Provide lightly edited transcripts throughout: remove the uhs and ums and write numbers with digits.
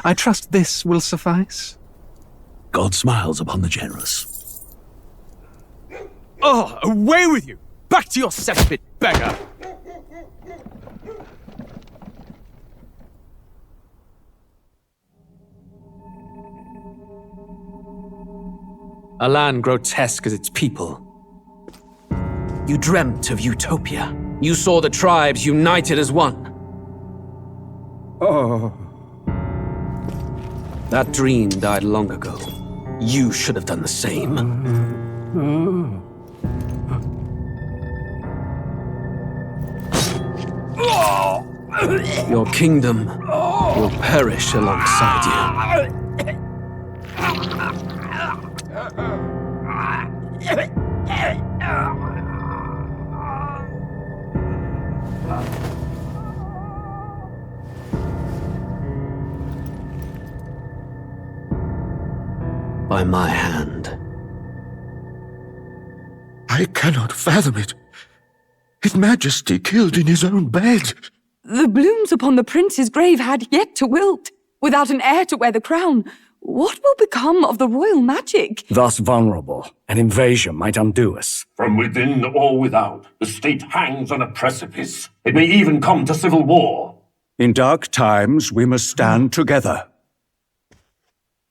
I trust this will suffice? God smiles upon the generous. Oh, away with you! Back to your cesspit, beggar! A land grotesque as its people. You dreamt of utopia. You saw the tribes united as one. Oh. That dream died long ago. You should have done the same. Your kingdom will perish alongside you. By my hand. I cannot fathom it. His Majesty killed in his own bed. The blooms upon the prince's grave had yet to wilt. Without an heir to wear the crown, what will become of the royal magic? Thus vulnerable, an invasion might undo us. From within or without, the state hangs on a precipice. It may even come to civil war. In dark times, we must stand together.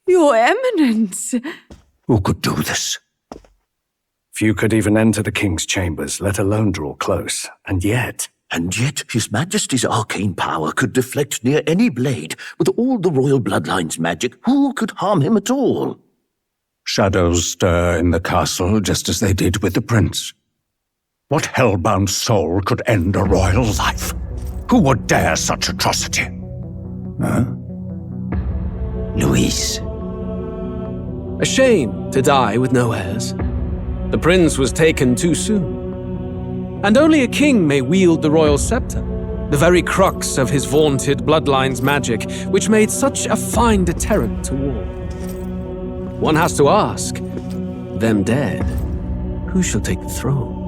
Your Eminence! Who could do this? Few could even enter the king's chambers, let alone draw close. And yet His Majesty's arcane power could deflect near any blade. With all the royal bloodline's magic, who could harm him at all? shadows stir in the castle just as they did with the prince. What hellbound soul could end a royal life? Who would dare such atrocity? Huh? Luis. A shame to die with no heirs. The prince was taken too soon. And only a king may wield the royal scepter, the very crux of his vaunted bloodline's magic, which made such a fine deterrent to war. One has to ask, them dead, who shall take the throne?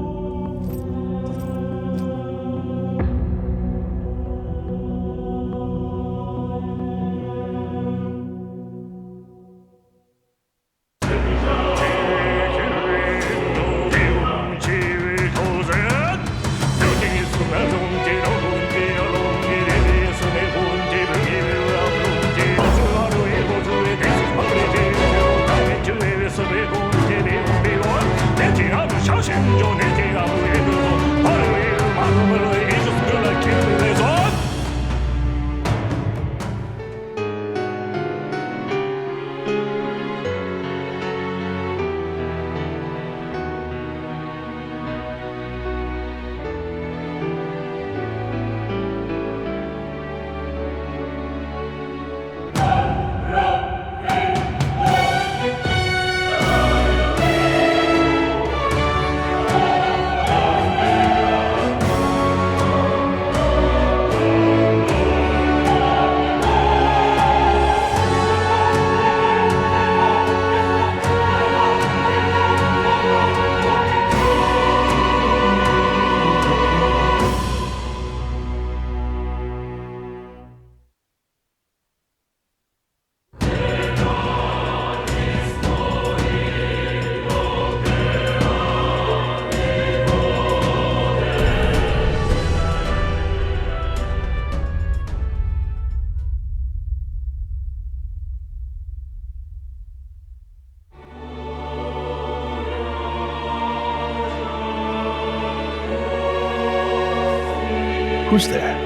Who's there?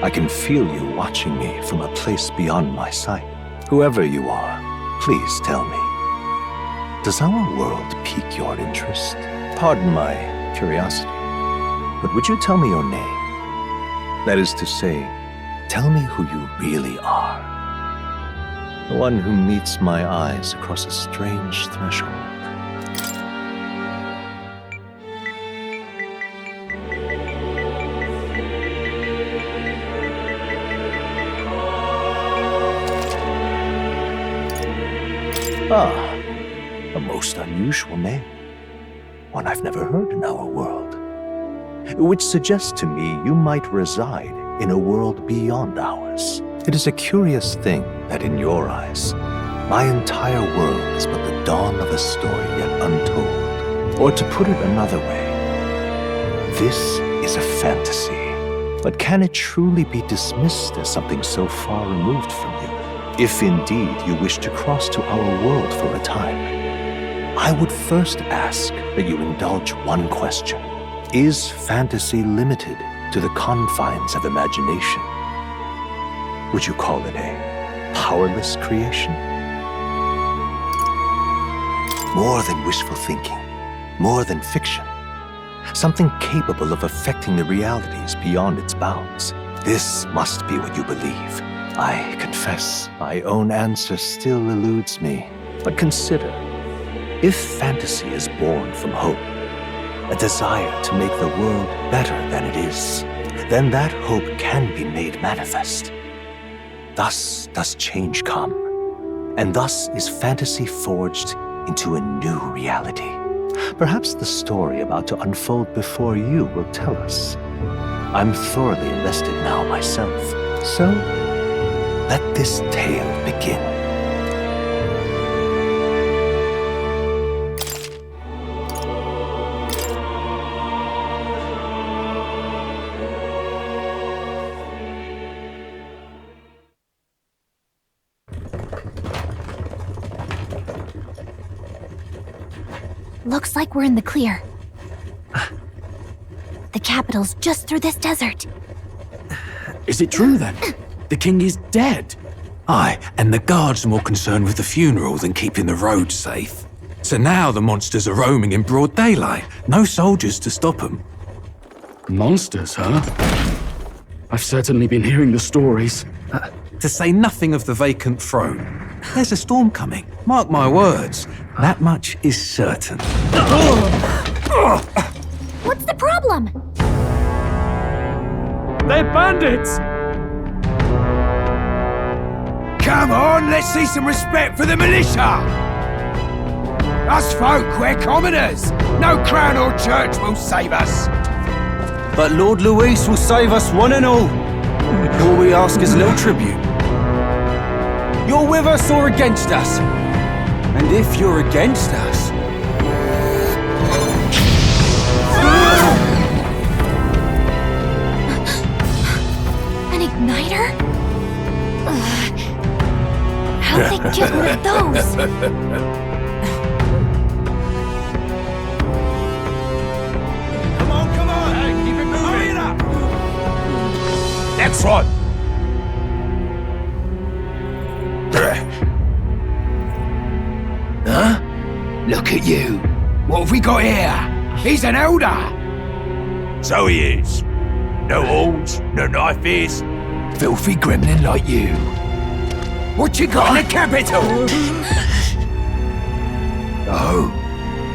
I can feel you watching me from a place beyond my sight. Whoever you are, please tell me. Does our world pique your interest? Pardon my curiosity, but would you tell me your name? That is to say, tell me who you really are. The one who meets my eyes across a strange threshold. Ah, a most unusual name. One I've never heard in our world. Which suggests to me you might reside in a world beyond ours. It is a curious thing that in your eyes, my entire world is but the dawn of a story yet untold. Or to put it another way, this is a fantasy. But can it truly be dismissed as something so far removed from you? If indeed you wish to cross to our world for a time, I would first ask that you indulge one question. Is fantasy limited to the confines of imagination? Would you call it a powerless creation? More than wishful thinking, more than fiction. Something capable of affecting the realities beyond its bounds. This must be what you believe. I confess, my own answer still eludes me. But consider, if fantasy is born from hope, a desire to make the world better than it is, then that hope can be made manifest. Thus does change come, and thus is fantasy forged into a new reality. Perhaps the story about to unfold before you will tell us. I'm thoroughly invested now myself, so let this tale begin. Looks like we're in the clear. The capital's just through this desert. Is it true then? The king is dead? Aye, and the guards are more concerned with the funeral than keeping the roads safe. So now the monsters are roaming in broad daylight. No soldiers to stop them. Monsters, huh? I've certainly been hearing the stories. To say nothing of the vacant throne. There's a storm coming, mark my words. That much is certain. What's the problem? They're bandits! Come on, let's see some respect for the militia! Us folk, we're commoners! No crown or church will save us! But Lord Luis will save us one and all. All we ask is a little tribute. You're with us or against us? And if you're against us... An igniter? How'd they get one of those? Come on! Hey, keep it moving! Hurry it up! Next one! Huh? Look at you! What have we got here? He's an elder! So he is. No horns, no knife is. Filthy gremlin like you. What you got in the capital? Oh,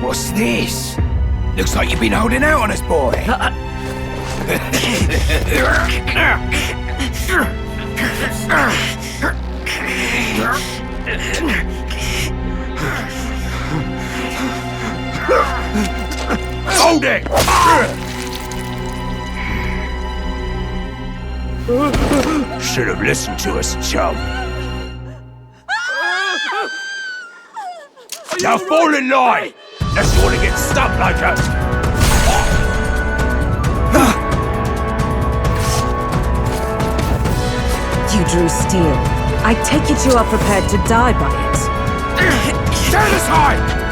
what's this? Looks like you've been holding out on us, boy. Hold it! Should have listened to us, chum. Now fall in line! Unless you want to get stuck like us! You drew steel. I take it you are prepared to die by it. Stand aside!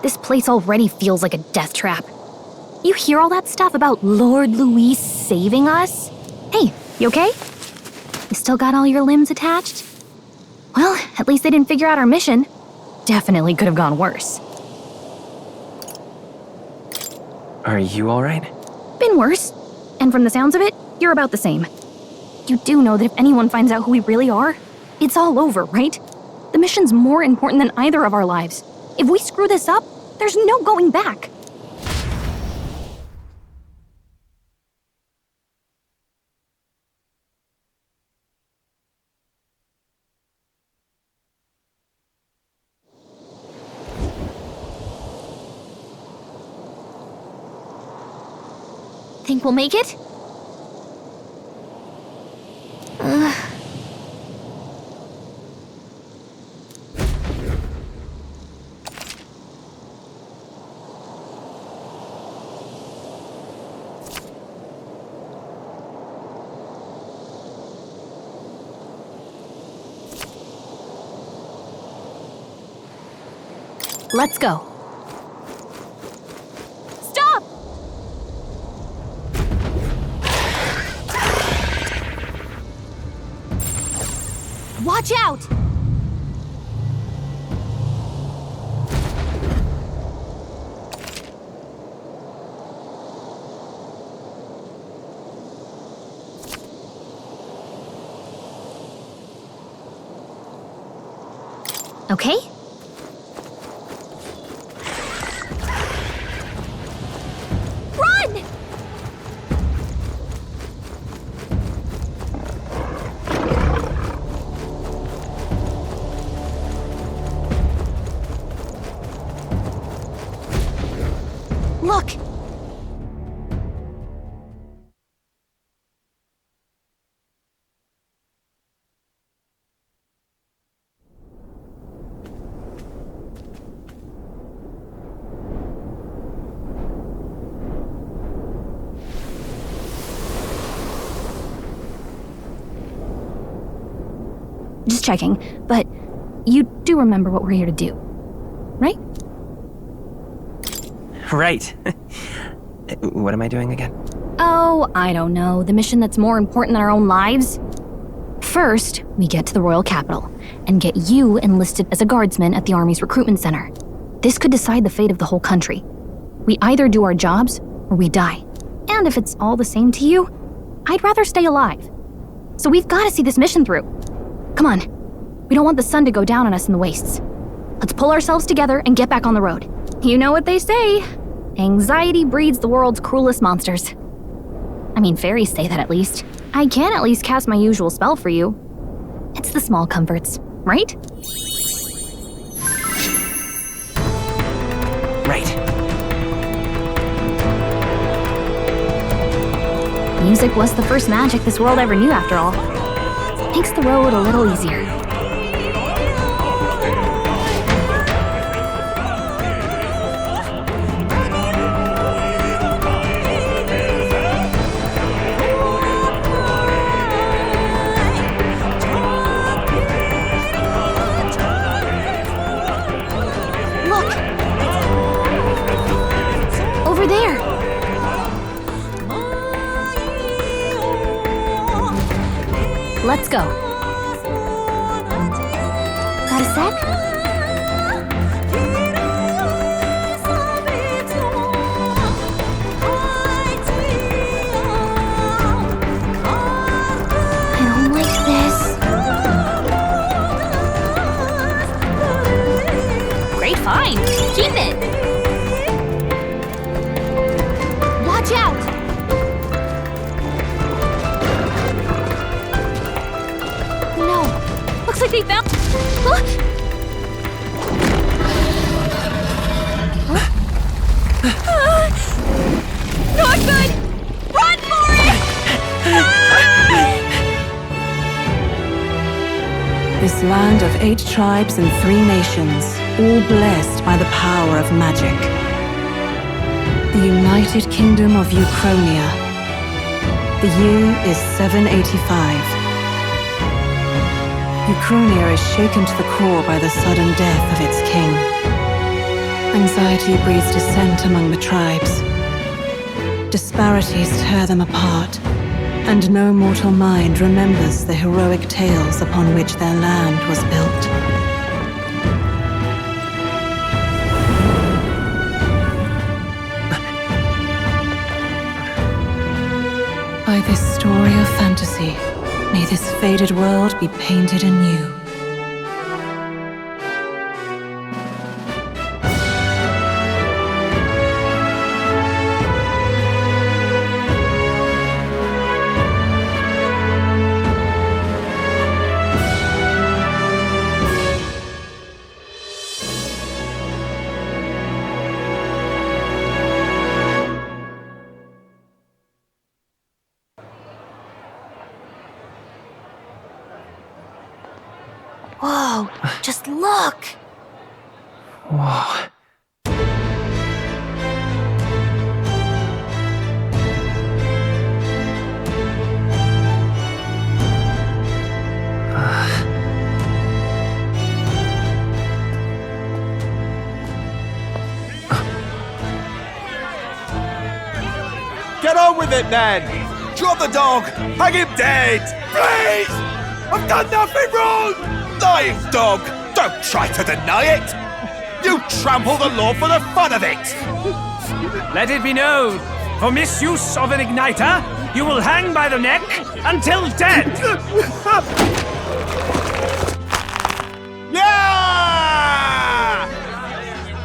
This place already feels like a death trap. You hear all that stuff about Lord Luis saving us? Hey, you okay? You still got all your limbs attached? Well, at least they didn't figure out our mission. Definitely could have gone worse. Are you alright? Been worse. And from the sounds of it, you're about the same. You do know that if anyone finds out who we really are, it's all over, right? The mission's more important than either of our lives. If we screw this up, there's no going back. Think we'll make it? Let's go. Stop! Watch out! Okay? Run! Look! Just checking, but you do remember what we're here to do, right? Right. What am I doing again? Oh, I don't know. The mission that's more important than our own lives? First, we get to the royal capital and get you enlisted as a guardsman at the army's recruitment center. This could decide the fate of the whole country. We either do our jobs or we die. And if it's all the same to you, I'd rather stay alive. So we've got to see this mission through. Come on. We don't want the sun to go down on us in the wastes. Let's pull ourselves together and get back on the road. You know what they say. Anxiety breeds the world's cruelest monsters. I mean, fairies say that at least. I can at least cast my usual spell for you. It's the small comforts, right? Right. Music was the first magic this world ever knew, after all. Makes the road a little easier. Look! Over there! Let's go. Got a sec? I don't like this. Great find. Keep it. Watch out. Looks like they found... Huh? Not good! Run for it! This land of 8 tribes and 3 nations, all blessed by the power of magic. The United Kingdom of Uchronia. The year is 785. Uchronia is shaken to the core by the sudden death of its king. Anxiety breeds dissent among the tribes. Disparities tear them apart, and no mortal mind remembers the heroic tales upon which their land was built. worthy. May this faded world be painted anew. Whoa, just look! Whoa. Get on with it, then! Drop the dog! Hang him dead! Please! I've done nothing wrong! Lying dog! Don't try to deny it! You trample the law for the fun of it! Let it be known, for misuse of an igniter, you will hang by the neck until dead! Yeah!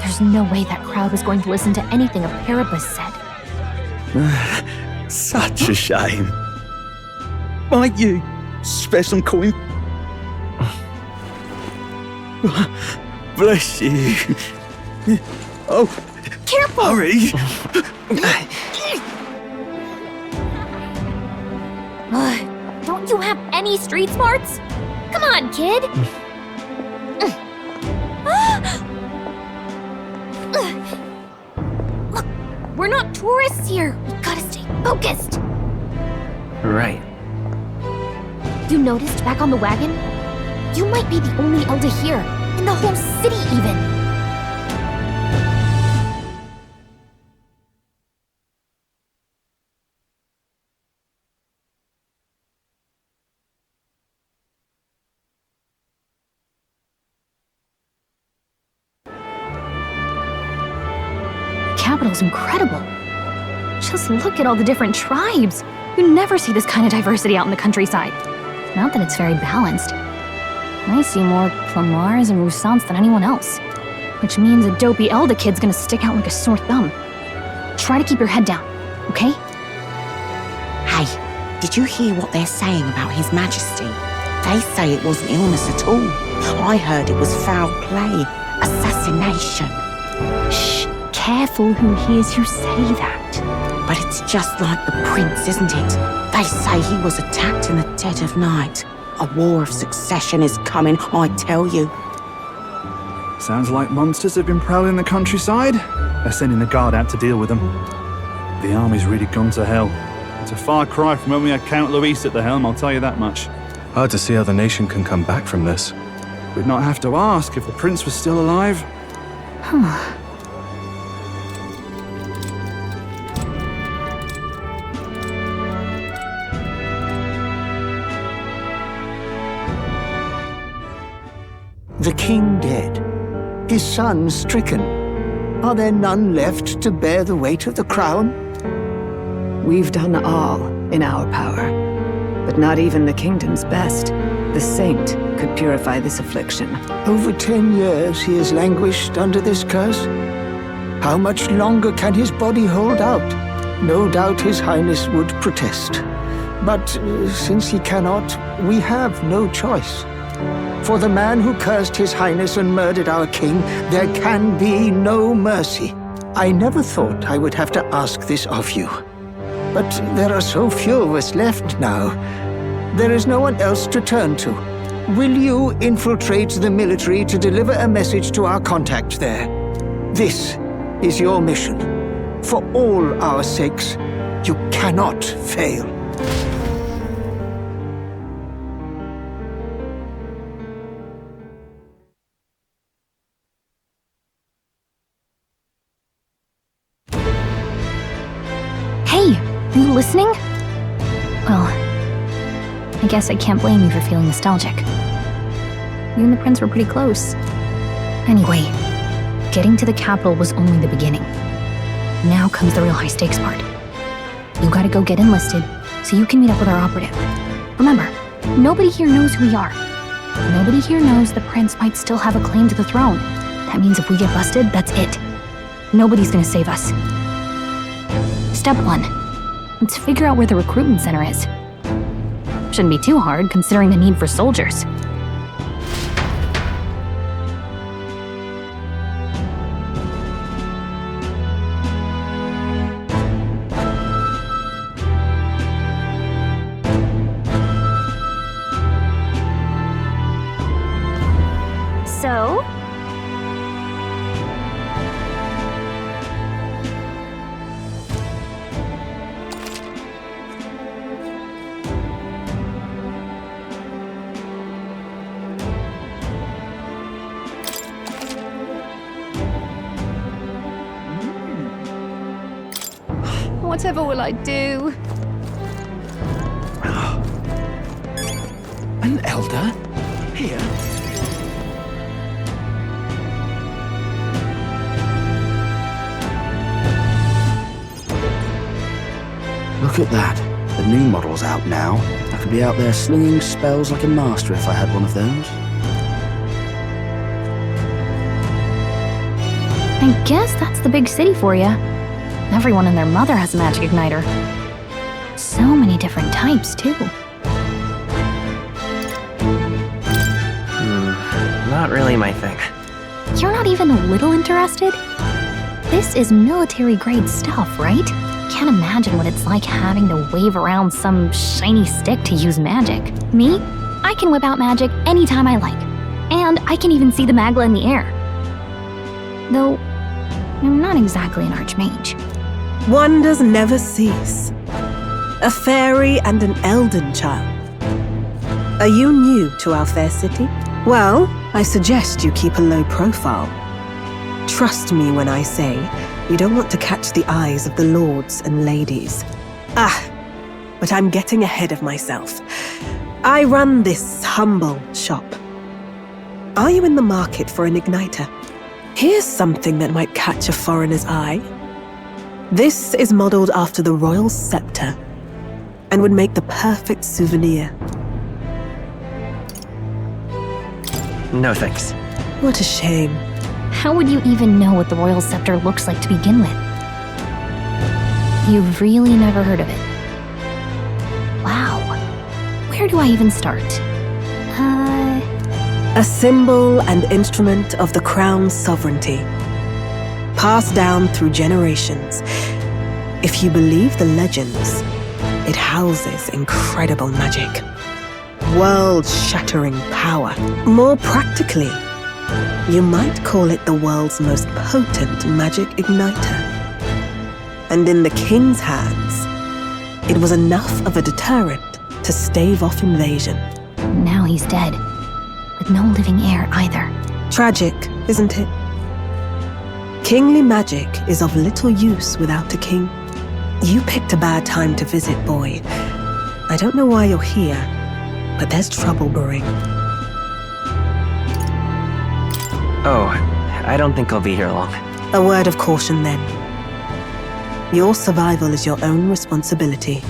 There's no way that crowd was going to listen to anything a Paribus said. Such a shame. Might you spare some coin? Bless you. Oh, careful! Hurry! Don't you have any street smarts? Come on, kid! Look, we're not tourists here. We gotta stay focused. Right. You noticed back on the wagon? You might be the only elder here, in the whole city even. The capital's incredible. Just look at all the different tribes. You never see this kind of diversity out in the countryside. Not that it's very balanced. I see more Plumars and Roussants than anyone else. Which means a dopey elder kid's gonna stick out like a sore thumb. Try to keep your head down, okay? Hey, did you hear what they're saying about His Majesty? They say it wasn't illness at all. I heard it was foul play, assassination. Shh, careful who hears you say that. But it's just like the prince, isn't it? They say he was attacked in the dead of night. A war of succession is coming, I tell you. Sounds like monsters have been prowling the countryside. They're sending the guard out to deal with them. The army's really gone to hell. It's a far cry from when we had Count Luis at the helm, I'll tell you that much. Hard to see how the nation can come back from this. We'd not have to ask if the prince was still alive. Huh. The king dead, his son stricken. Are there none left to bear the weight of the crown? We've done all in our power, but not even the kingdom's best. The saint could purify this affliction. Over 10 years he has languished under this curse. How much longer can his body hold out? No doubt his highness would protest. But since he cannot, we have no choice. For the man who cursed his highness and murdered our king, there can be no mercy. I never thought I would have to ask this of you. But there are so few of us left now. There is no one else to turn to. Will you infiltrate the military to deliver a message to our contact there? This is your mission. For all our sakes, you cannot fail. Are you listening? Well, I guess I can't blame you for feeling nostalgic. You and the prince were pretty close. Anyway, getting to the capital was only the beginning. Now comes the real high-stakes part. You gotta go get enlisted, so you can meet up with our operative. Remember, nobody here knows who we are. Nobody here knows the prince might still have a claim to the throne. That means if we get busted, that's it. Nobody's gonna save us. Step 1. Let's figure out where the recruitment center is. Shouldn't be too hard, considering the need for soldiers. So? Whatever will I do? An elder? Here? Look at that. The new model's out now. I could be out there slinging spells like a master if I had one of those. I guess that's the big city for you. Everyone and their mother has a magic igniter. So many different types, too. Not really my thing. You're not even a little interested? This is military-grade stuff, right? Can't imagine what it's like having to wave around some shiny stick to use magic. Me? I can whip out magic anytime I like. And I can even see the Magla in the air. Though, I'm not exactly an archmage. Wonders never cease. A fairy and an elden child. Are you new to our fair city? Well, I suggest you keep a low profile. Trust me when I say you don't want to catch the eyes of the lords and ladies. But I'm getting ahead of myself. I run this humble shop. Are you in the market for an igniter? Here's something that might catch a foreigner's eye. This is modeled after the royal scepter and would make the perfect souvenir. No thanks. What a shame. How would you even know what the royal scepter looks like to begin with? You've really never heard of it. Wow. Where do I even start? A symbol and instrument of the crown's sovereignty. Passed down through generations. If you believe the legends, it houses incredible magic. World-shattering power. More practically, you might call it the world's most potent magic igniter. And in the king's hands, it was enough of a deterrent to stave off invasion. Now he's dead, with no living heir either. Tragic, isn't it? Kingly magic is of little use without a king. You picked a bad time to visit, boy. I don't know why you're here, but there's trouble brewing. Oh, I don't think I'll be here long. A word of caution then. Your survival is your own responsibility.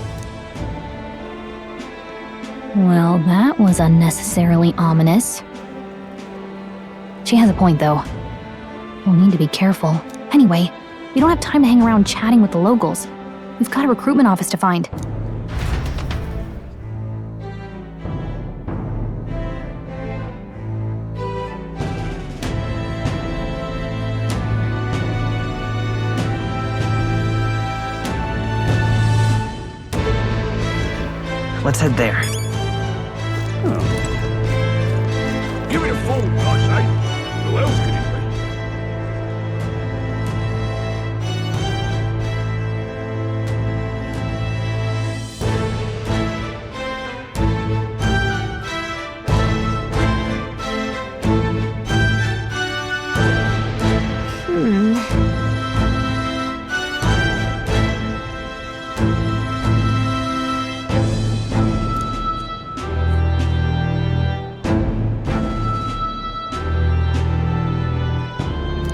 Well, that was unnecessarily ominous. She has a point, though. We'll need to be careful. Anyway, we don't have time to hang around chatting with the locals. We've got a recruitment office to find. Let's head there. Give it a phone, I say. Who else could it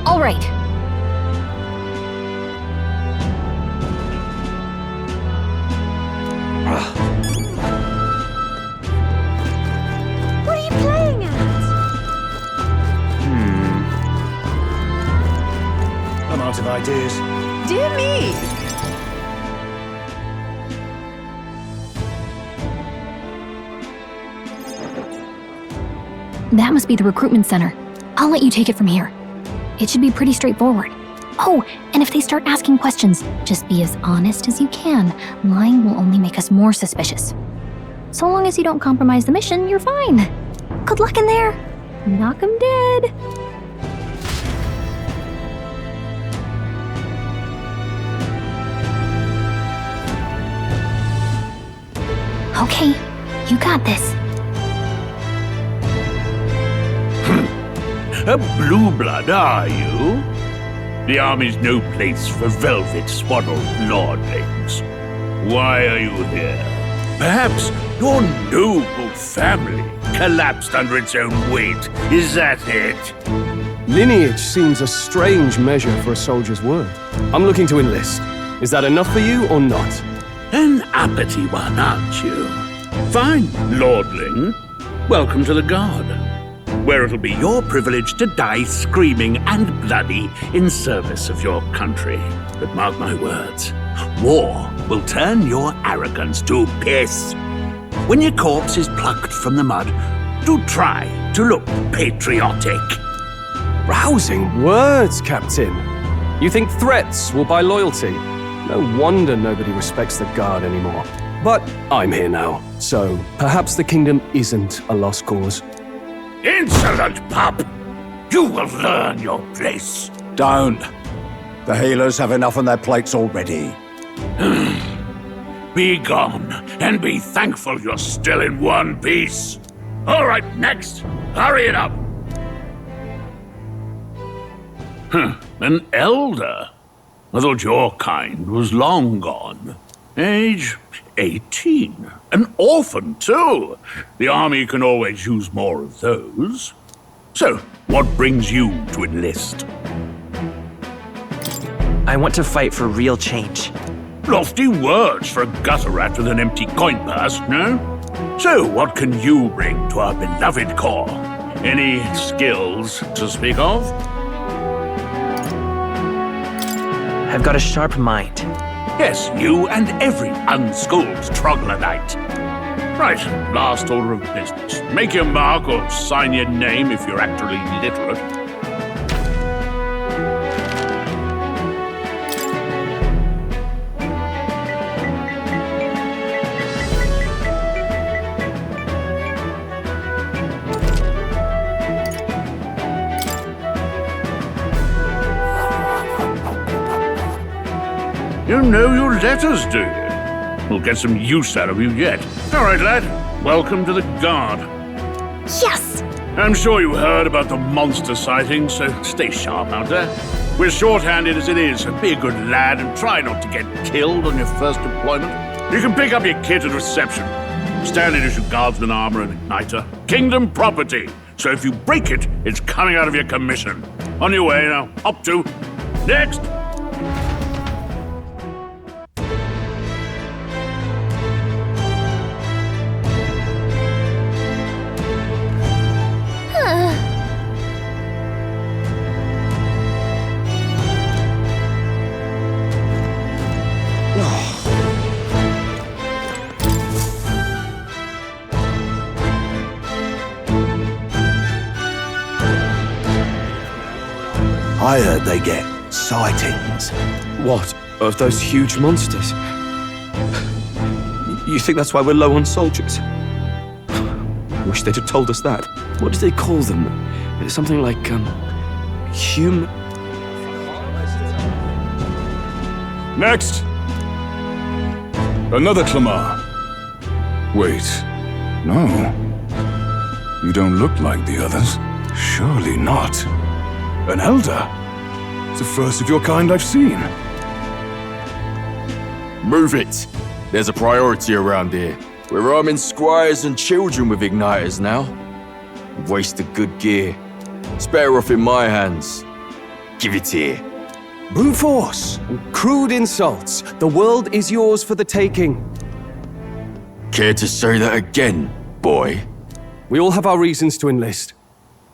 All right. out of ideas. Dear me! That must be the recruitment center. I'll let you take it from here. It should be pretty straightforward. Oh, and if they start asking questions, just be as honest as you can. Lying will only make us more suspicious. So long as you don't compromise the mission, you're fine. Good luck in there. Knock 'em dead. Okay, you got this. A blue blood, are you? The army's no place for velvet-swaddled lordlings. Why are you here? Perhaps your noble family collapsed under its own weight. Is that it? Lineage seems a strange measure for a soldier's word. I'm looking to enlist. Is that enough for you or not? An uppity one, aren't you? Fine, lordling. Welcome to the Guard, where it'll be your privilege to die screaming and bloody in service of your country. But mark my words, war will turn your arrogance to piss. When your corpse is plucked from the mud, do try to look patriotic. Rousing words, Captain. You think threats will buy loyalty? No wonder nobody respects the Guard anymore. But I'm here now, so perhaps the kingdom isn't a lost cause. Insolent pup! You will learn your place. Don't. The healers have enough on their plates already. Be gone, and be thankful you're still in one piece. All right, next. Hurry it up. An elder? I thought your kind was long gone. Age 18. An orphan, too. The army can always use more of those. So, what brings you to enlist? I want to fight for real change. Lofty words for a gutter rat with an empty coin purse, no? So, what can you bring to our beloved corps? Any skills to speak of? I've got a sharp mind. Yes, you and every unschooled troglodyte. Right, last order of business. Make your mark or sign your name if you're actually literate. You know your letters, do you? We'll get some use out of you yet. All right, lad. Welcome to the Guard. Yes! I'm sure you heard about the monster sightings, so stay sharp out there. We're short-handed as it is, so be a good lad and try not to get killed on your first deployment. You can pick up your kit at reception. Standard issue guardsman armor and igniter. Kingdom property. So if you break it, it's coming out of your commission. On your way now. Up to. Next! I heard they get sightings. What? Of those huge monsters? You think that's why we're low on soldiers? Wish they'd have told us that. What do they call them? Something like, human... Next! Another Clamar. Wait, no. You don't look like the others. Surely not. An elder? It's the first of your kind I've seen. Move it! There's a priority around here. We're arming squires and children with igniters now. You've wasted good gear. It's better off in my hands. Give it here. Brute force! Crude insults. The world is yours for the taking. Care to say that again, boy? We all have our reasons to enlist.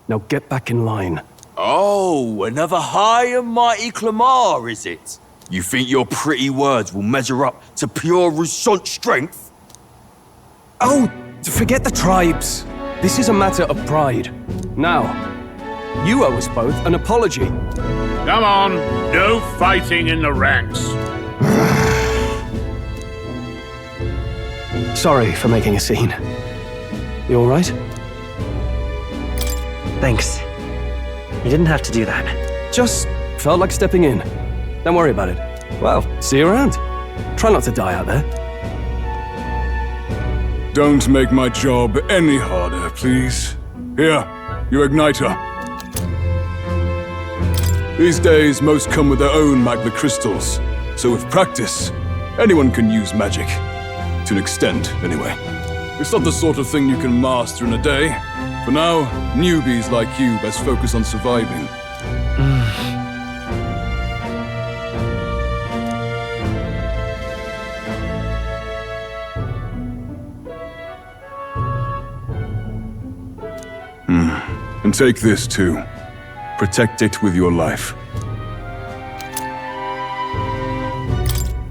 Now get back in line. Oh, another high and mighty Clamar, is it? You think your pretty words will measure up to pure Roussant strength? Oh, forget the tribes. This is a matter of pride. Now, you owe us both an apology. Come on, no fighting in the ranks. Sorry for making a scene. You all right? Thanks. You didn't have to do that. Just felt like stepping in. Don't worry about it. Well, see you around. Try not to die out there. Don't make my job any harder, please. Here, your igniter. These days, most come with their own magma crystals. So with practice, anyone can use magic. To an extent, anyway. It's not the sort of thing you can master in a day. For now, newbies like you best focus on surviving. And take this too. Protect it with your life.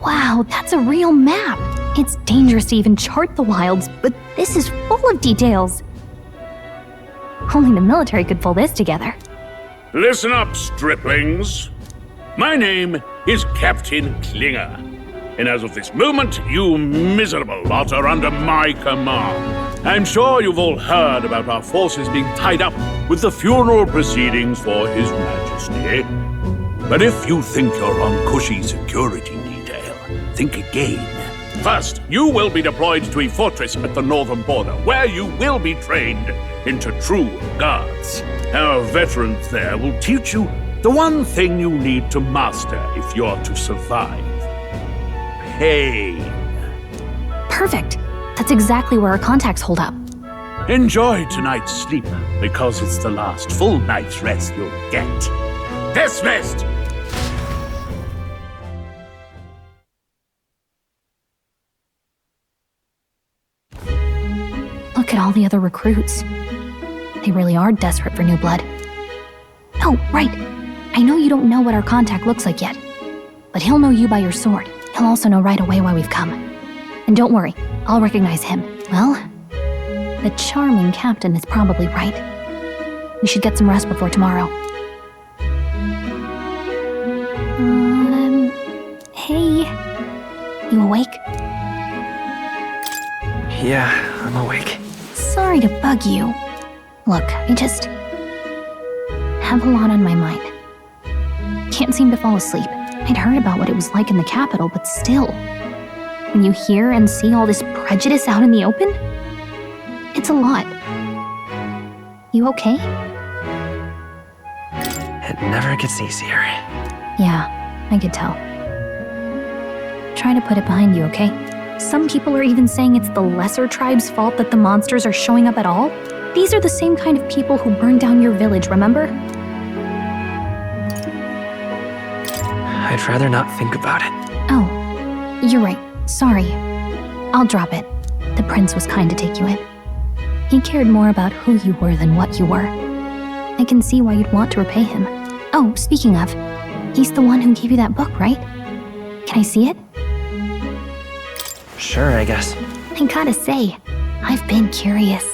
Wow, that's a real map. It's dangerous to even chart the wilds, but this is full of details. Only the military could pull this together. Listen up, striplings. My name is Captain Klinger, and as of this moment, you miserable lot are under my command. I'm sure you've all heard about our forces being tied up with the funeral proceedings for His Majesty. But if you think you're on cushy security detail, think again. First, you will be deployed to a fortress at the northern border, where you will be trained into true guards. Our veterans there will teach you the one thing you need to master if you're to survive. Pain. Perfect. That's exactly where our contacts hold up. Enjoy tonight's sleep, because it's the last full night's rest you'll get. Dismissed! Look at all the other recruits. They really are desperate for new blood. Oh, right. I know you don't know what our contact looks like yet, but he'll know you by your sword. He'll also know right away why we've come. And don't worry, I'll recognize him. Well, the charming captain is probably right. We should get some rest before tomorrow. Hey. You awake? Yeah, I'm awake. Sorry to bug you. Look, I just have a lot on my mind. Can't seem to fall asleep. I'd heard about what it was like in the capital, but still. When you hear and see all this prejudice out in the open, it's a lot. You okay? It never gets easier. Yeah, I could tell. Try to put it behind you, okay? Some people are even saying it's the lesser tribe's fault that the monsters are showing up at all. These are the same kind of people who burned down your village, remember? I'd rather not think about it. Oh, you're right. Sorry. I'll drop it. The prince was kind to take you in. He cared more about who you were than what you were. I can see why you'd want to repay him. Oh, speaking of, he's the one who gave you that book, right? Can I see it? Sure, I guess. I gotta say, I've been curious.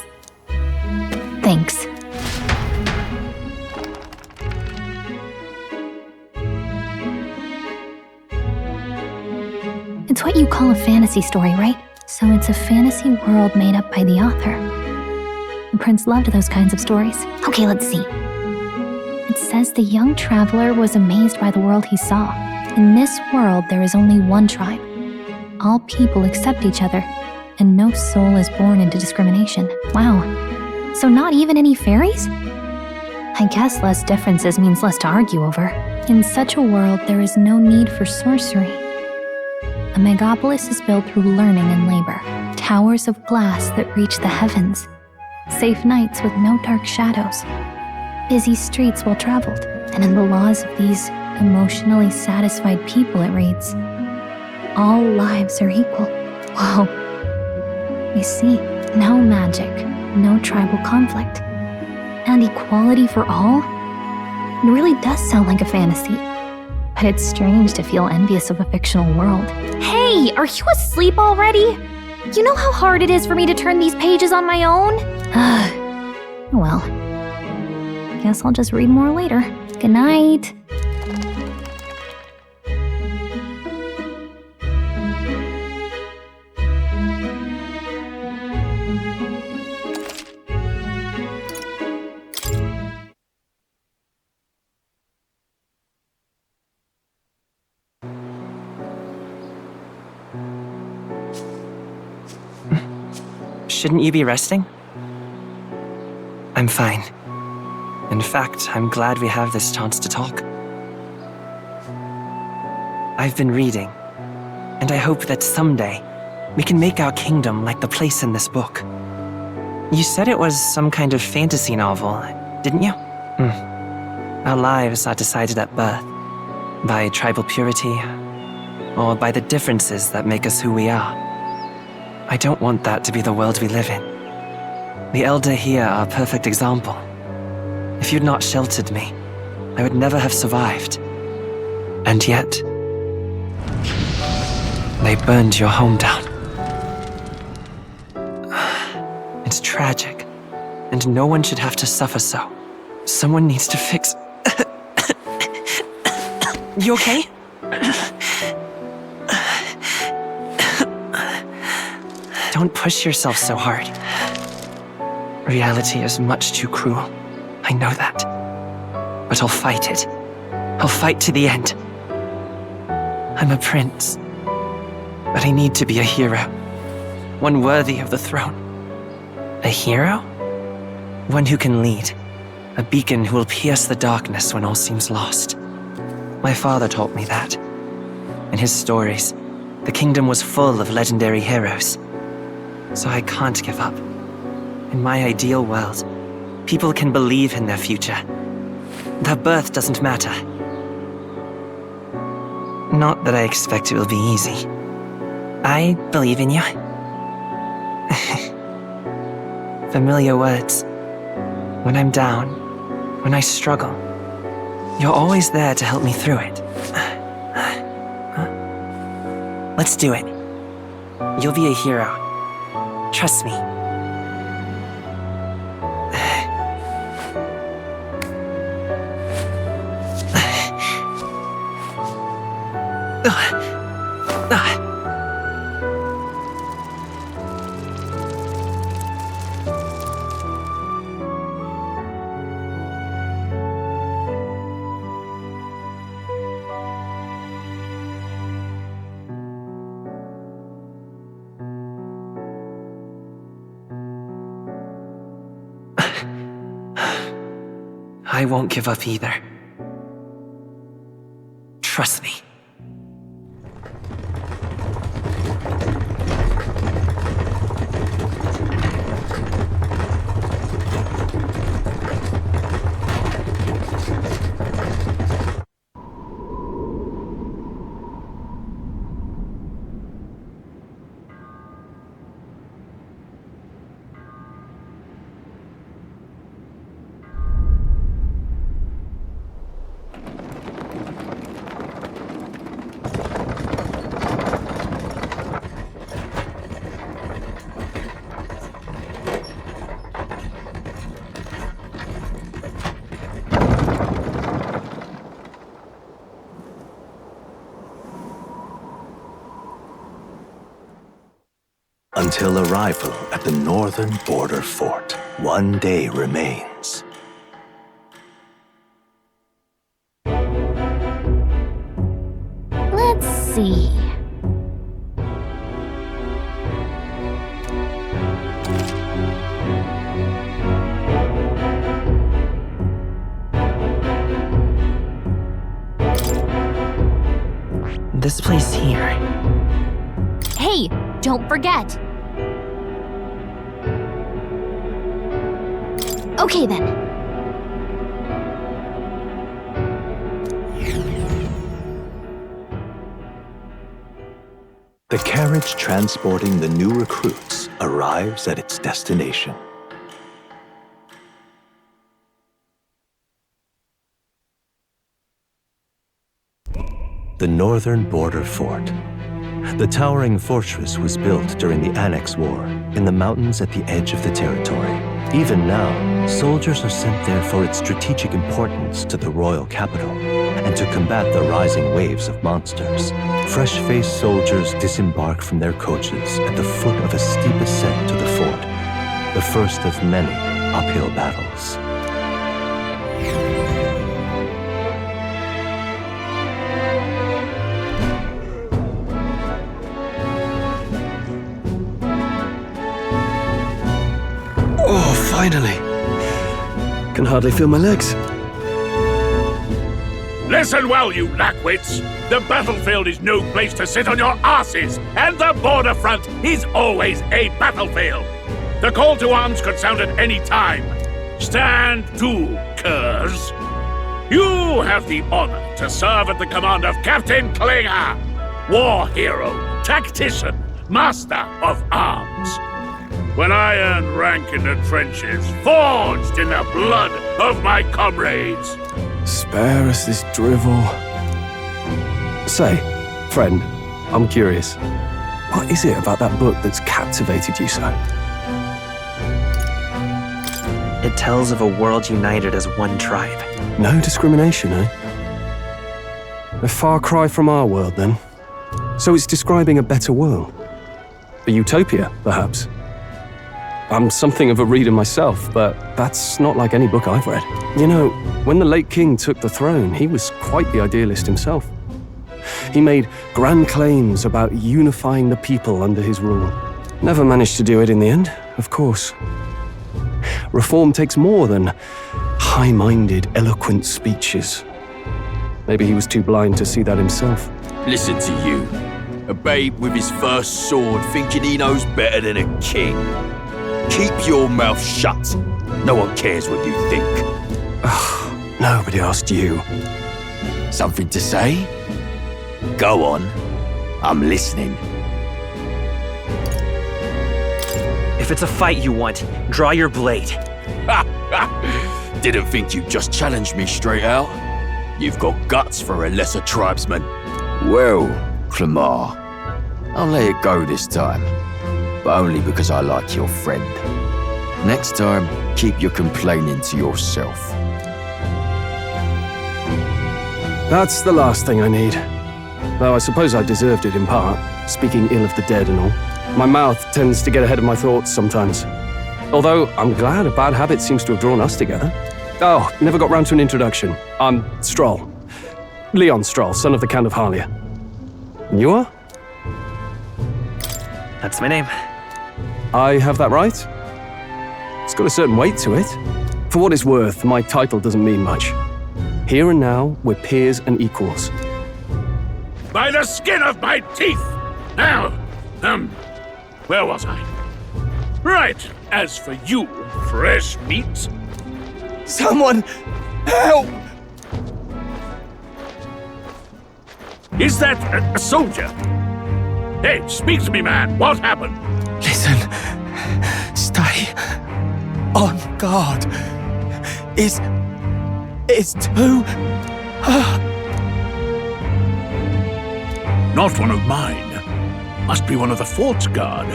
Thanks. It's what you call a fantasy story, right? So it's a fantasy world made up by the author. The prince loved those kinds of stories. Okay, let's see. It says the young traveler was amazed by the world he saw. In this world, there is only one tribe. All people accept each other, and no soul is born into discrimination. Wow. So not even any fairies? I guess less differences means less to argue over. In such a world, there is no need for sorcery. A megapolis is built through learning and labor. Towers of glass that reach the heavens. Safe nights with no dark shadows. Busy streets well traveled. And in the laws of these emotionally satisfied people, it reads, all lives are equal. Whoa. You see, no magic, no tribal conflict, and equality for all? It really does sound like a fantasy. But it's strange to feel envious of a fictional world. Hey, are you asleep already? You know how hard it is for me to turn these pages on my own? Well, guess I'll just read more later. Good night. Shouldn't you be resting? I'm fine. In fact, I'm glad we have this chance to talk. I've been reading, and I hope that someday we can make our kingdom like the place in this book. You said it was some kind of fantasy novel, didn't you? Our lives are decided at birth, by tribal purity, or by the differences that make us who we are. I don't want that to be the world we live in. The Elder here are a perfect example. If you'd not sheltered me, I would never have survived. And yet, they burned your home down. It's tragic, and no one should have to suffer so. Someone needs to fix... You okay? Don't push yourself so hard. Reality is much too cruel. I know that. But I'll fight it. I'll fight to the end. I'm a prince. But I need to be a hero. One worthy of the throne. A hero? One who can lead. A beacon who will pierce the darkness when all seems lost. My father taught me that. In his stories, the kingdom was full of legendary heroes. So I can't give up. In my ideal world, people can believe in their future. Their birth doesn't matter. Not that I expect it will be easy. I believe in you. Familiar words. When I'm down, when I struggle, you're always there to help me through it. Let's do it. You'll be a hero. Trust me. I won't give up either. Trust me. Until arrival at the northern border fort, one day remains. Let's see. This place here. Hey, don't forget. Okay then. The carriage transporting the new recruits arrives at its destination. the northern border fort. The towering fortress was built during the Annex War in the mountains at the edge of the territory. Even now, soldiers are sent there for its strategic importance to the royal capital and to combat the rising waves of monsters. Fresh-faced soldiers disembark from their coaches at the foot of a steep ascent to the fort, the first of many uphill battles. Oh, finally! Can hardly feel my legs. Listen well, you lackwits! The battlefield is no place to sit on your asses, and the border front is always a battlefield. The call to arms could sound at any time. Stand to, curs. You have the honor to serve at the command of Captain Klinger, war hero, tactician, master of arms. When I earned rank in the trenches, forged in the blood of my comrades. Spare us this drivel. Say, friend, I'm curious. What is it about that book that's captivated you so? It tells of a world united as one tribe. No discrimination, eh? A far cry from our world, then. So it's describing a better world. A utopia, perhaps. I'm something of a reader myself, but that's not like any book I've read. You know, when the late king took the throne, he was quite the idealist himself. He made grand claims about unifying the people under his rule. Never managed to do it in the end, of course. Reform takes more than high-minded, eloquent speeches. Maybe he was too blind to see that himself. Listen to you. A babe with his first sword thinking he knows better than a king. Keep your mouth shut. No one cares what you think. Nobody asked you. Something to say? Go on. I'm listening. If it's a fight you want, draw your blade. Didn't think you'd just challenge me straight out. You've got guts for a lesser tribesman. Well, Clemar, I'll let it go this time. But only because I like your friend. Next time, keep your complaining to yourself. That's the last thing I need. Though I suppose I deserved it in part, speaking ill of the dead and all. My mouth tends to get ahead of my thoughts sometimes. Although, I'm glad a bad habit seems to have drawn us together. Oh, never got round to an introduction. I'm Stroll. Leon Stroll, son of the Count of Harlia. And you are? That's my name. I have that right? It's got a certain weight to it. For what it's worth, my title doesn't mean much. Here and now, we're peers and equals. By the skin of my teeth! Now, where was I? Right, as for you, fresh meat. Someone, help! Is that a soldier? Hey, speak to me, man. What happened? Listen. Stay on guard. It's too... Not one of mine. Must be one of the fort's guard.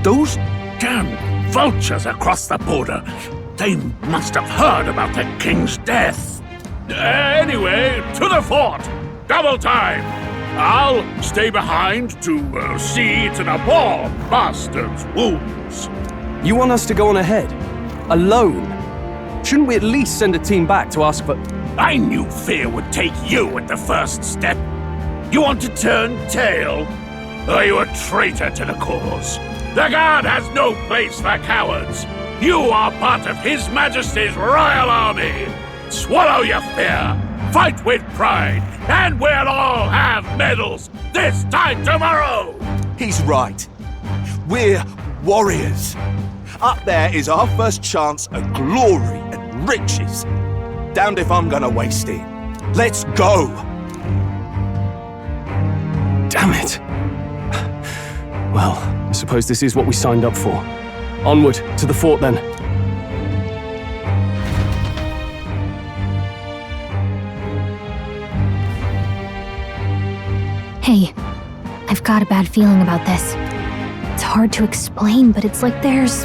Those damn vultures across the border. They must have heard about the king's death. Anyway, to the fort. Double time. I'll stay behind to see to the poor bastard's wounds. You want us to go on ahead? Alone? Shouldn't we at least send a team back to ask for... I knew fear would take you at the first step. You want to turn tail? Are you a traitor to the cause? The Guard has no place for cowards. You are part of His Majesty's Royal Army. Swallow your fear. Fight with pride. And we'll all have medals this time tomorrow. He's right. We're warriors. Up there is our first chance at glory and riches. Damned if I'm gonna waste it. Let's go! Damn it. Well, I suppose this is what we signed up for. Onward, to the fort then. Hey, I've got a bad feeling about this. It's hard to explain, but it's like there's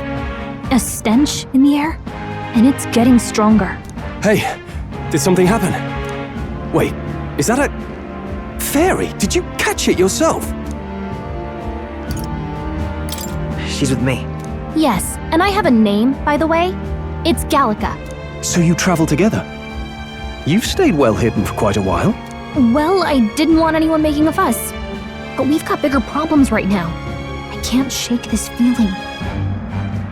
a stench in the air, and it's getting stronger. Hey, did something happen? Wait, is that a fairy? Did you catch it yourself? She's with me. Yes, and I have a name, by the way. It's Gallica. So you travel together? You've stayed well hidden for quite a while. Well, I didn't want anyone making a fuss. But we've got bigger problems right now. I can't shake this feeling.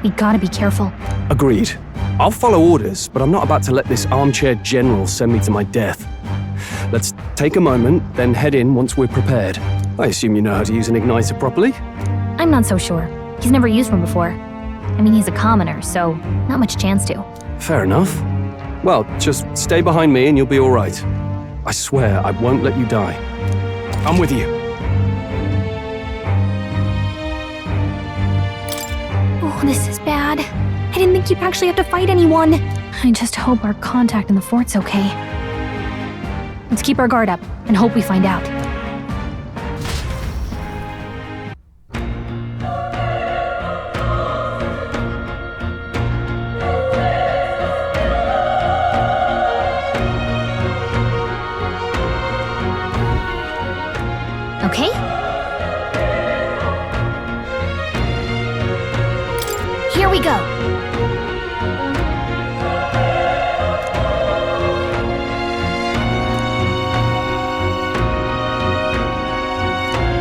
We gotta be careful. Agreed. I'll follow orders, but I'm not about to let this armchair general send me to my death. Let's take a moment, then head in once we're prepared. I assume you know how to use an igniter properly? I'm not so sure. He's never used one before. I mean, he's a commoner, so not much chance to. Fair enough. Well, just stay behind me and you'll be all right. I swear I won't let you die. I'm with you. Oh, this is bad. I didn't think you'd actually have to fight anyone. I just hope our contact in the fort's okay. Let's keep our guard up and hope we find out. Okay? Here we go.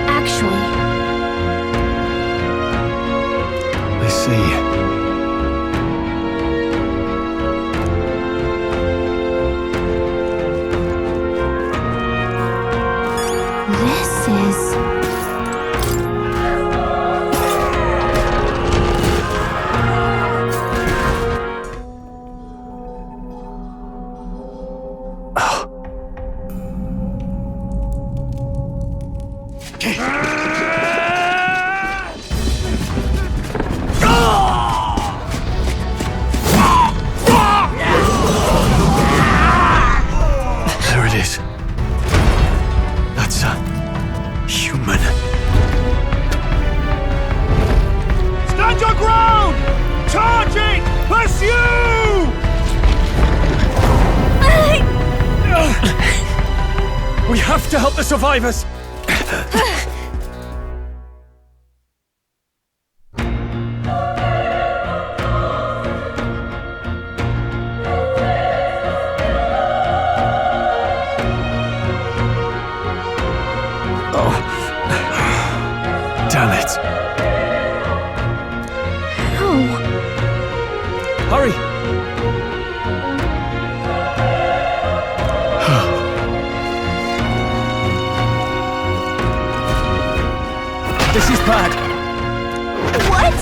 Actually, I see. this is... There it is. That's a human. Stand your ground! Charging! Pursue! We have to help the survivors! Damn it. Oh. Hurry! This is bad. What?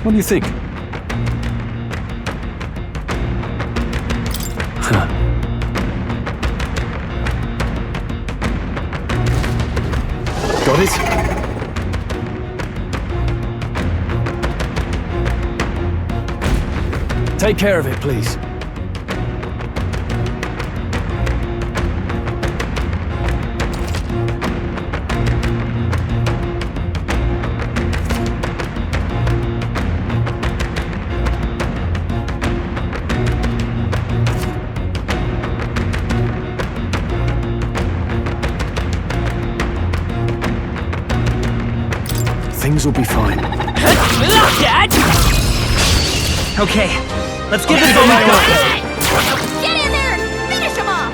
What do you think? Huh. Got it? Take care of it, please. Things will be fine. Okay, let's get this over with. Get in there! Finish him off!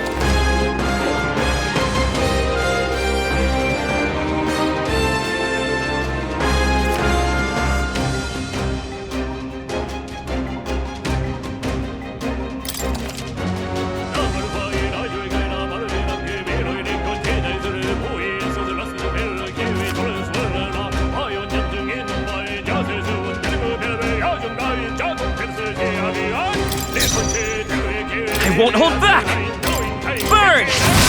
I won't hold back! Burn!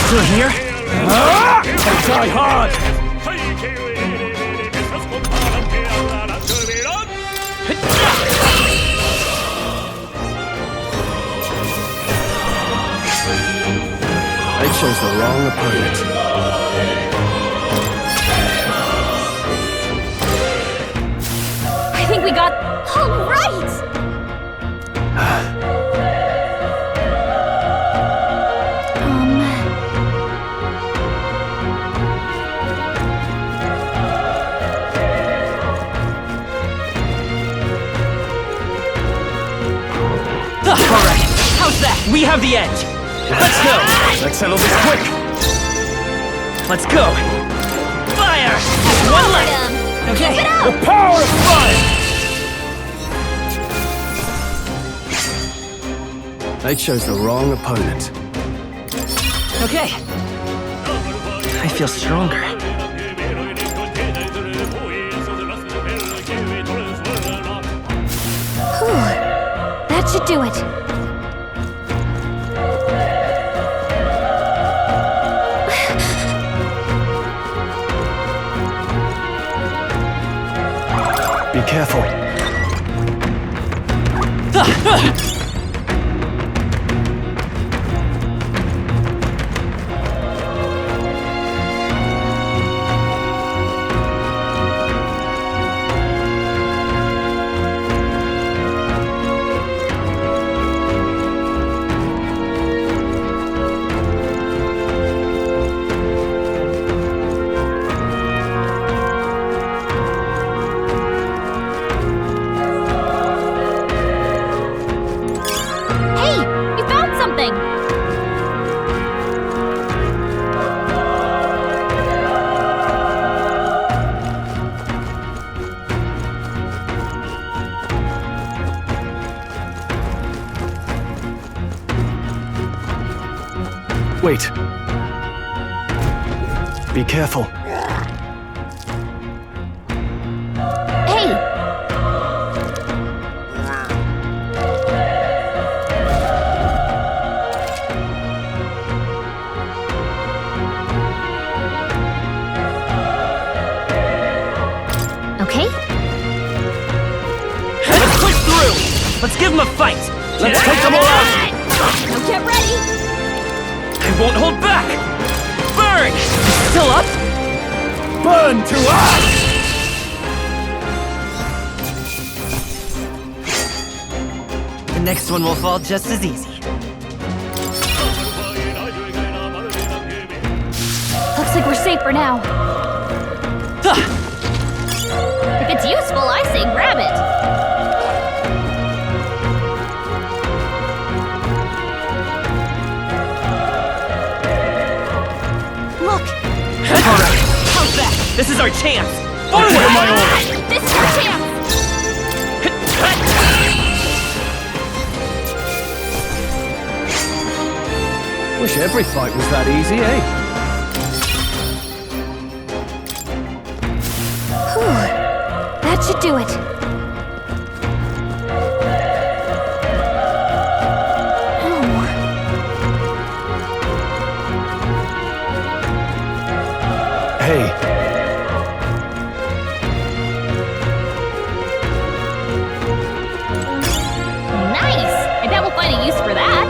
Through here? They die hard! They chose the wrong opponent. I think we got all right! Alright, how's that? We have the edge! Let's go! Let's settle this quick! Let's go! Fire! One left! Okay, Keep it up! the power of fire! They chose the wrong opponent. Okay. I feel stronger. That should do it. Be careful. Wait. Be careful. Hey! Okay? Let's push through! Let's give them a fight! Let's take them all out! Now get ready! I won't hold back! Burn! Still up? Burn to ash! The next one will fall just as easy. Looks like we're safe for now. If it's useful, I say grab it. Alright, how's that? This is our chance! Forward! My order! This is our chance! Wish every fight was that easy, eh? That should do it. Hey. Nice! I bet we'll find a use for that.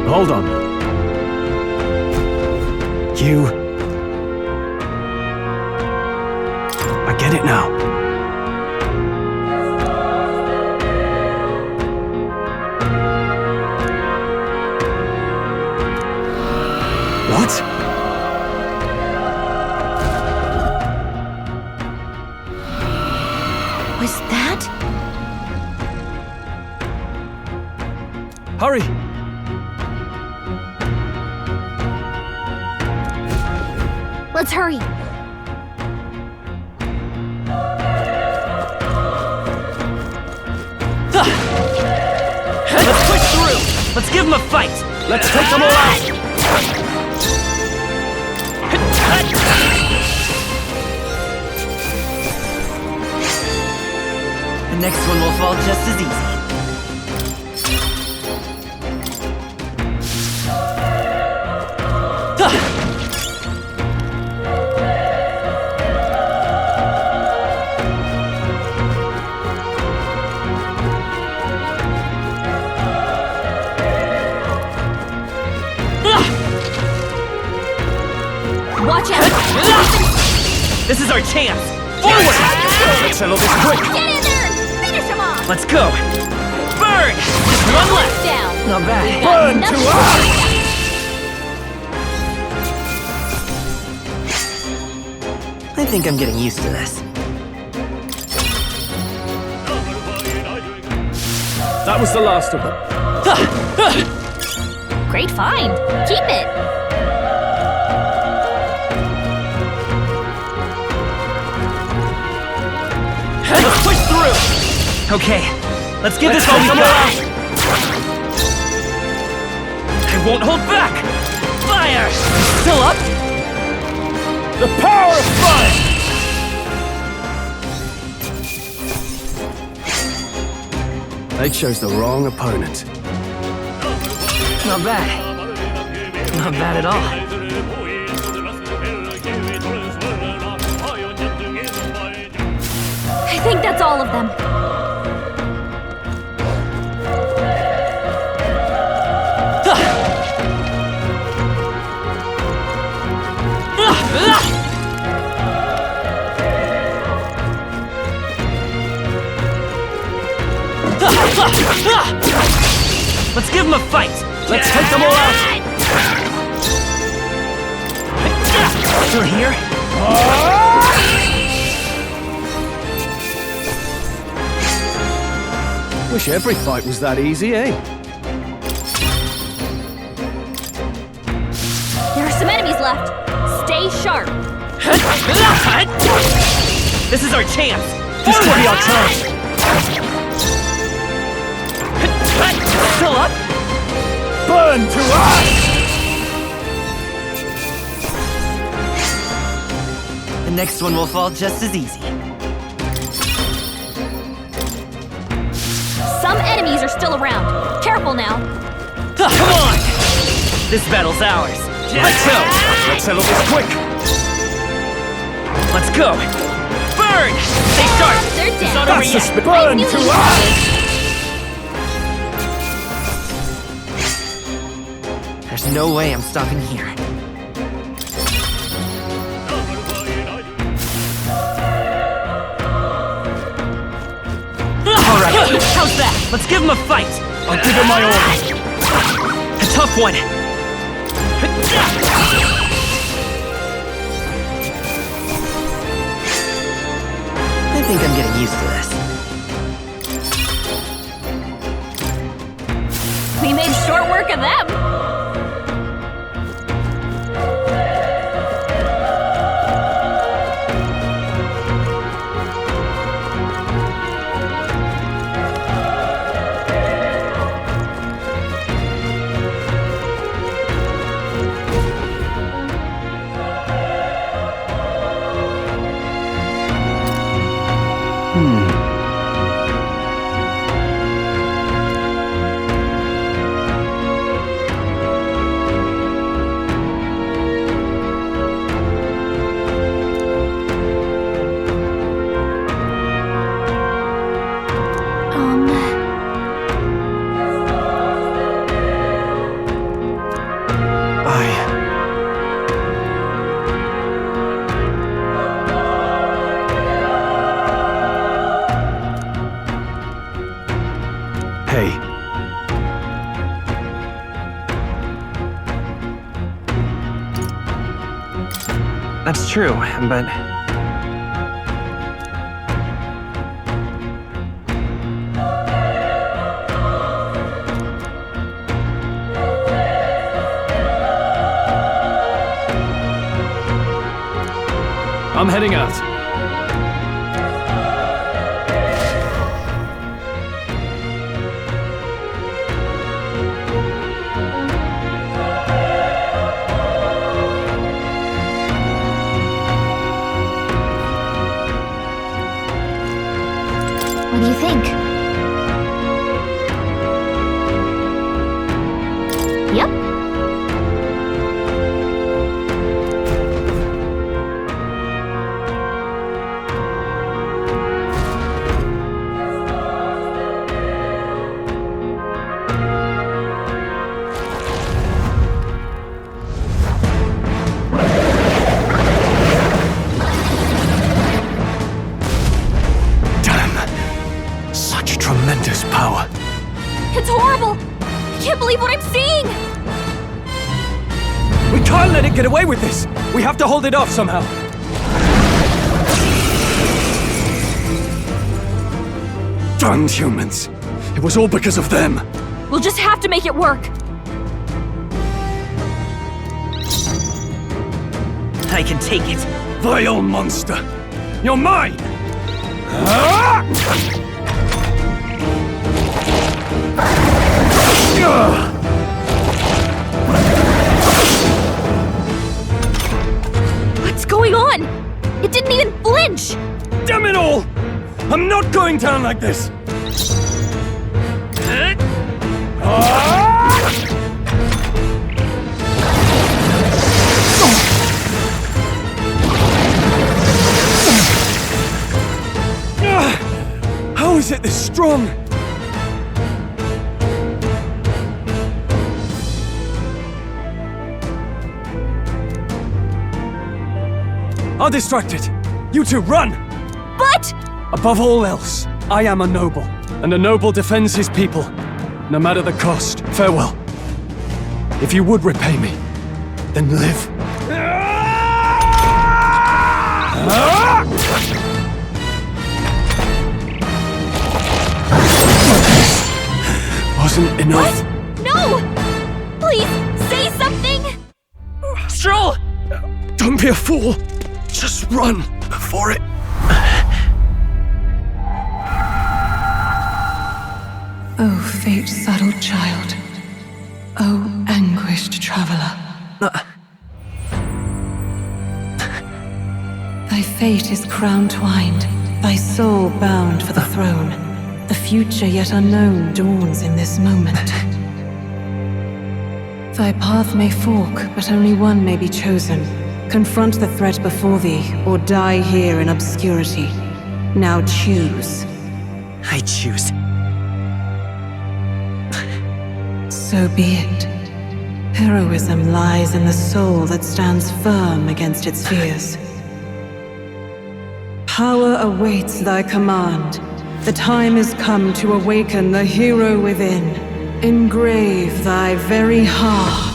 Hold on. I get it now. What? Was that? Hurry! Let's hurry. Let's push through! Let's give them a fight! Let's take them all out! The next one will fall just as easy. Watch out! This is our chance! Forward! Let's settle this quick! Get in there! Finish him off! Let's go! Burn! Just one left! Down! Not bad. Burn to us! I think I'm getting used to this. That was the last of them. Great find! Keep it! Let's push through! Okay, let's give this all we got! I won't hold back! Fire! Still up? The power of fire! They chose the wrong opponent. Not bad. Not bad at all. I think that's all of them. Let's give them a fight! Let's take them all out! Through here? Wish every fight was that easy, eh? There are some enemies left. Stay sharp. This is our chance! This could be our time! Still up? Burn to us! The next one will fall just as easy. Some enemies are still around. Careful now. Come on! This battle's ours. Let's go! Let's settle this quick! Let's go! Burn! Stay sharp! They're It's down. not over That's yet. a burn to us! There's no way I'm stopping here. Alright, how's that? Let's give him a fight! I'll give him my orders. A tough one! I think I'm getting used to this. We made short work of them. Hey. That's true, but... I'm heading out. What do you think? Yep. Tremendous power. It's horrible! I can't believe what I'm seeing! We can't let it get away with this! We have to hold it off somehow. Damned humans. It was all because of them. We'll just have to make it work. I can take it. Vile monster. You're mine! Ah! What's going on? It didn't even flinch! Damn it all! I'm not going down like this! How is it this strong? I'll distract it. You two, run! But... Above all else, I am a noble, and a noble defends his people, no matter the cost. Farewell. If you would repay me, then live. Wasn't enough. What? No! Please, say something! Stroll! Don't be a fool. Just run for it. Oh, fate-saddled child. Oh, anguished traveler. Thy fate is crown-twined, thy soul bound for the throne. The future yet unknown dawns in this moment. Thy path may fork, but only one may be chosen. Confront the threat before thee, or die here in obscurity. Now choose. I choose. So be it. Heroism lies in the soul that stands firm against its fears. Power awaits thy command. The time is come to awaken the hero within. Engrave thy very heart.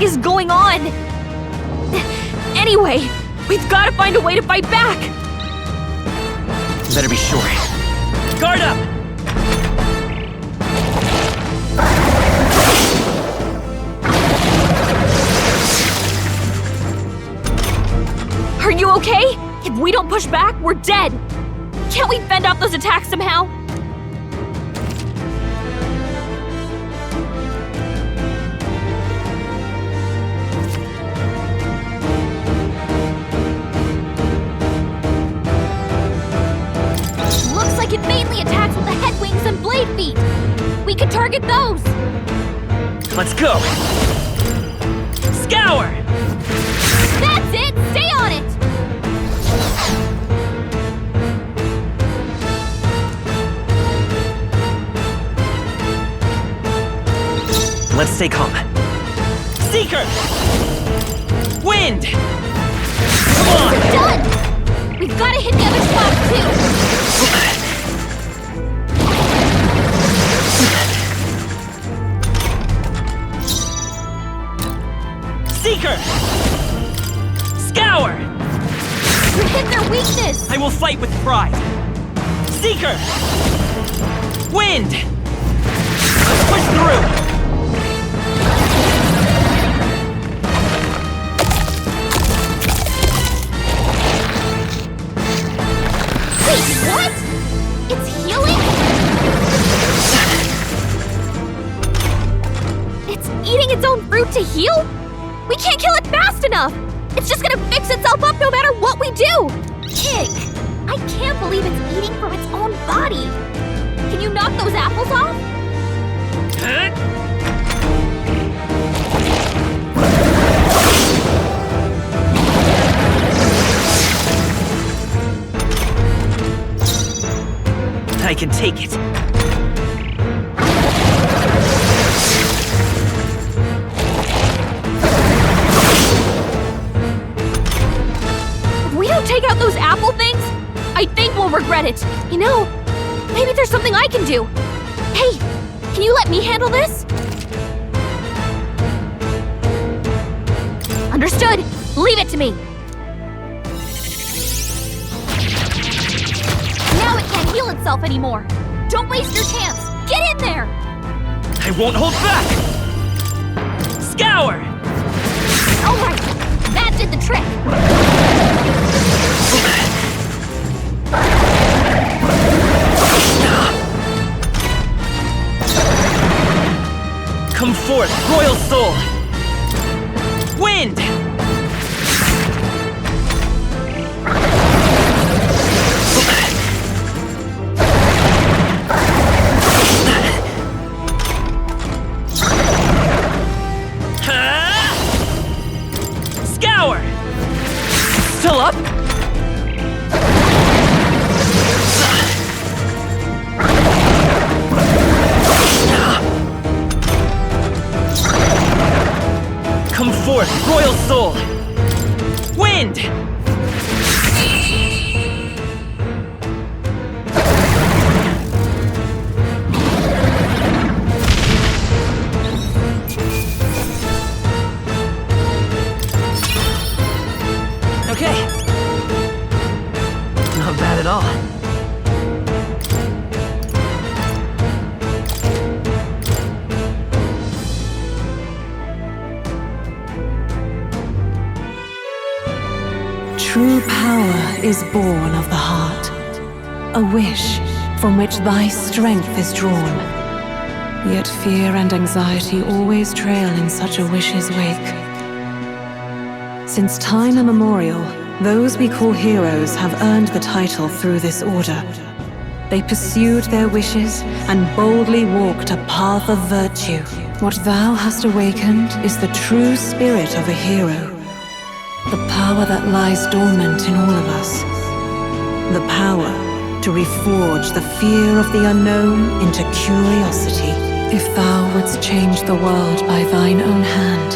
Is going on? Anyway, we've got to find a way to fight back. Better be sure. Guard up! Are you okay? If we don't push back, we're dead. Can't we fend off those attacks somehow? It mainly attacks with the head wings and blade feet. We could target those. Let's go. Scour. That's it. Stay on it. Stay calm. Seeker! Wind! Come on! We're done! We've got to hit the other spot, too! Seeker! Scour! We hit their weakness! I will fight with pride. Seeker! Wind! Let's push through! Wait, what? It's healing? It's eating its own fruit to heal? We can't kill it fast enough! It's just gonna fix itself up no matter what we do! Ick! I can't believe it's eating from its own body! Can you knock those apples off? I can take it. If we don't take out those apple things, I think we'll regret it. You know, maybe there's something I can do. Hey, can you let me handle this? Understood. Leave it to me. Now it can't heal itself anymore. Don't waste your chance. Get in there. I won't hold back! Scour! All right, that did the trick. Come forth, royal soul! Wind! Scour! Still up? Come forth, royal soul! Wind! Okay. Not bad at all. True power is born of the heart, a wish from which thy strength is drawn. Yet fear and anxiety always trail in such a wish's wake. Since time immemorial, those we call heroes have earned the title through this order. They pursued their wishes and boldly walked a path of virtue. What thou hast awakened is the true spirit of a hero. The power that lies dormant in all of us. The power to reforge the fear of the unknown into curiosity. If thou wouldst change the world by thine own hand,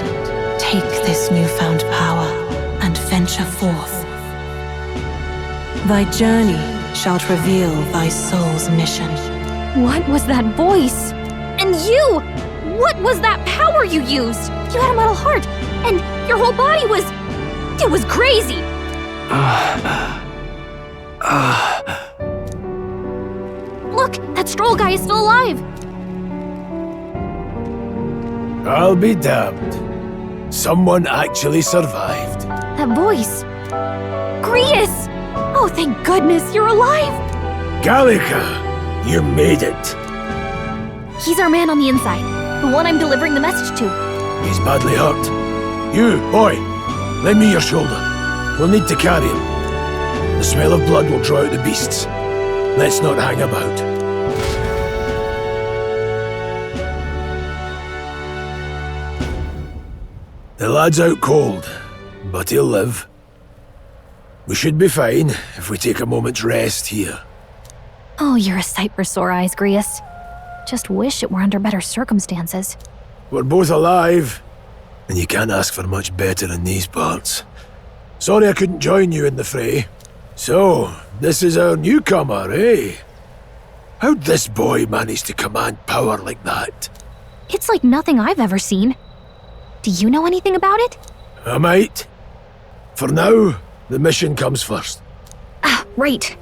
take this newfound power and venture forth. Thy journey shalt reveal thy soul's mission. What was that voice? And you! What was that power you used? You had a metal heart, and your whole body was... It was crazy! Look, that stroll guy is still alive! I'll be damned. Someone actually survived. That voice... Grius! Oh, thank goodness, you're alive! Gallica, you made it. He's our man on the inside, the one I'm delivering the message to. He's badly hurt. You, boy, lend me your shoulder. We'll need to carry him. The smell of blood will draw out the beasts. Let's not hang about. The lad's out cold, but he'll live. We should be fine if we take a moment's rest here. Oh, you're a sight for sore eyes, Grius. Just wish it were under better circumstances. we're both alive, and you can't ask for much better in these parts. Sorry I couldn't join you in the fray. So, this is our newcomer, eh? How'd this boy manage to command power like that? It's like nothing I've ever seen. Do you know anything about it? I might. For now, the mission comes first. Ah, right.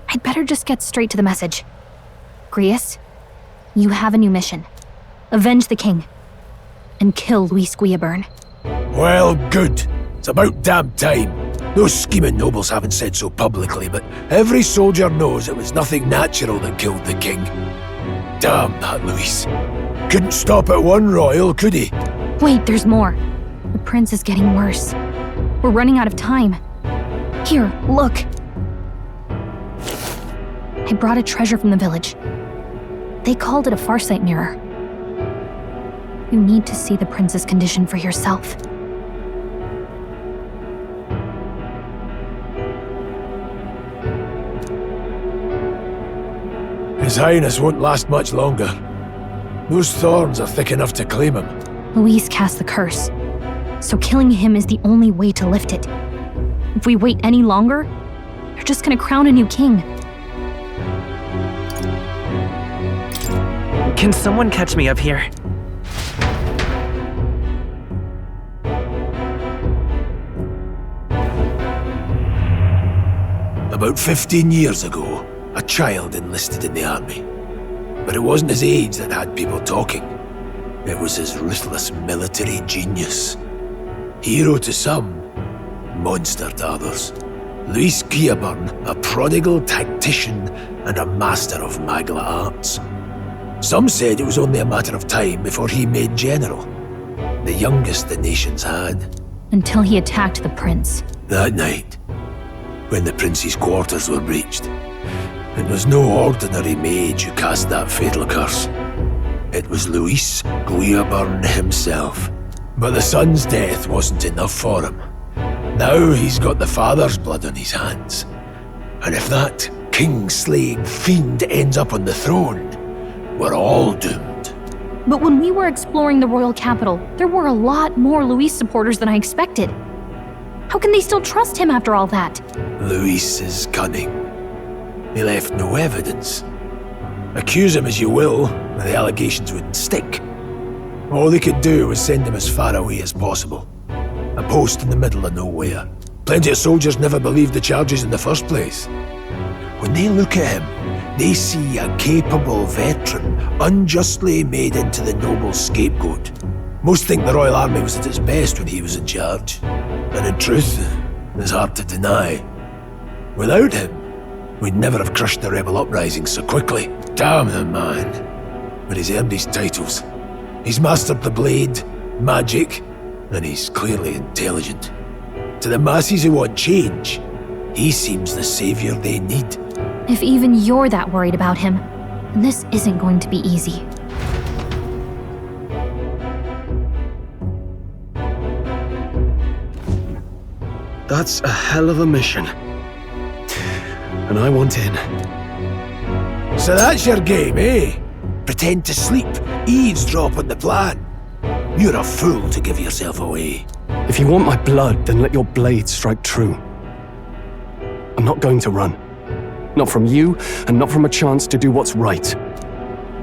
I'd better just get straight to the message. Grius, you have a new mission. Avenge the king. And kill Luis Guillaburn. Well, good. It's about damn time. Those scheming nobles haven't said so publicly, but every soldier knows it was nothing natural that killed the king. Damn that Luis. Couldn't stop at one royal, could he? Wait, there's more. The prince is getting worse. We're running out of time. Here, look. I brought a treasure from the village. They called it a farsight mirror. You need to see the prince's condition for yourself. His Highness won't last much longer. Those thorns are thick enough to claim him. Luis cast the curse, so killing him is the only way to lift it. If we wait any longer, you're just gonna crown a new king. Can someone catch me up here? About 15 years ago, a child enlisted in the army. But it wasn't his age that had people talking. It was his ruthless military genius. Hero to some, monster to others. Luis Guillaburn, a prodigal tactician and a master of Magla arts. Some said it was only a matter of time before he made general. The youngest the nations had. Until he attacked the prince. That night, when the prince's quarters were breached, it was no ordinary mage who cast that fatal curse. It was Luis Guillaburn himself. But the son's death wasn't enough for him. Now he's got the father's blood on his hands. And if that king-slaying fiend ends up on the throne, we're all doomed. But when we were exploring the royal capital, there were a lot more Luis supporters than I expected. How can they still trust him after all that? Luis is cunning. He left no evidence. Accuse him as you will, the allegations wouldn't stick. All they could do was send him as far away as possible. A post in the middle of nowhere. Plenty of soldiers never believed the charges in the first place. When they look at him, they see a capable veteran unjustly made into the noble's scapegoat. Most think the Royal Army was at its best when he was in charge. And in truth, it's hard to deny. Without him, we'd never have crushed the rebel uprising so quickly. Damn the man. But he's earned his titles. He's mastered the blade, magic, and he's clearly intelligent. To the masses who want change, he seems the savior they need. If even you're that worried about him, then this isn't going to be easy. That's a hell of a mission. And I want in. So that's your game, eh? Pretend to sleep, eavesdrop on the plan. You're a fool to give yourself away. If you want my blood, then let your blade strike true. I'm not going to run. Not from you, and not from a chance to do what's right.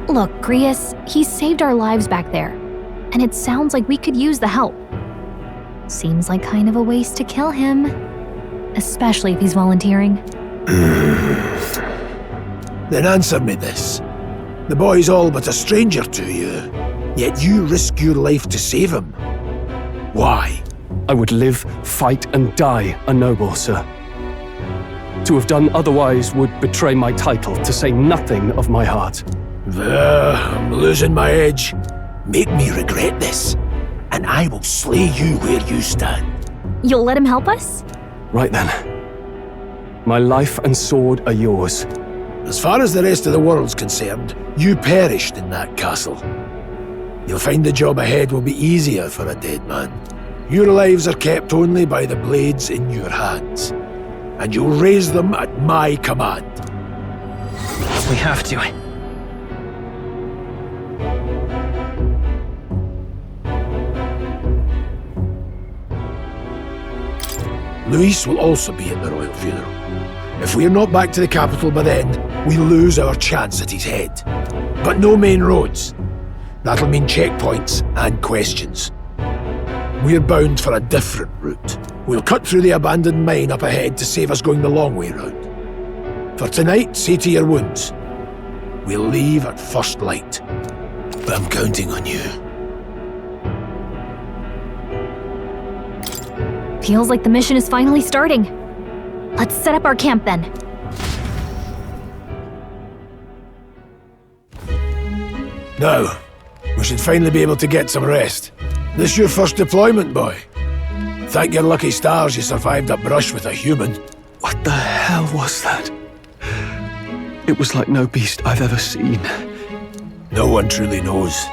Look, Grius, he saved our lives back there. And it sounds like we could use the help. Seems like kind of a waste to kill him. Especially if he's volunteering. Then answer me this. The boy's all but a stranger to you, yet you risk your life to save him. Why? I would live, fight, and die a noble, sir. To have done otherwise would betray my title, to say nothing of my heart. I'm losing my edge. Make me regret this, and I will slay you where you stand. You'll let him help us? Right then. My life and sword are yours. As far as the rest of the world's concerned, you perished in that castle. You'll find the job ahead will be easier for a dead man. Your lives are kept only by the blades in your hands, and you'll raise them at my command. We have to. Luis will also be at the royal funeral. If we're not back to the capital by then, we lose our chance at his head. But no main roads. That'll mean checkpoints and questions. We're bound for a different route. We'll cut through the abandoned mine up ahead to save us going the long way round. For tonight, see to your wounds. We'll leave at first light. But I'm counting on you. Feels like the mission is finally starting. Let's set up our camp then. Now, we should finally be able to get some rest. This your first deployment, boy? Thank your lucky stars you survived a brush with a human. What the hell was that? It was like no beast I've ever seen. No one truly knows.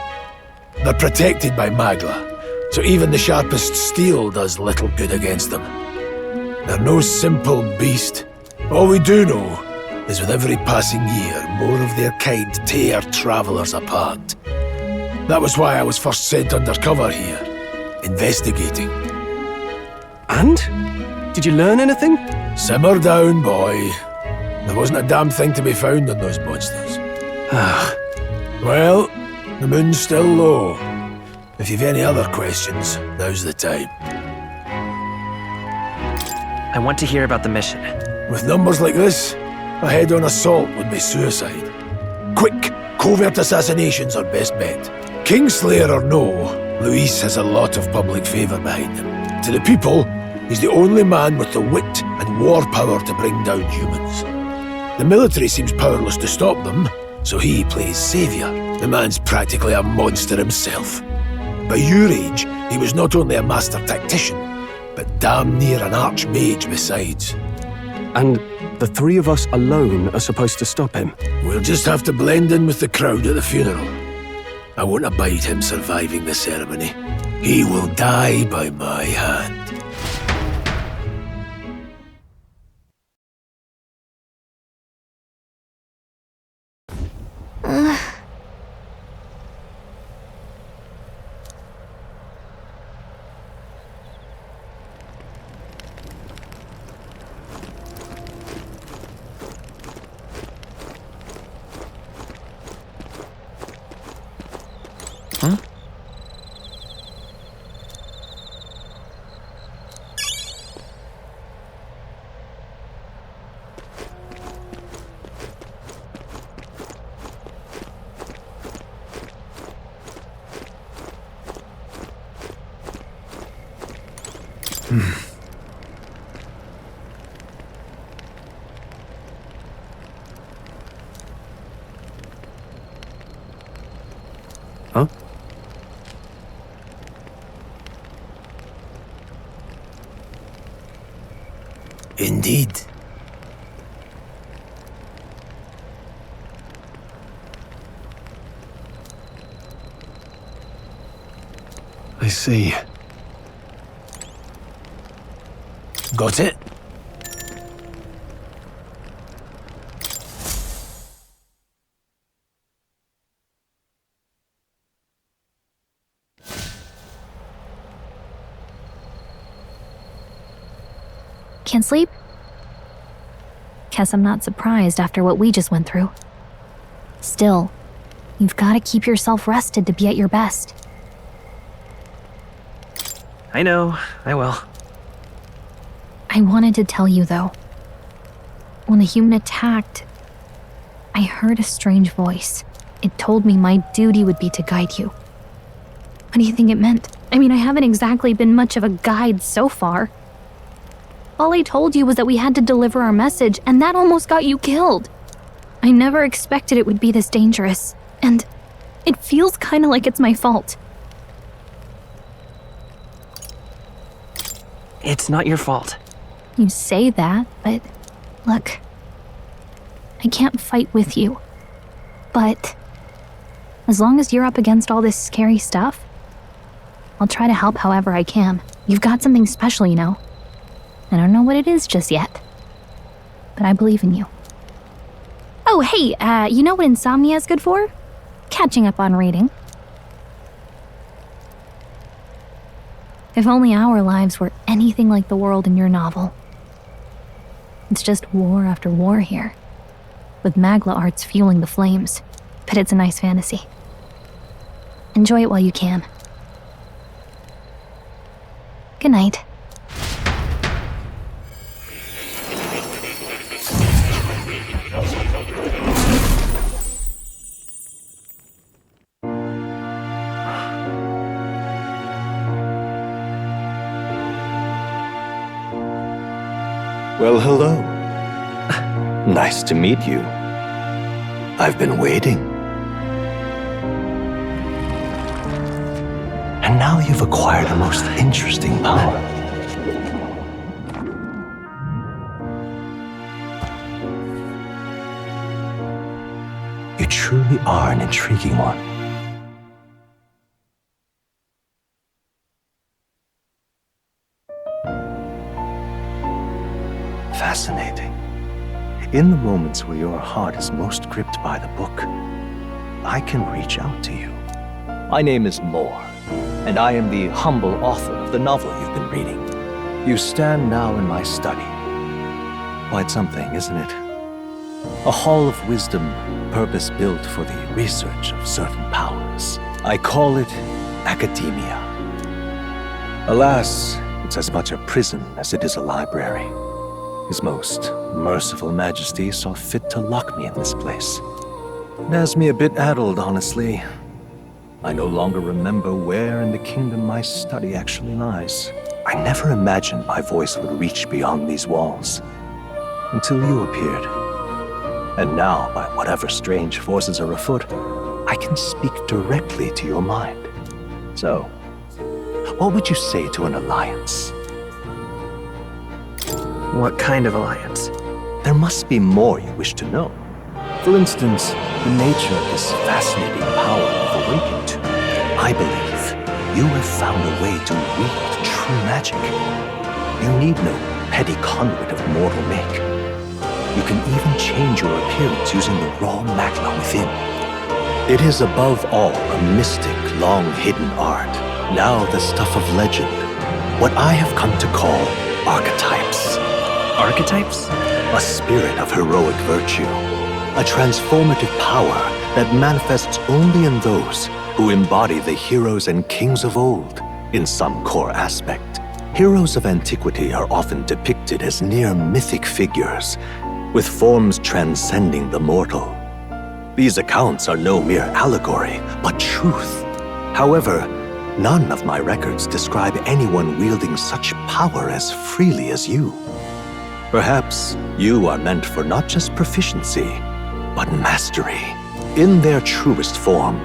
They're protected by Magla, so even the sharpest steel does little good against them. They're no simple beast. All we do know is with every passing year, more of their kind tear travelers apart. That was why I was first sent undercover here, investigating. And? Did you learn anything? Simmer down, boy. There wasn't a damn thing to be found on those monsters. Well, the moon's still low. If you've any other questions, now's the time. I want to hear about the mission. With numbers like this, a head-on assault would be suicide. Quick, covert assassinations are best bet. Kingslayer or no, Luis has a lot of public favour behind him. To the people, he's the only man with the wit and war power to bring down humans. The military seems powerless to stop them, so he plays saviour. The man's practically a monster himself. By your age, he was not only a master tactician, but damn near an archmage besides. And the three of us alone are supposed to stop him? We'll just have to blend in with the crowd at the funeral. I won't abide him surviving the ceremony. He will die by my hand. Huh? Indeed. I see. Got it? Can't sleep? Guess I'm not surprised after what we just went through. Still, you've got to keep yourself rested to be at your best. I know, I will. I wanted to tell you, though. When the human attacked, I heard a strange voice. It told me my duty would be to guide you. What do you think it meant? I mean, I haven't exactly been much of a guide so far. All I told you was that we had to deliver our message, and that almost got you killed. I never expected it would be this dangerous, and it feels kind of like it's my fault. It's not your fault. You say that, but look, I can't fight with you. But as long as you're up against all this scary stuff, I'll try to help however I can. You've got something special, you know. I don't know what it is just yet, but I believe in you. Oh, hey, you know what insomnia is good for? Catching up on reading. If only our lives were anything like the world in your novel. It's just war after war here, with Magla arts fueling the flames, but it's a nice fantasy. Enjoy it while you can. Good night. Well, hello. Nice to meet you. I've been waiting. And now you've acquired a most interesting power. You truly are an intriguing one. Fascinating. In the moments where your heart is most gripped by the book, I can reach out to you. My name is Moore, and I am the humble author of the novel you've been reading. You stand now in my study. Quite something, isn't it? A hall of wisdom, purpose-built for the research of certain powers. I call it academia. Alas, it's as much a prison as it is a library. His most merciful majesty saw fit to lock me in this place. It has me a bit addled, honestly. I no longer remember where in the kingdom my study actually lies. I never imagined my voice would reach beyond these walls. Until you appeared. And now, by whatever strange forces are afoot, I can speak directly to your mind. So, what would you say to an alliance? What kind of alliance? There must be more you wish to know. For instance, the nature of this fascinating power you've awakened to. I believe you have found a way to wield true magic. You need no petty conduit of mortal make. You can even change your appearance using the raw magma within. It is above all a mystic, long-hidden art, now the stuff of legend, what I have come to call archetypes. Archetypes? A spirit of heroic virtue. A transformative power that manifests only in those who embody the heroes and kings of old in some core aspect. Heroes of antiquity are often depicted as near mythic figures, with forms transcending the mortal. These accounts are no mere allegory, but truth. However, none of my records describe anyone wielding such power as freely as you. Perhaps you are meant for not just proficiency, but mastery. In their truest form,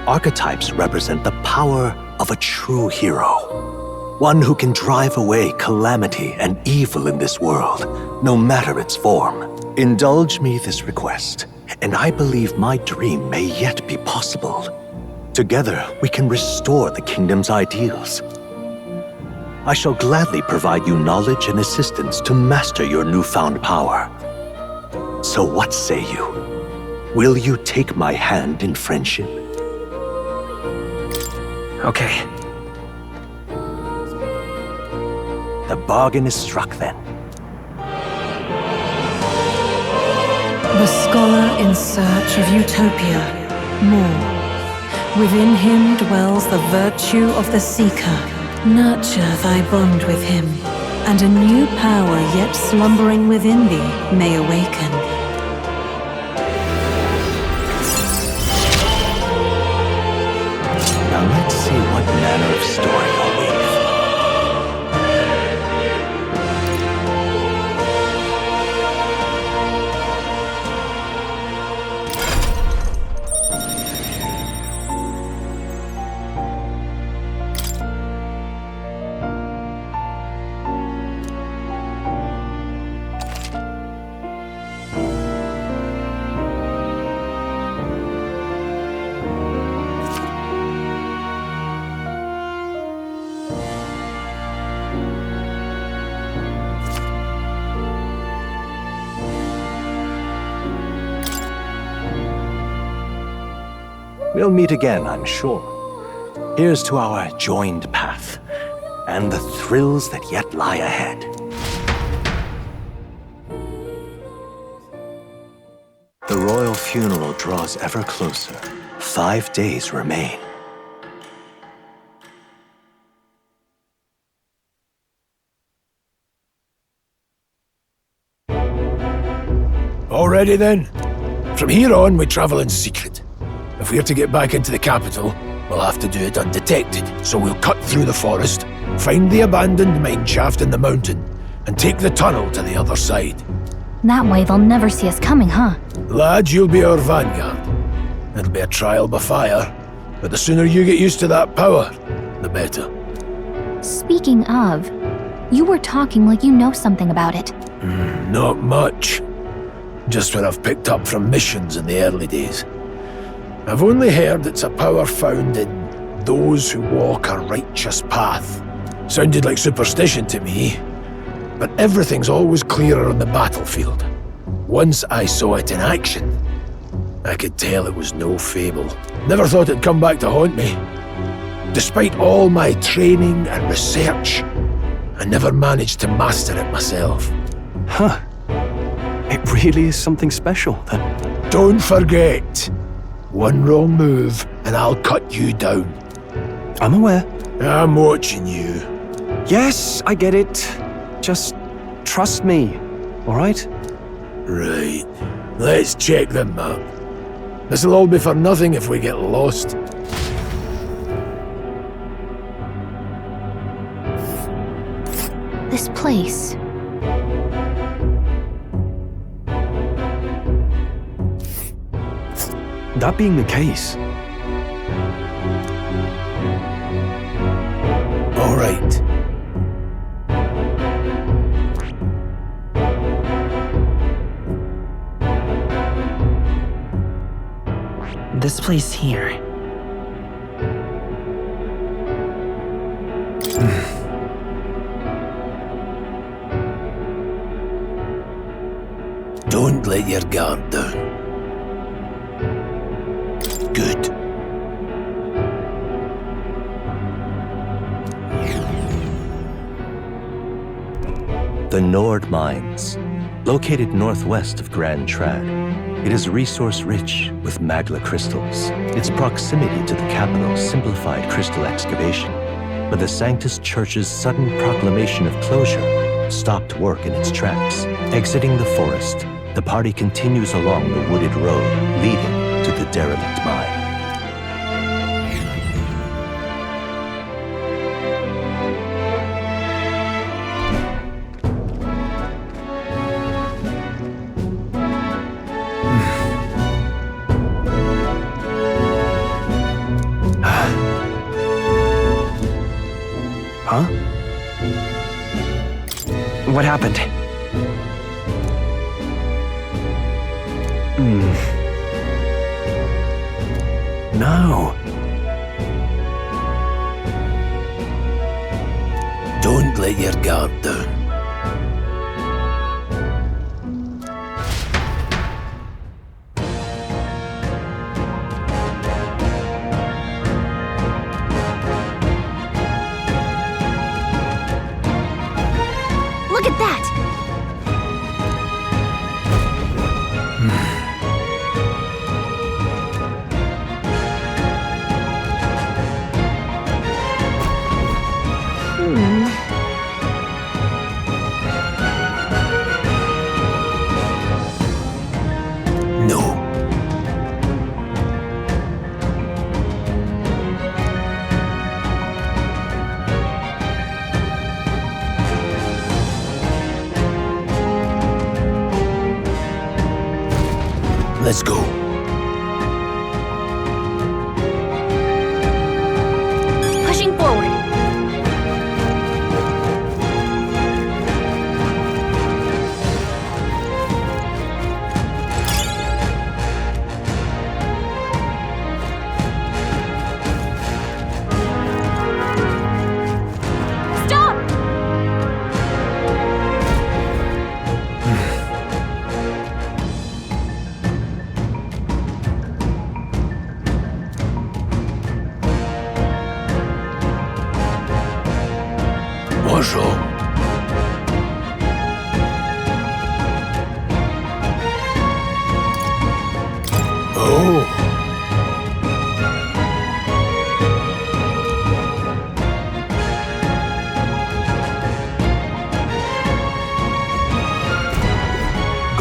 archetypes represent the power of a true hero. One who can drive away calamity and evil in this world, no matter its form. Indulge me this request, and I believe my dream may yet be possible. Together, we can restore the kingdom's ideals. I shall gladly provide you knowledge and assistance to master your newfound power. So what say you? Will you take my hand in friendship? Okay. The bargain is struck then. The scholar in search of utopia. More. Within him dwells the virtue of the seeker. Nurture thy bond with him, and a new power yet slumbering within thee may awaken. Now let's see what manner of story I'll weave. We'll meet again, I'm sure. Here's to our joined path, and the thrills that yet lie ahead. The royal funeral draws ever closer. 5 days remain. Already then? From here on, we travel in secret. If we're to get back into the capital, we'll have to do it undetected. So we'll cut through the forest, find the abandoned mine shaft in the mountain, and take the tunnel to the other side. That way they'll never see us coming, huh? Lad, you'll be our vanguard. It'll be a trial by fire, but the sooner you get used to that power, the better. Speaking of, you were talking like you know something about it. Not much. Just what I've picked up from missions in the early days. I've only heard it's a power found in those who walk a righteous path. Sounded like superstition to me, but everything's always clearer on the battlefield. Once I saw it in action, I could tell it was no fable. Never thought it'd come back to haunt me. Despite all my training and research, I never managed to master it myself. Huh. It really is something special, then. Don't forget, one wrong move and I'll cut you down. I'm aware. I'm watching you. Yes, I get it. Just trust me, all right? Right. Let's check the map. This'll all be for nothing if we get lost. This place. That being the case. All right. This place here. Don't let your guard down. Good. The Nord Mines, located northwest of Grand Trad. It is resource-rich with magla crystals. Its proximity to the capital simplified crystal excavation, but the Sanctus Church's sudden proclamation of closure stopped work in its tracks. Exiting the forest, the party continues along the wooded road leading to the derelict mine. Huh? What happened? No. Don't let your guard down. Look at that! No. Let's go. Pushing forward. Stop!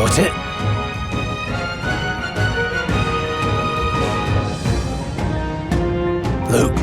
Got it. Luke.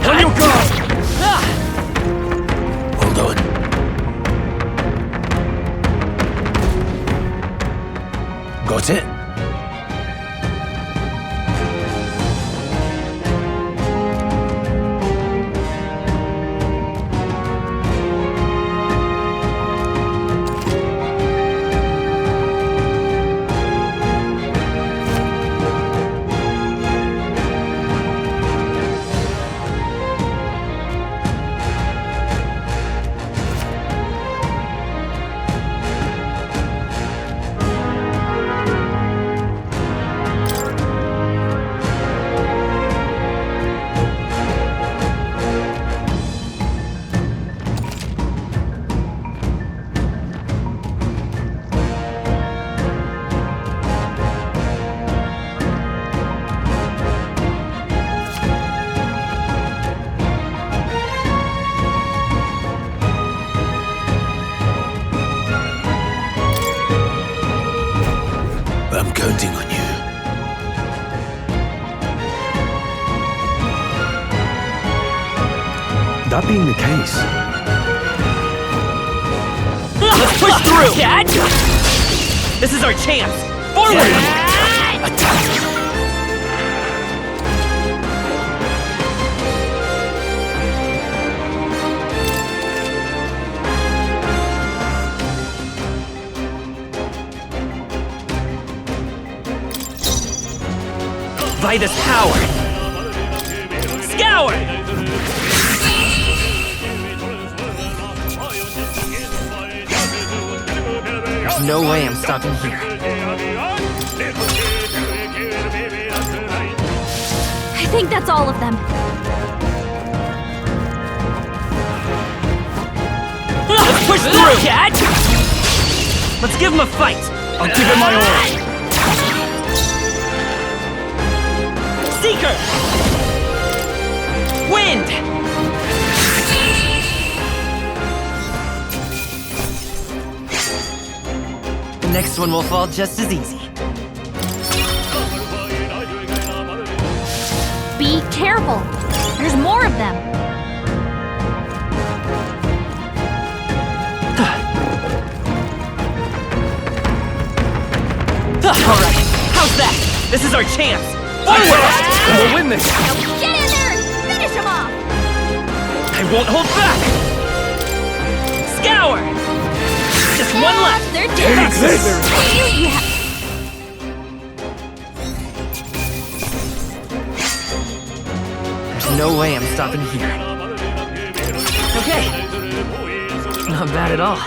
On your guard! Hold on. Got it? I'm counting on you. That being the case, let's push through! This is our chance! Forward! Attack! Vitus power! Scour! There's no way I'm stopping here. I think that's all of them. Let's push through! Let's give him a fight! I'll give it my all. Seeker! Wind! The next one will fall just as easy. Be careful. There's more of them. Alright, how's that? This is our chance! Forward! We'll win this! Get in there and finish him off! I won't hold back! Scour! Just one left! They're Take this! There's no way I'm stopping here. Okay. Not bad at all.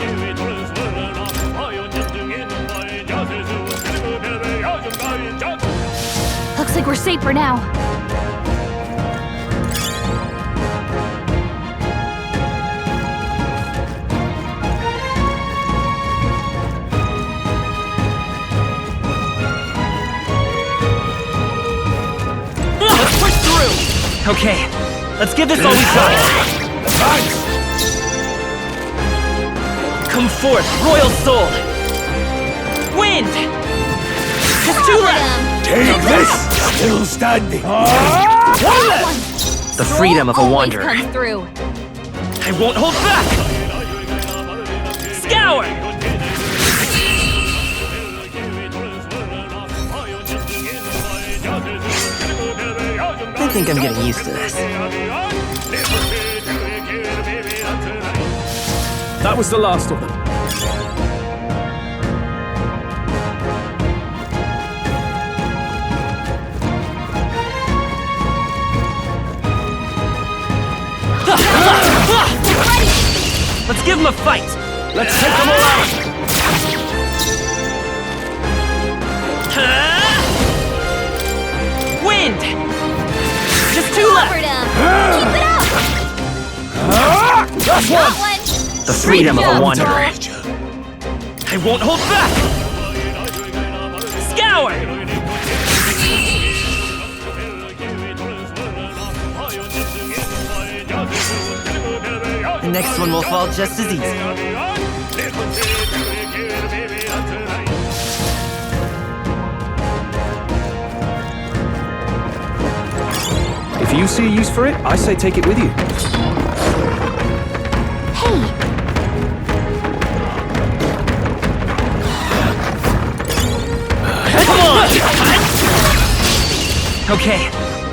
Looks like we're safe for now. Let's push through! Okay, let's give this all we got. Come forth, royal soul! Wind! Just two left! Take this! Still standing. The freedom of a wanderer. Come through. I won't hold back! Scour! I think I'm getting used to this. That was the last of them. Let's give him a fight! Let's take them all out! Wind! Just two left! Keep it up! That's one! The freedom of a wanderer. I won't hold back! Scour! The next one will fall just as easy. If you see a use for it, I say take it with you. Come on! Okay,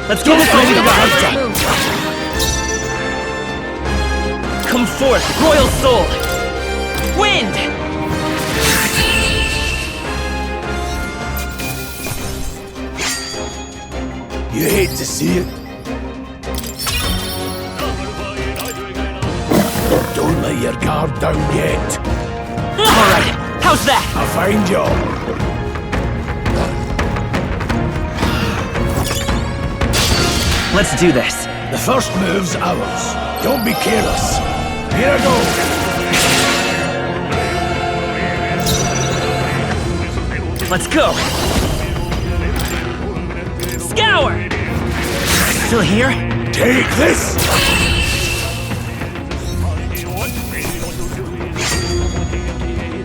let's get this over the line. Come forth, royal soul! Wind! You hate to see it. Don't let your guard down yet. Alright, how's that? A fine job. Let's do this. The first move's ours. Don't be careless. Here I go. Let's go. Scour! Still here? Take this!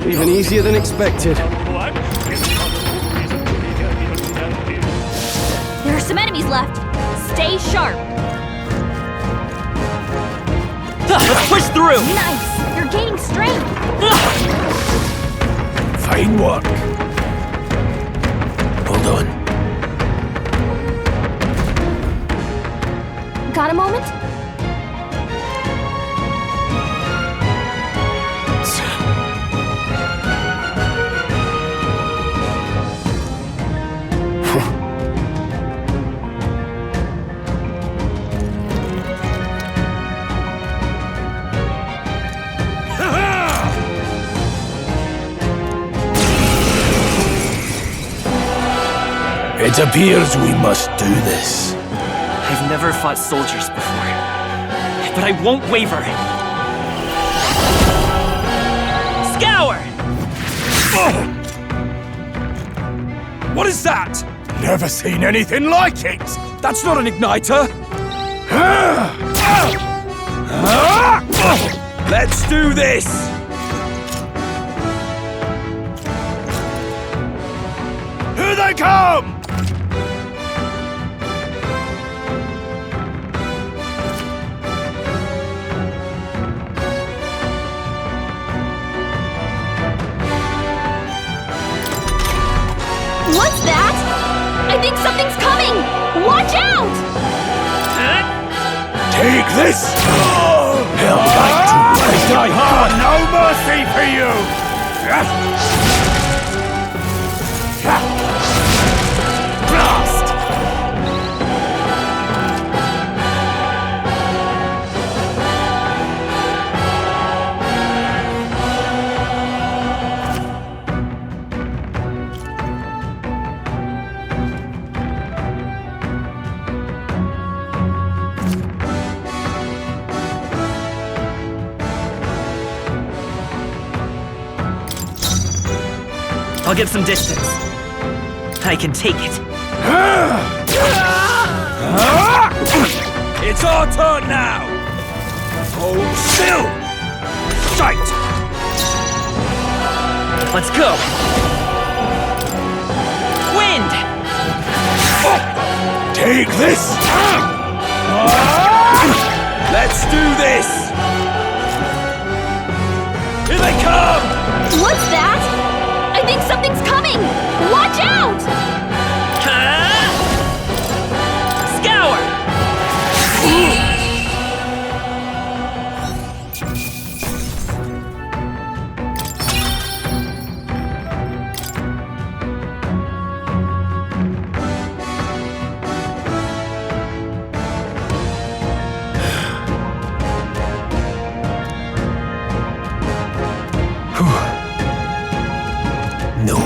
Even easier than expected. There are some enemies left. Stay sharp. Let's push through! Nice! You're gaining strength. Fine work. Hold on. Got a moment? It appears we must do this. I've never fought soldiers before, but I won't waver. Scour! What is that? Never seen anything like it! That's not an igniter! Let's do this! Here they come! What's that? I think something's coming! Watch out! Take this! Hell back to die hard! No mercy for you! Blast! I'll get some distance. I can take it. It's our turn now! Hold still! Sight! Let's go! Take this! Let's do this! Here they come! What's that? I think something's coming! Watch out! Scour! No.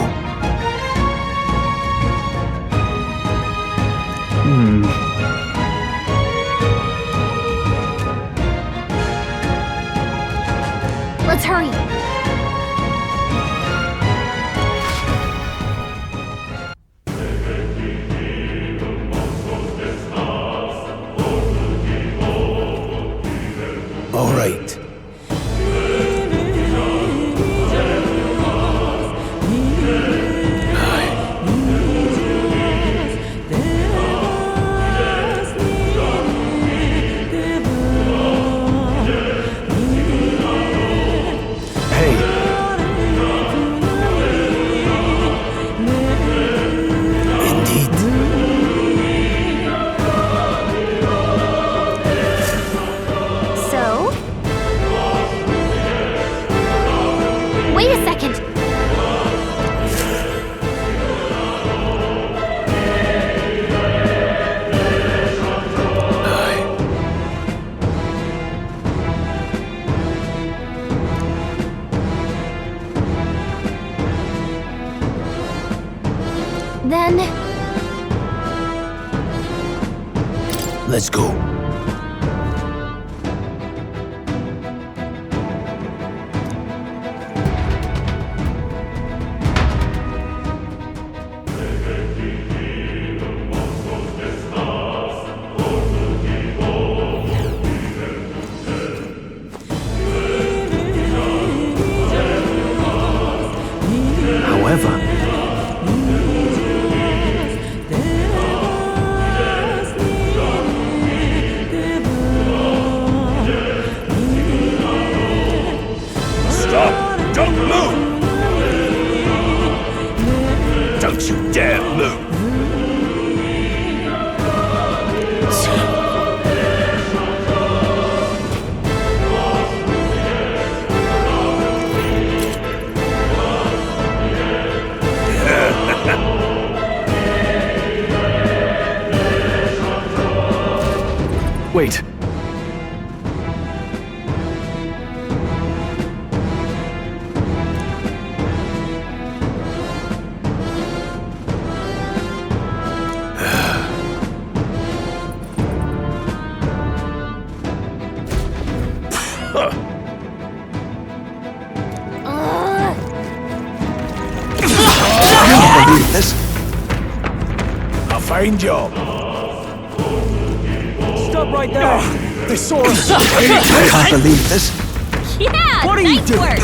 Let's hurry. All right. So? Wait a second. Then... Let's go. However, Stop! Don't move! Don't you dare move! Wait. this. A fine job. Stop right there! They saw us. I can't believe this. Yeah, what are you doing?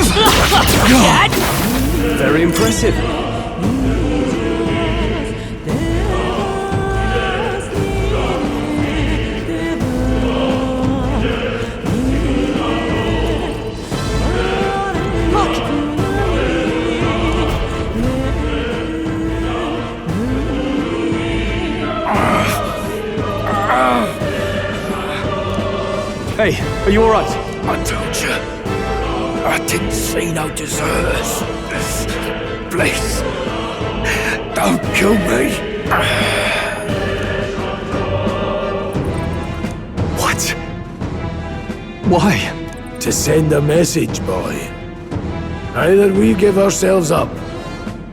Very impressive. Hey, are you alright? I told you. I didn't see no deserters. Please. Don't kill me. What? Why? To send a message, boy. Either we give ourselves up,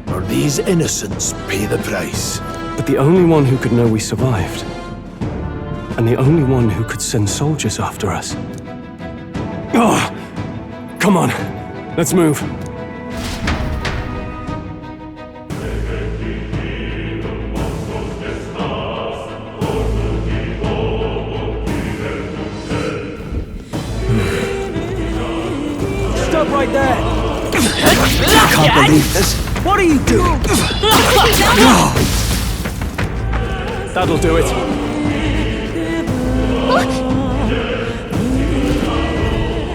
or these innocents pay the price. But the only one who could know we survived, and the only one who could send soldiers after us. Oh! Come on, let's move. Stop right there! I can't believe this. What are you doing? That'll do it.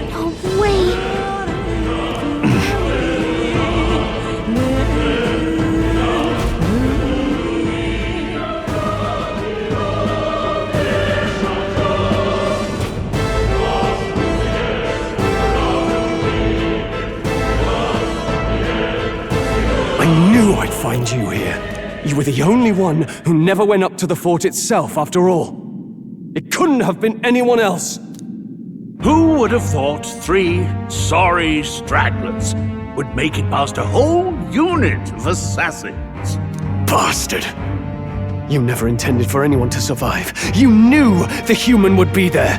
No way. I knew I'd find you here. You were the only one who never went up to the fort itself, after all. It couldn't have been anyone else. Who would have thought 3 sorry stragglers would make it past a whole unit of assassins? Bastard! You never intended for anyone to survive. You knew the human would be there.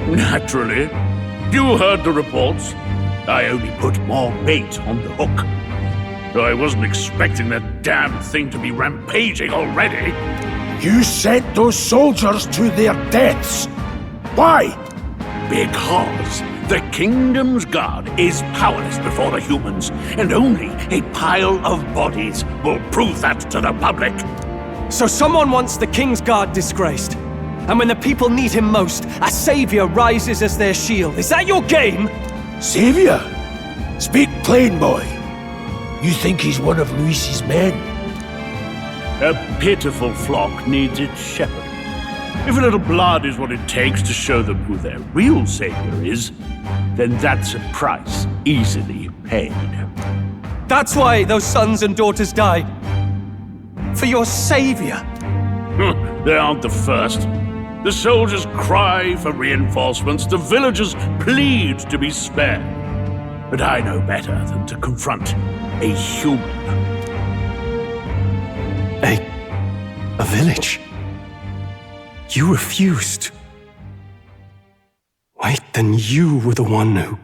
Naturally. You heard the reports. I only put more bait on the hook. I wasn't expecting that damn thing to be rampaging already. You sent those soldiers to their deaths. Why? Because the Kingdom's Guard is powerless before the humans, and only a pile of bodies will prove that to the public. So someone wants the King's Guard disgraced. And when the people need him most, a savior rises as their shield. Is that your game? Savior? Speak plain, boy. You think he's one of Luis's men? A pitiful flock needs its shepherd. If a little blood is what it takes to show them who their real savior is, then that's a price easily paid. That's why those sons and daughters died. For your savior. They aren't the first. The soldiers cry for reinforcements, the villagers plead to be spared. But I know better than to confront a human. A village? You refused. Wait, then you were the one who...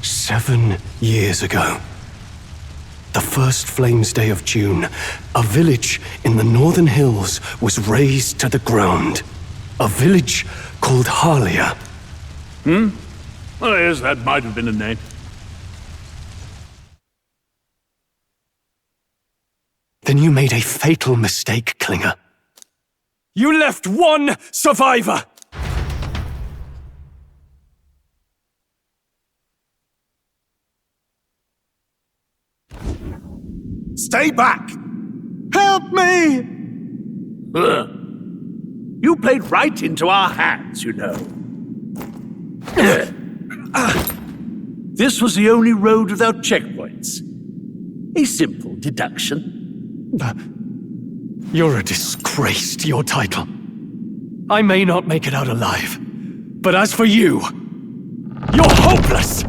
7 years ago, the first Flames Day of June, a village in the northern hills was razed to the ground. A village called Harlia. Oh, yes, that might have been a name. Then you made a fatal mistake, Klinger. You left one survivor! Stay back! Help me! You played right into our hands, you know. This was the only road without checkpoints. A simple deduction. You're a disgrace to your title. I may not make it out alive, but as for you, you're hopeless!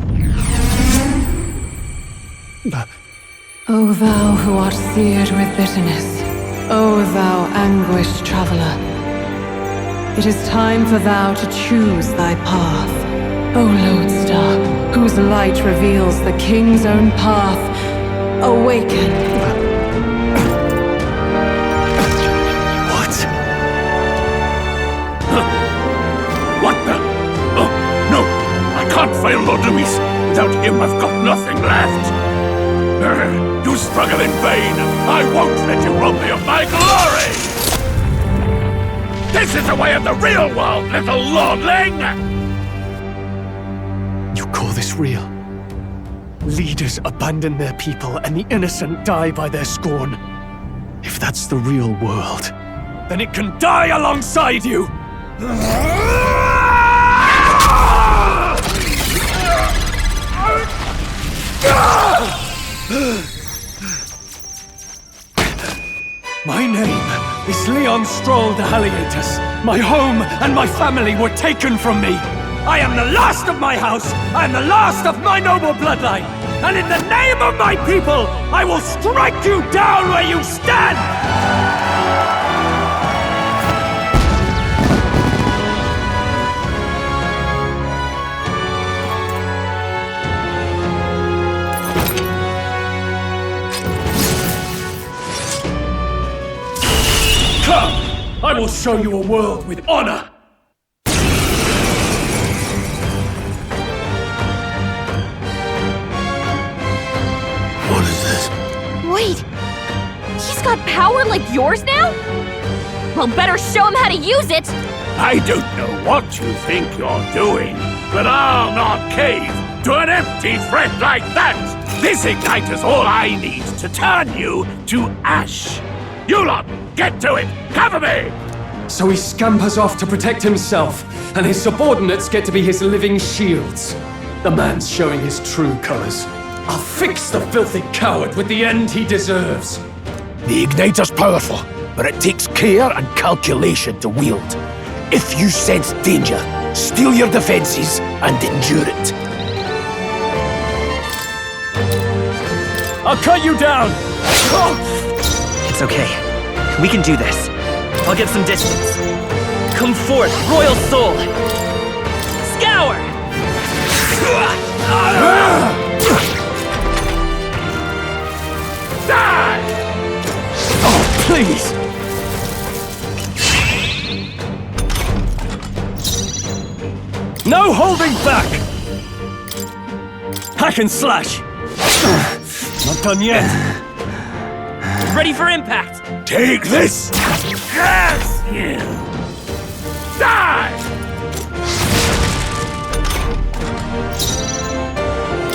O thou who art seared with bitterness, O thou anguished traveler, it is time for thou to choose thy path. O lodestar, whose light reveals the king's own path, awaken. What? What the? Oh, no! I can't fail Lord Luis. Without him, I've got nothing left. You struggle in vain. I won't let you rob me of my glory! This is the way of the real world, little lordling! You call this real? Leaders abandon their people and the innocent die by their scorn. If that's the real world, then it can die alongside you! My name is Leon Stroll de Haliatus. My home and my family were taken from me. I am the last of my house. I am the last of my noble bloodline. And in the name of my people, I will strike you down where you stand! Come! I will show you a world with honor! Wait! He's got power like yours now? Well, better show him how to use it! I don't know what you think you're doing, but I'll not cave to an empty threat like that! This igniter's all I need to turn you to ash. You lot, get to it! Cover me! So he scampers off to protect himself, and his subordinates get to be his living shields. The man's showing his true colors. I'll fix the filthy coward with the end he deserves. The igniter's powerful, but it takes care and calculation to wield. If you sense danger, steel your defenses and endure it. I'll cut you down! It's okay. We can do this. I'll get some distance. Come forth, royal soul! Scour! Die! Oh, please! No holding back! Hack and slash! Not done yet. Ready for impact! Take this! Yes, you! Die!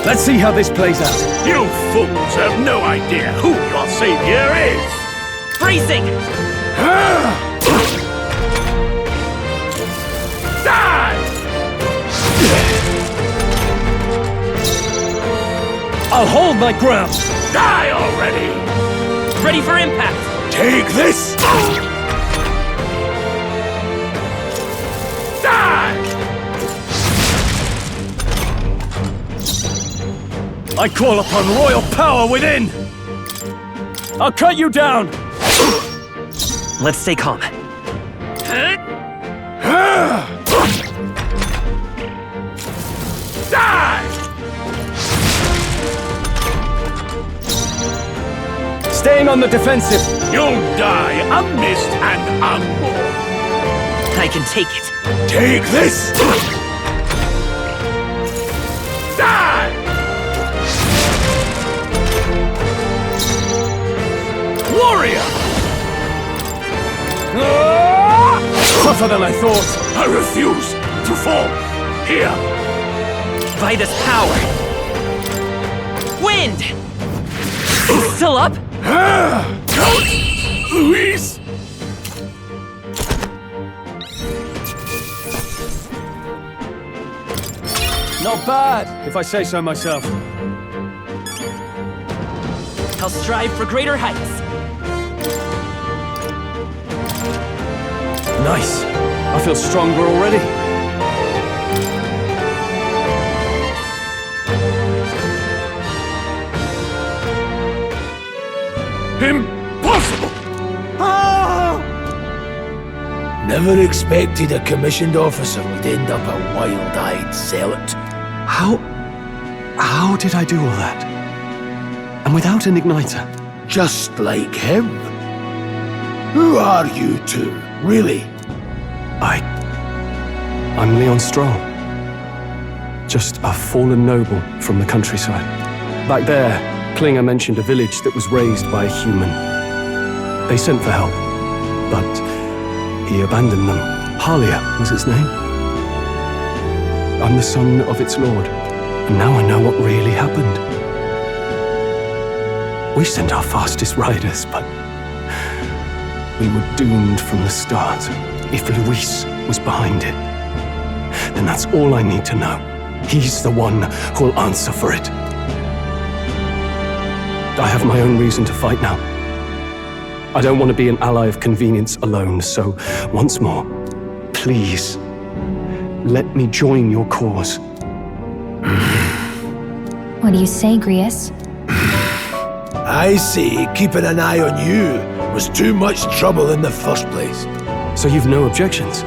Let's see how this plays out. You fools have no idea who your savior is! Freezing! Die! I'll hold my ground! Die already! Ready for impact! Take this! Die! I call upon royal power within! I'll cut you down! Let's stay calm. Die! Staying on the defensive. You'll die unmissed and unborn. I can take it. Take this! Die! Warrior! Tougher than I thought. I refuse to fall. Here. By this power. Wind! Still up? Don't! Louise! Not bad, if I say so myself. I'll strive for greater heights. Nice. I feel stronger already. Impossible! Never expected a commissioned officer would end up a wild-eyed zealot. How did I do all that? And without an igniter? Just like him. Who are you two, really? I'm Leon Stroll. Just a fallen noble from the countryside. Back there, Klinger mentioned a village that was raised by a human. They sent for help, but he abandoned them. Halia was his name. I'm the son of its lord, and now I know what really happened. We sent our fastest riders, but we were doomed from the start. If Luis was behind it, then that's all I need to know. He's the one who'll answer for it. I have my own reason to fight now. I don't want to be an ally of convenience alone, so once more, please, let me join your cause. What do you say, Grius? I say keeping an eye on you was too much trouble in the first place. So you've no objections?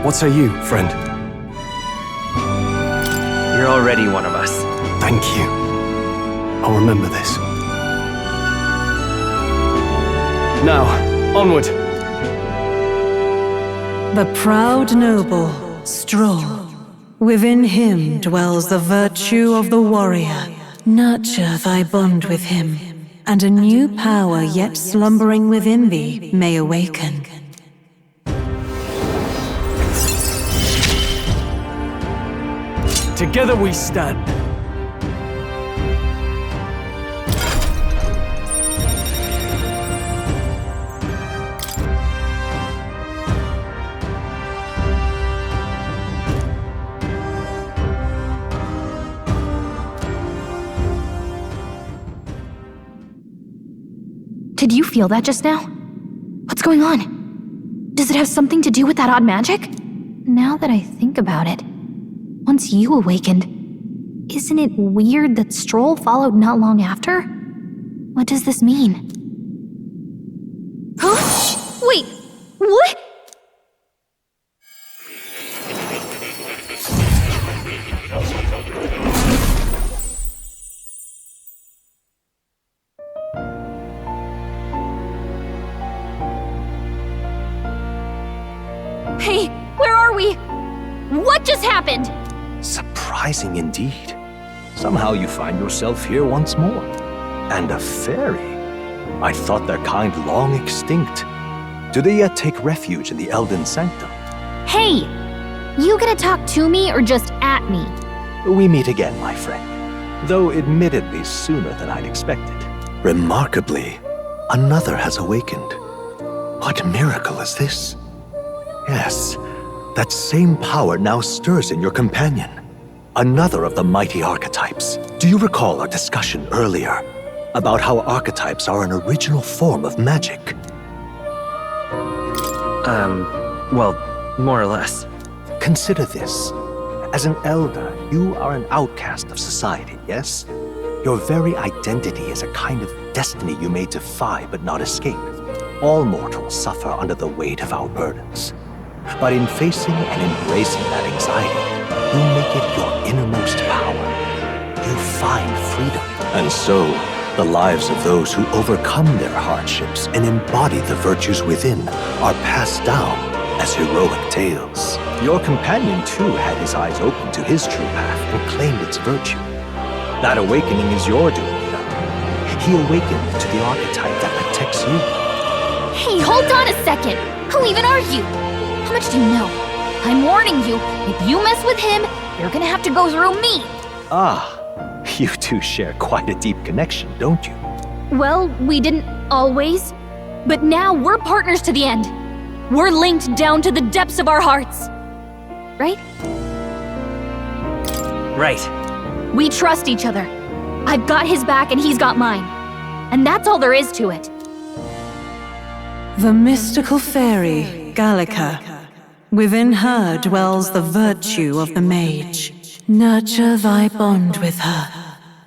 What say you, friend? You're already one of us. Thank you. I'll remember this. Now, onward. The proud noble, Stroll. Within him dwells the virtue of the warrior. Nurture thy bond with him, and a new power yet slumbering within thee may awaken. Together we stand. Did you feel that just now? What's going on? Does it have something to do with that odd magic? Now that I think about it, once you awakened, isn't it weird that Stroll followed not long after? What does this mean? Huh? Wait, what? Hey, where are we? What just happened? Surprising indeed. Somehow you find yourself here once more. And a fairy. I thought their kind long extinct. Do they yet take refuge in the Elden Sanctum? Hey! You gonna talk to me or just at me? We meet again, my friend. Though admittedly sooner than I'd expected. Remarkably, another has awakened. What miracle is this? Yes, that same power now stirs in your companion. Another of the mighty archetypes. Do you recall our discussion earlier about how archetypes are an original form of magic? Well, more or less. Consider this. As an elder, you are an outcast of society, yes? Your very identity is a kind of destiny you may defy but not escape. All mortals suffer under the weight of our burdens. But in facing and embracing that anxiety, you make it your innermost power. You find freedom. And so, the lives of those who overcome their hardships and embody the virtues within are passed down as heroic tales. Your companion, too, had his eyes open to his true path and claimed its virtue. That awakening is your doing, you know. He awakened to the archetype that protects you. Hey, hold on a second! Who even are you? How much do you know? I'm warning you, if you mess with him, you're gonna have to go through me! Ah, you two share quite a deep connection, don't you? Well, we didn't always, but now we're partners to the end. We're linked down to the depths of our hearts. Right? Right. We trust each other. I've got his back and he's got mine. And that's all there is to it. The mystical fairy, Gallica. Within her dwells the virtue of the mage. Nurture thy bond with her,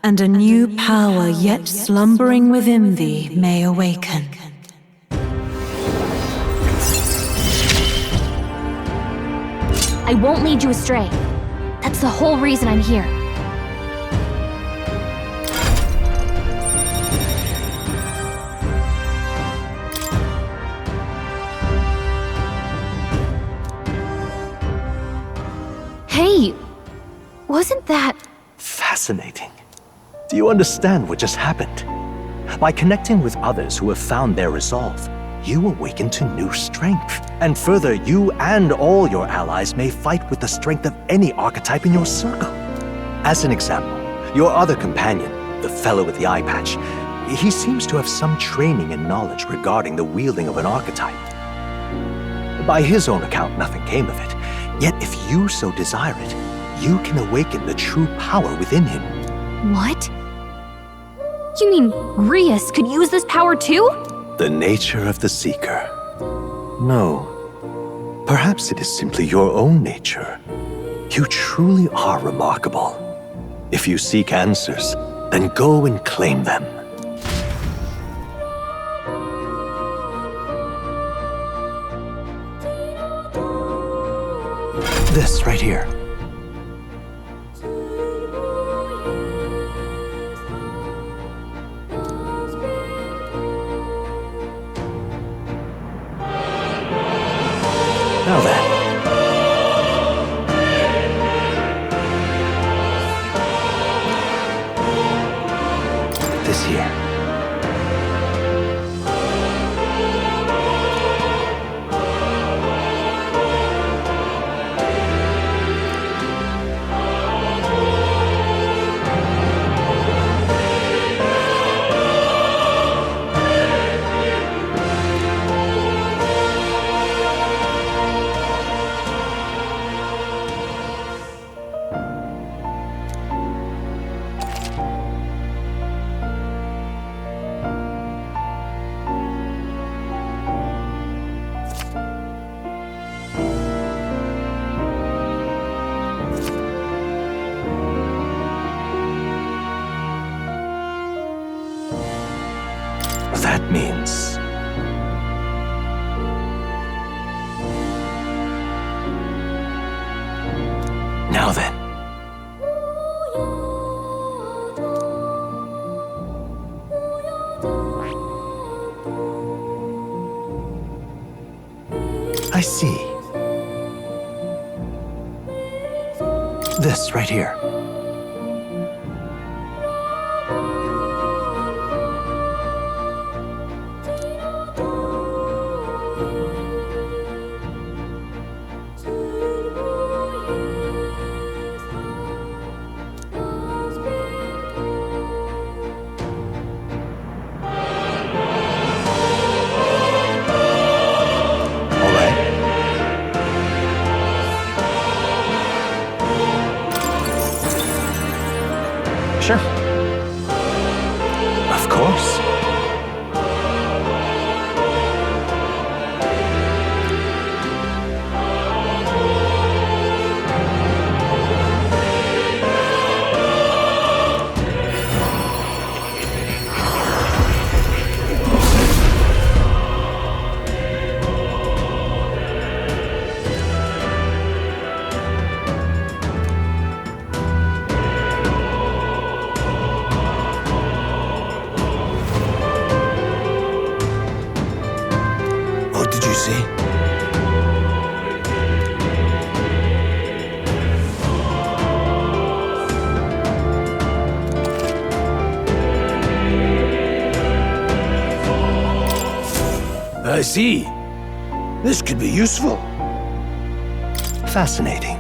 and a new power yet slumbering within thee may awaken. I won't lead you astray. That's the whole reason I'm here. Hey, wasn't that... Fascinating. Do you understand what just happened? By connecting with others who have found their resolve, you awaken to new strength. And further, you and all your allies may fight with the strength of any archetype in your circle. As an example, your other companion, the fellow with the eye patch, he seems to have some training and knowledge regarding the wielding of an archetype. By his own account, nothing came of it. Yet if you so desire it, you can awaken the true power within him. What? You mean Rias could use this power too? The nature of the Seeker. No. Perhaps it is simply your own nature. You truly are remarkable. If you seek answers, then go and claim them. This right here. Now then. This here. means. Now then. I see. This right here. Sure. Of course. What did you say? I see. This could be useful. Fascinating.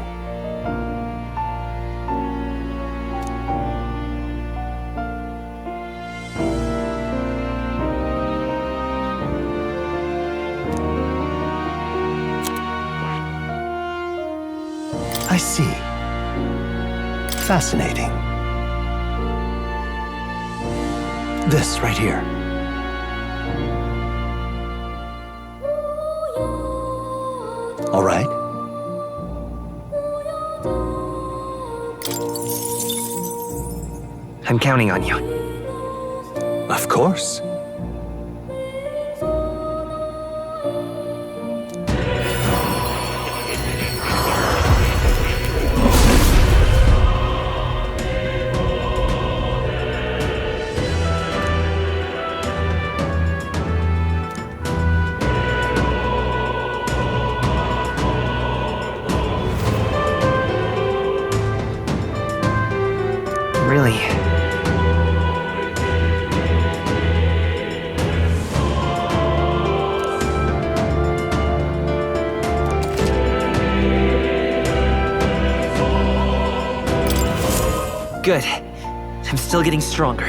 I see. Fascinating. This right here. All right. I'm counting on you. Of course. Really? Good. I'm still getting stronger.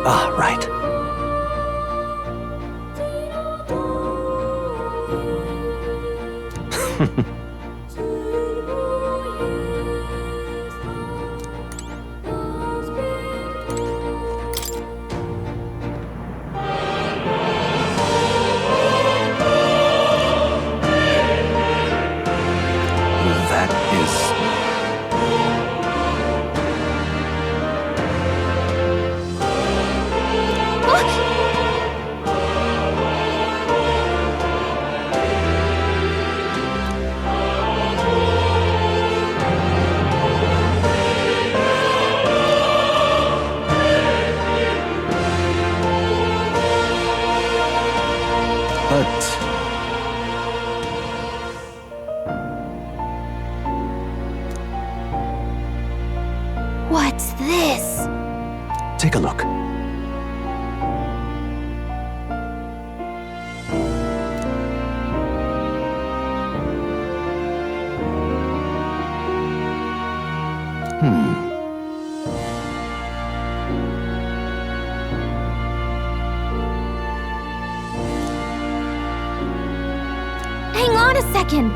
Ah, right. That is... What's this? Take a look. second.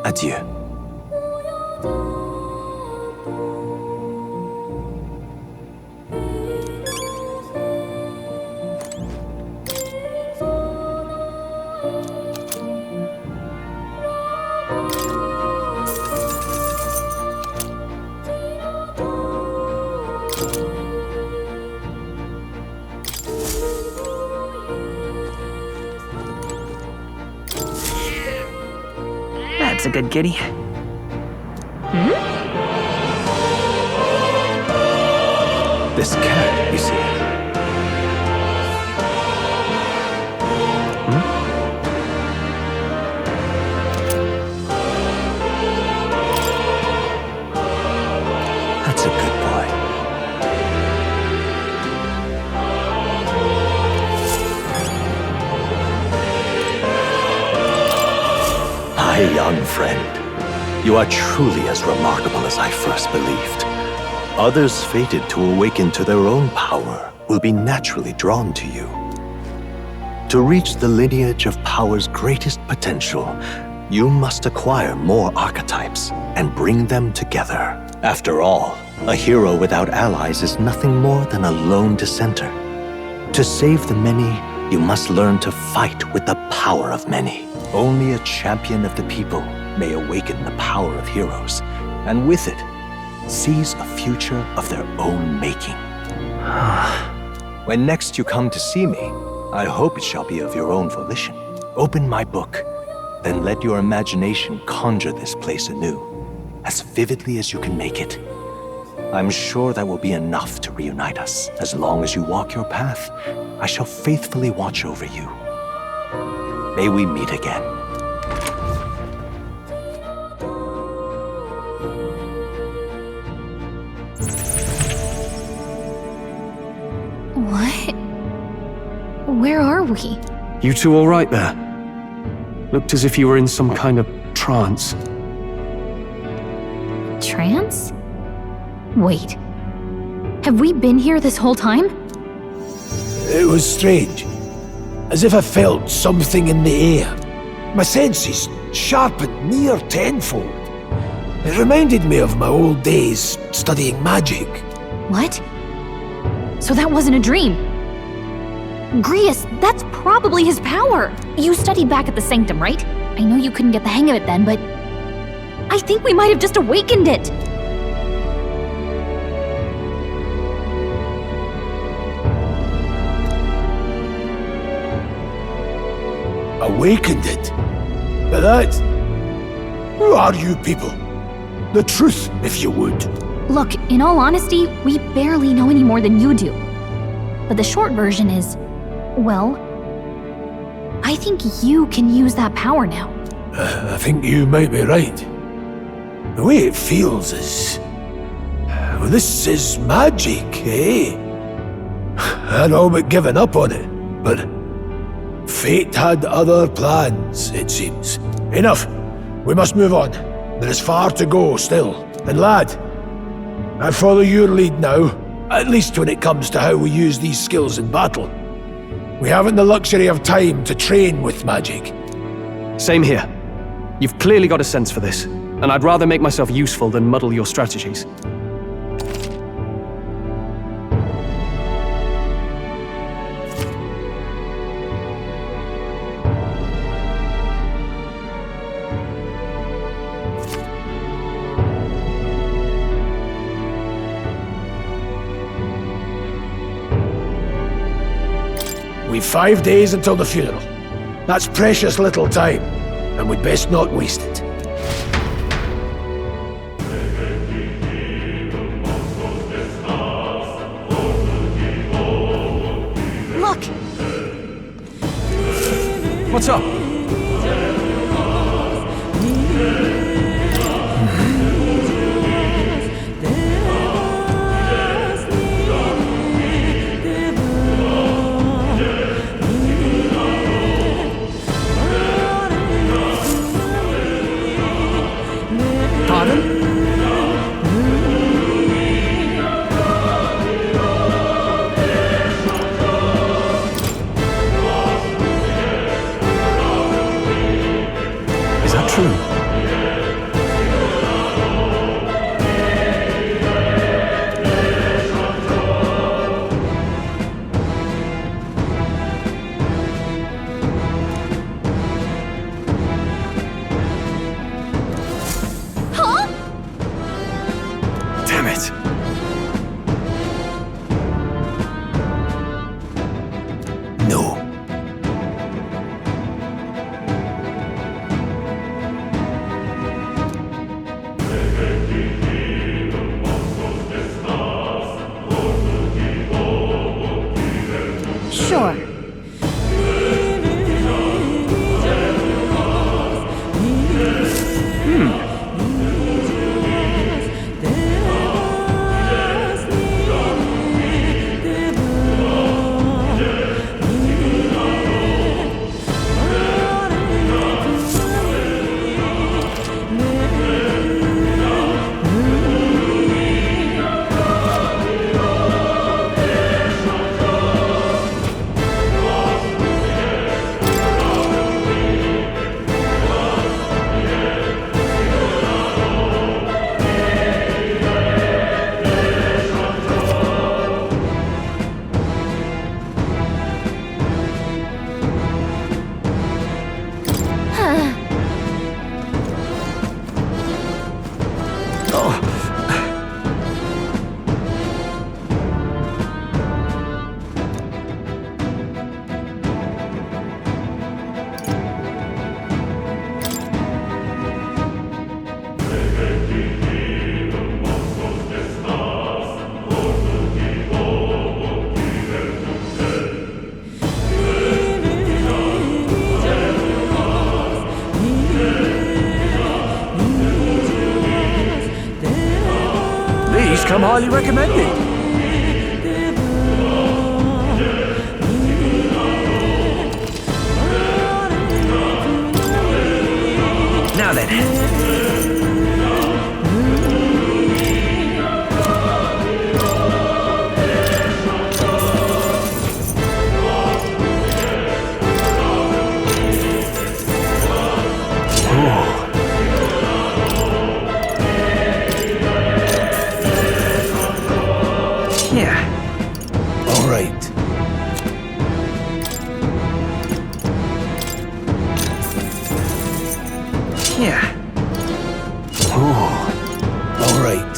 Adieu. That's a good kitty. This cat, you see. That's a good boy. My young friend, you are truly as remarkable as I first believed. Others fated to awaken to their own power will be naturally drawn to you. To reach the lineage of power's greatest potential, you must acquire more archetypes and bring them together. After all, a hero without allies is nothing more than a lone dissenter. To save the many, you must learn to fight with the power of many. Only a champion of the people may awaken the power of heroes, and with it, seize a future of their own making. When next you come to see me, I hope it shall be of your own volition. Open my book, then let your imagination conjure this place anew, as vividly as you can make it. I'm sure that will be enough to reunite us. As long as you walk your path, I shall faithfully watch over you. May we meet again. What? Where are we? You two all right there? Looked as if you were in some kind of trance. Trance? Wait. Have we been here this whole time? It was strange. As if I felt something in the air. My senses sharpened near tenfold. It reminded me of my old days studying magic. What? So that wasn't a dream. Grius, that's probably his power. You studied back at the Sanctum, right? I know you couldn't get the hang of it then, but I think we might have just awakened it. Awakened it? But that... Who are you people? The truth, if you would. Look, in all honesty, we barely know any more than you do. But the short version is, well, I think you can use that power now. I think you might be right. The way it feels is... Well, this is magic, eh? I'd all but given up on it, but... Fate had other plans, it seems. Enough! We must move on. There is far to go still. And lad, I follow your lead now, at least when it comes to how we use these skills in battle. We haven't the luxury of time to train with magic. Same here. You've clearly got a sense for this, and I'd rather make myself useful than muddle your strategies. We've 5 days until the funeral. That's precious little time, and we'd best not waste it. Look! What's up? true. Huh? Damn it. No. Sure. These come highly recommended. Now then. All right. Yeah. All right.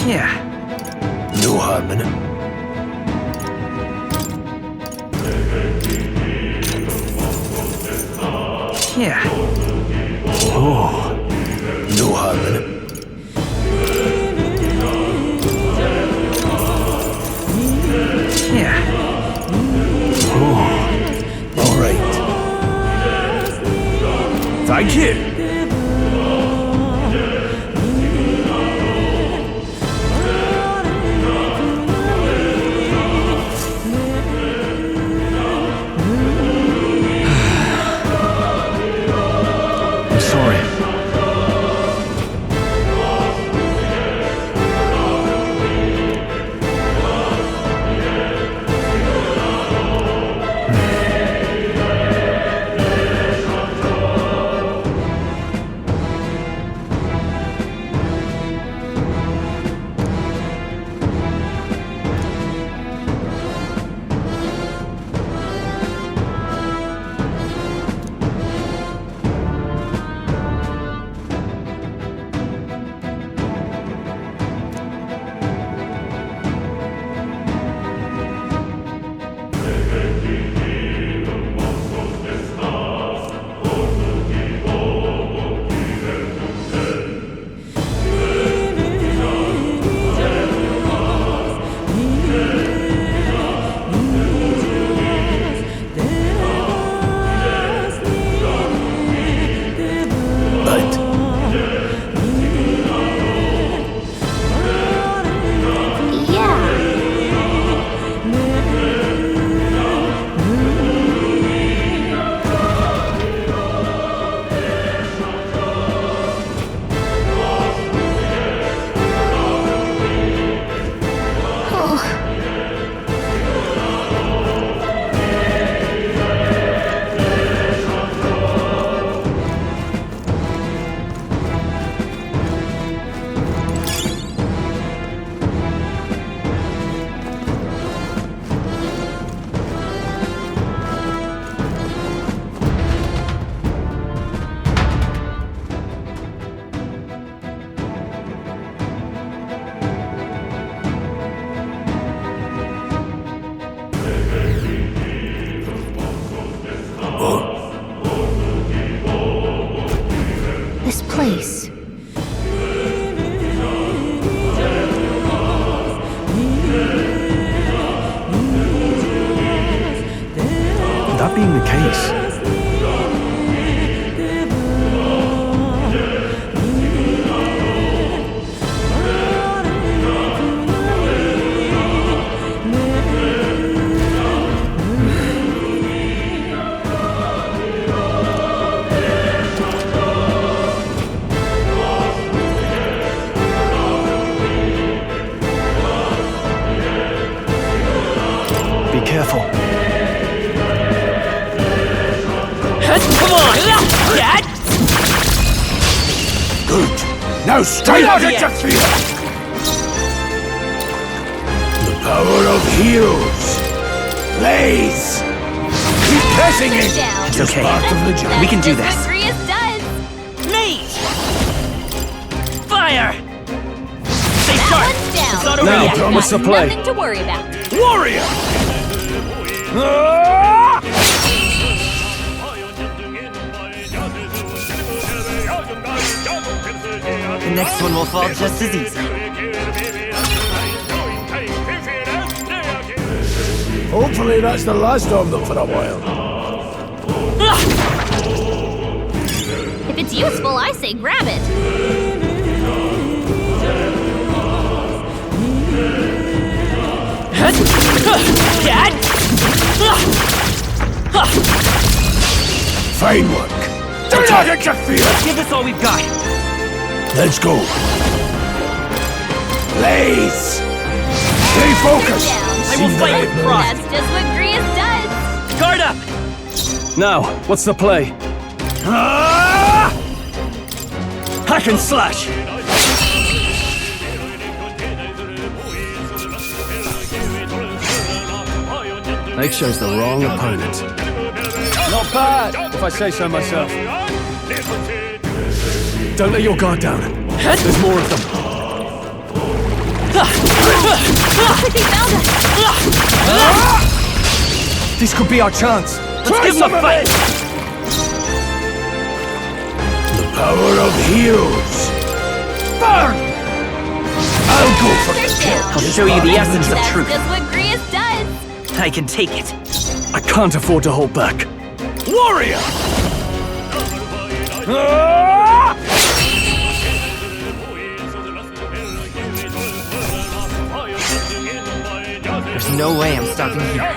Yeah. No harm in it. Yeah. No harm in it. Yeah. All right. Thank you. I'm sorry. that being the case? Be careful. Come on! Dad! Good. Now straight out at your feet! The power of heroes. Blaze! Keep pressing it! It's Just okay. part of the job. We can do this. Mage! Fire! Stay sharp! It's not over Now, yet. promise to play. Nothing to worry about. Warrior! The next one will fall just as easy. Hopefully that's the last of them for a while. If it's useful, I say grab it. Dad! Fine work. Don't get your feet! Let's give this all we've got. Let's go. Blaze! Stay focused! I will fight with pride. That's just what Grius does. Guard up! Now, what's the play? Hack and slash! They chose the wrong opponent. Not bad, if I say so myself. Don't let your guard down. There's more of them. Looks like they found us. This could be our chance. Let's give them a fight! The power of heroes. Burn! I'll go for the kill. I'll show you the essence of That's truth. just what Grius does. I can take it. I can't afford to hold back. Warrior! There's no way I'm stopping here.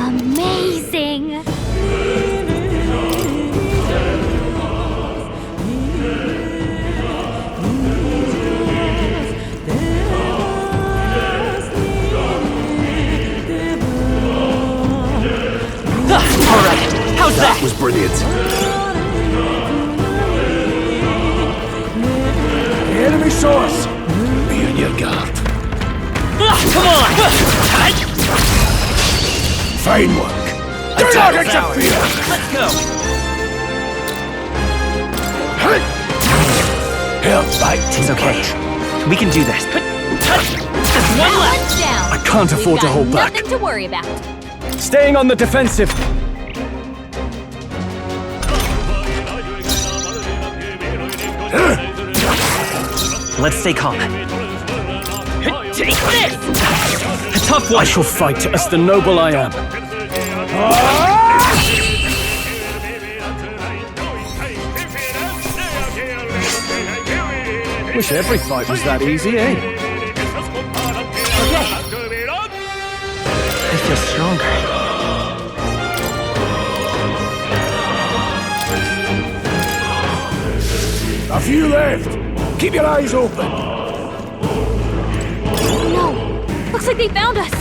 Amazing. Alright, how's that? Was brilliant. The enemy saw us. Be on your guard. Come on! Fine work. Attack Get your feet up. Let's go! Help back to It's okay. We can do this. Just one left! One's down. I can't afford to We've got hold back. nothing to worry about. Staying on the defensive. Let's stay calm. Take this! A tough one. I shall fight as the noble I am. Wish every fight was that easy, eh? I feel stronger. A few left. Keep your eyes open. No, looks like they found us.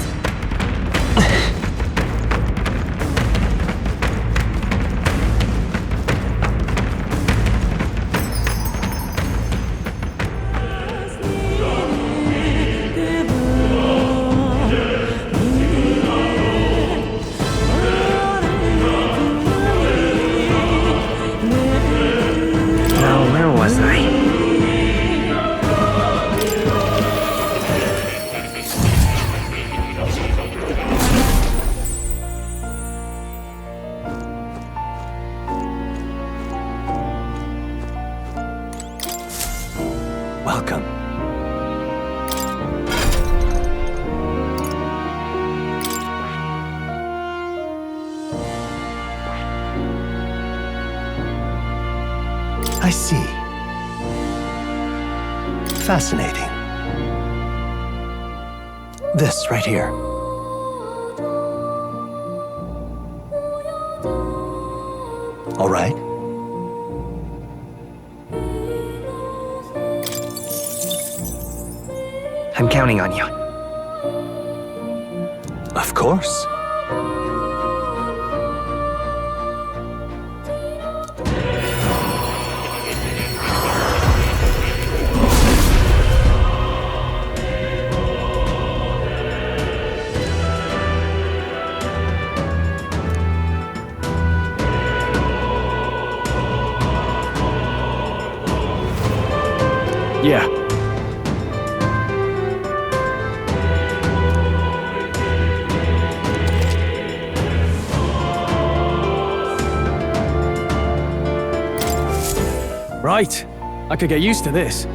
Now, where was I? I see. Fascinating. This right here. All right. I'm counting on you. Of course. Yeah. Right. I could get used to this.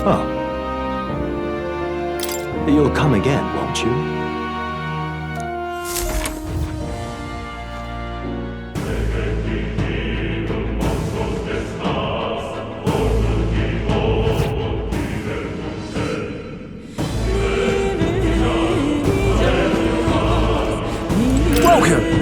Oh. You'll come again, won't you? Welcome!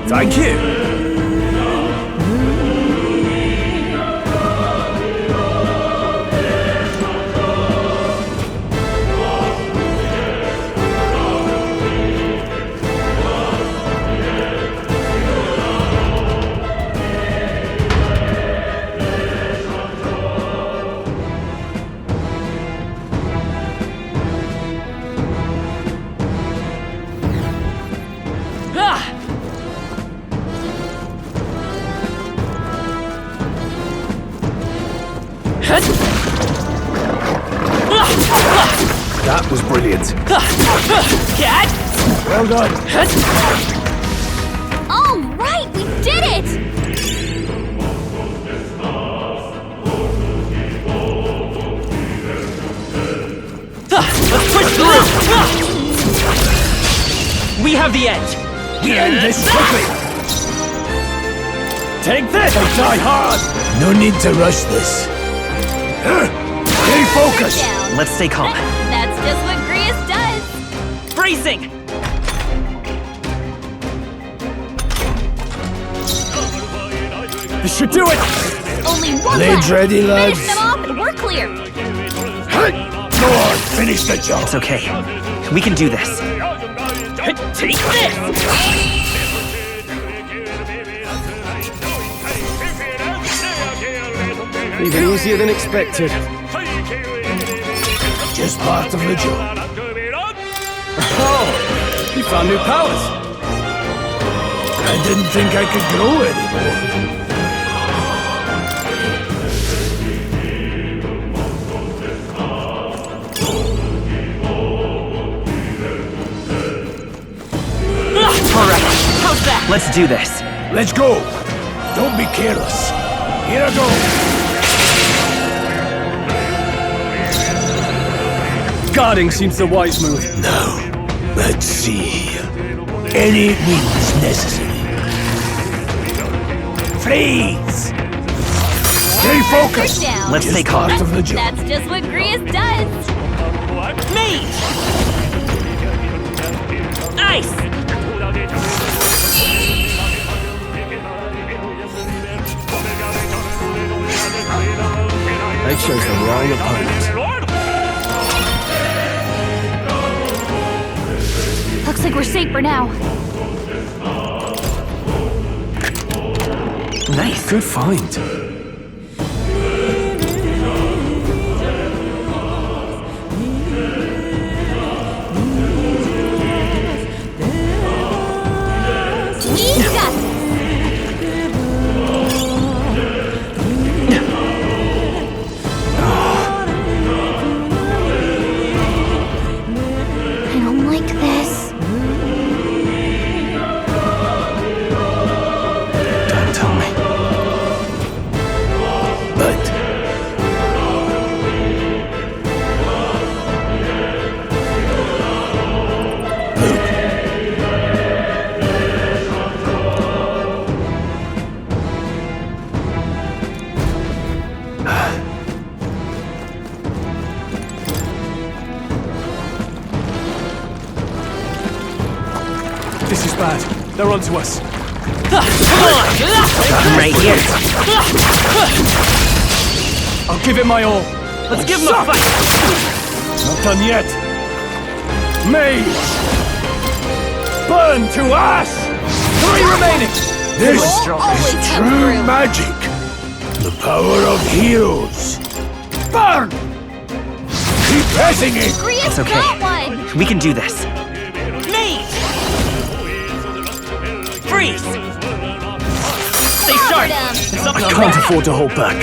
Thank you! That was brilliant. Cat! Well done. All right, we did it! Let's push through! We have the edge. We end this quickly! Take this! Die hard! No need to rush this. Stay focused! Let's stay calm. That's just what Grius does! Bracing! This should do it! Only one Blades left. ready, lads? Finish them off and we're clear! Go on, finish the job! It's okay. We can do this. Take this! Even easier than expected. Just part of the job. Oh! You found new powers! I didn't think I could grow anymore. Alright, how's that? Let's do this. Let's go! Don't be careless. Here I go! Guarding seems the wise move. Now, let's see. Any means necessary. Freeze! Stay focused! Let's stay calm. Part of the job. That's just what Grius does! Mage! Ice! They chose the wrong opponent. Looks like we're safe for now. Nice. Good find. We got this! bad. They're onto us. Come on! Got him right here. I'll give it my all. Let's give him a fight! Not done yet. Mage! Burn to ash! 3 remaining! This always is come true through. magic. The power of heroes. Burn! Keep pressing it! Gria's It's okay. got one! We can do this. Mage! Freeze! Stay sharp! There's something I on can't that. afford to hold back.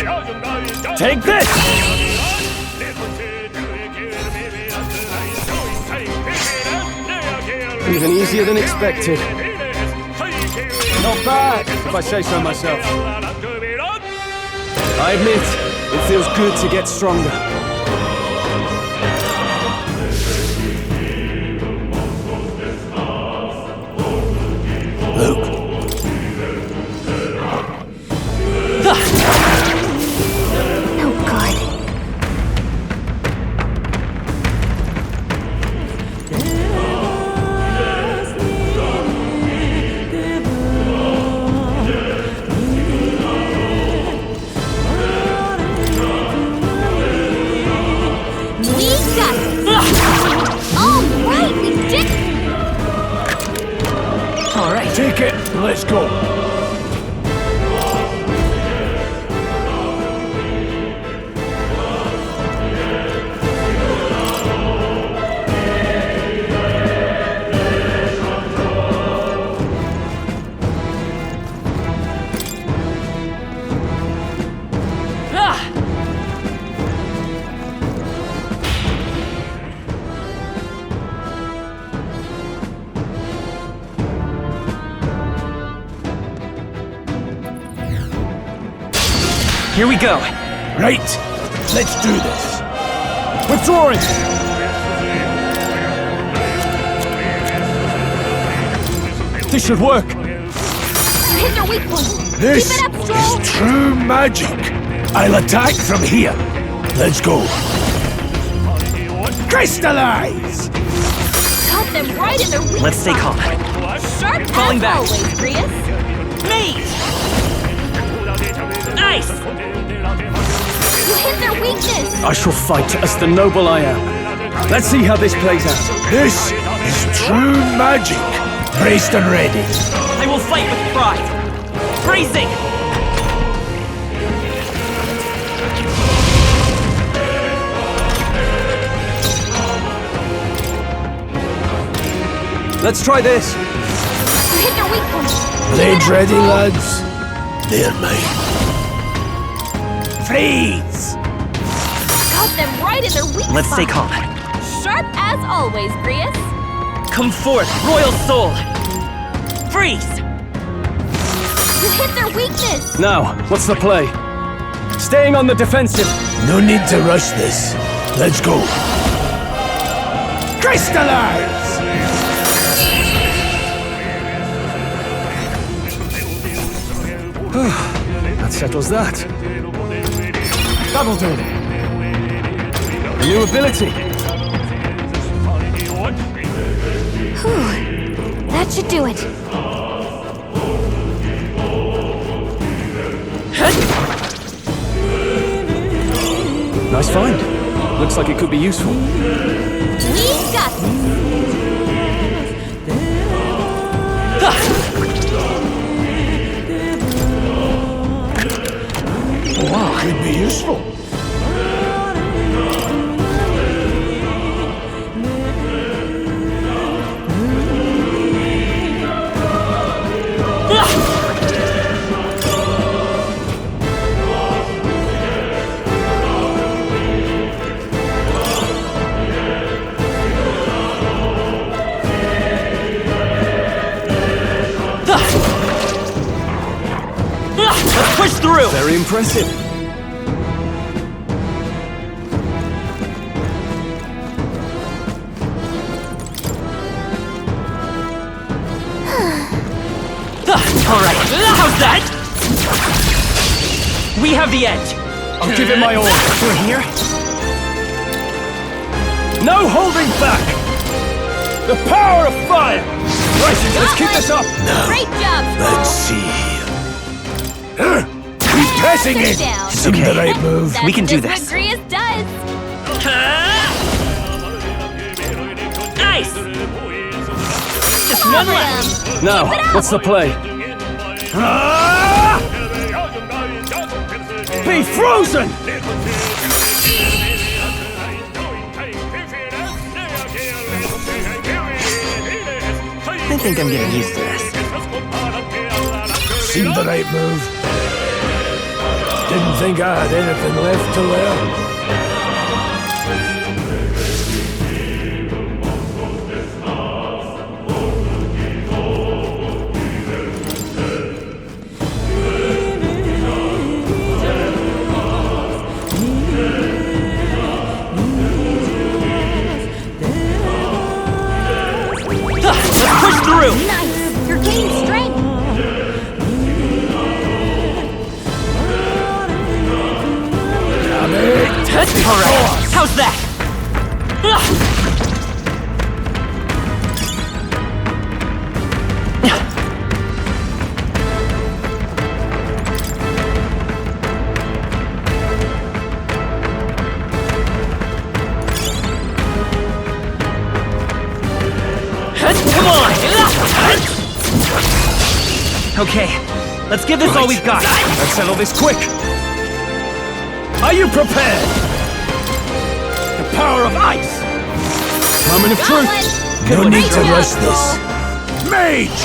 Take this! Even easier than expected. Not bad, if I say so myself. I admit, it feels good to get stronger. Luke, Oh, God. We got it! All right, we did it! All right. take it and let's go. Here we go. Right, let's do this. Withdrawing! This should work. Hit their weak point! This Keep it up, Stroll! is true magic. I'll attack from here. Let's go. Crystallize! Cut them right in their weak Let's stay spot. calm. Sharp Falling as back. always, Grias. Mage! Nice! You hit their weakness! I shall fight as the noble I am. Let's see how this plays out. This is true magic. Braced and ready. I will fight with pride. Bracing! Let's try this. You hit their weak point! Blades ready, lads. They're mine. Freeze! Cut them right in their weak Let's stay spot. calm. Sharp as always, Grias. Come forth, royal soul! Freeze! You hit their weakness! Now, what's the play? Staying on the defensive. No need to rush this. Let's go. Crystallize! That settles that. Double do. New ability. Whew. That should do it. Nice find. Looks like it could be useful. We got this! Wow, could be useful. Let's push through! Very impressive. All right, how's that? We have the edge. I'll give it my all. We're here? No holding back! The power of fire! Right, let's keep this up! Great job, Let's see. Keep pressing it! Seem the right move. We can do this. What does. Nice! Just one left! Now, what's the play? Be frozen! I think I'm getting used to this. Seemed the right move. Didn't think I had anything left to learn. Let's push through! Nice! You're gaining strength! Alright, how's that? Come on! Okay, let's give this all we've got. Let's settle this quick. Are you prepared? The power of ice! Moment of truth! No need to rush this. Mage!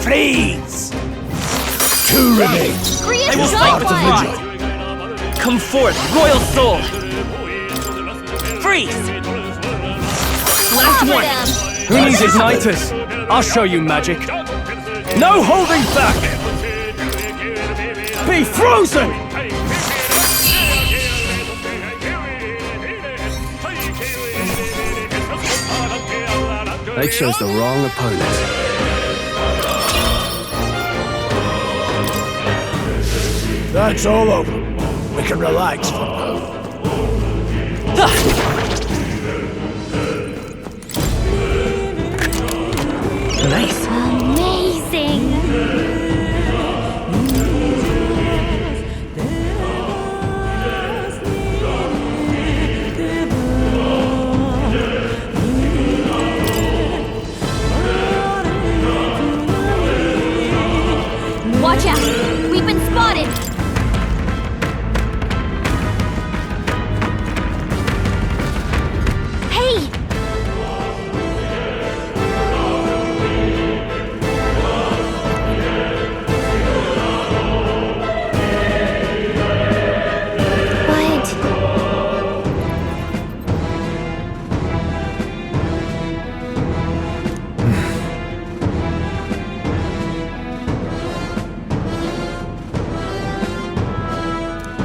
Freeze! 2 remain. I will Start fight the the vigil. Come forth, royal soul! Freeze! Last one! Who needs igniters? I'll show you magic. No holding back! Be frozen! They chose the wrong opponent. That's all over. We can relax for now. Nice. Amazing! Watch out! We've been spotted! Hey!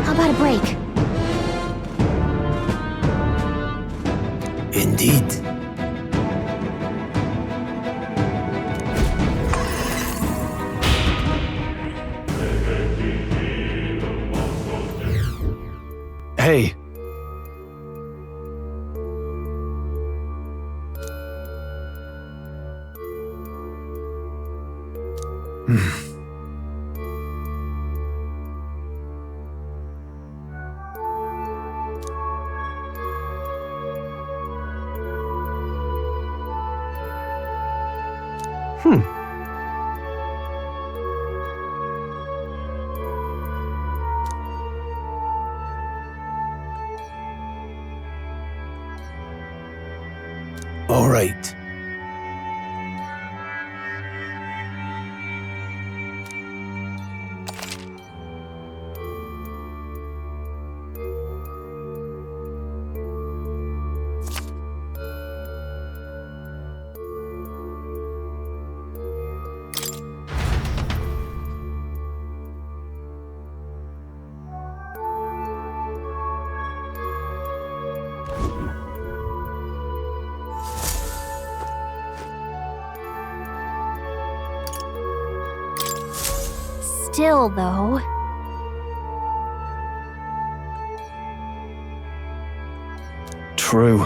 How about a break? Indeed. Hey. All right. Still, though. True.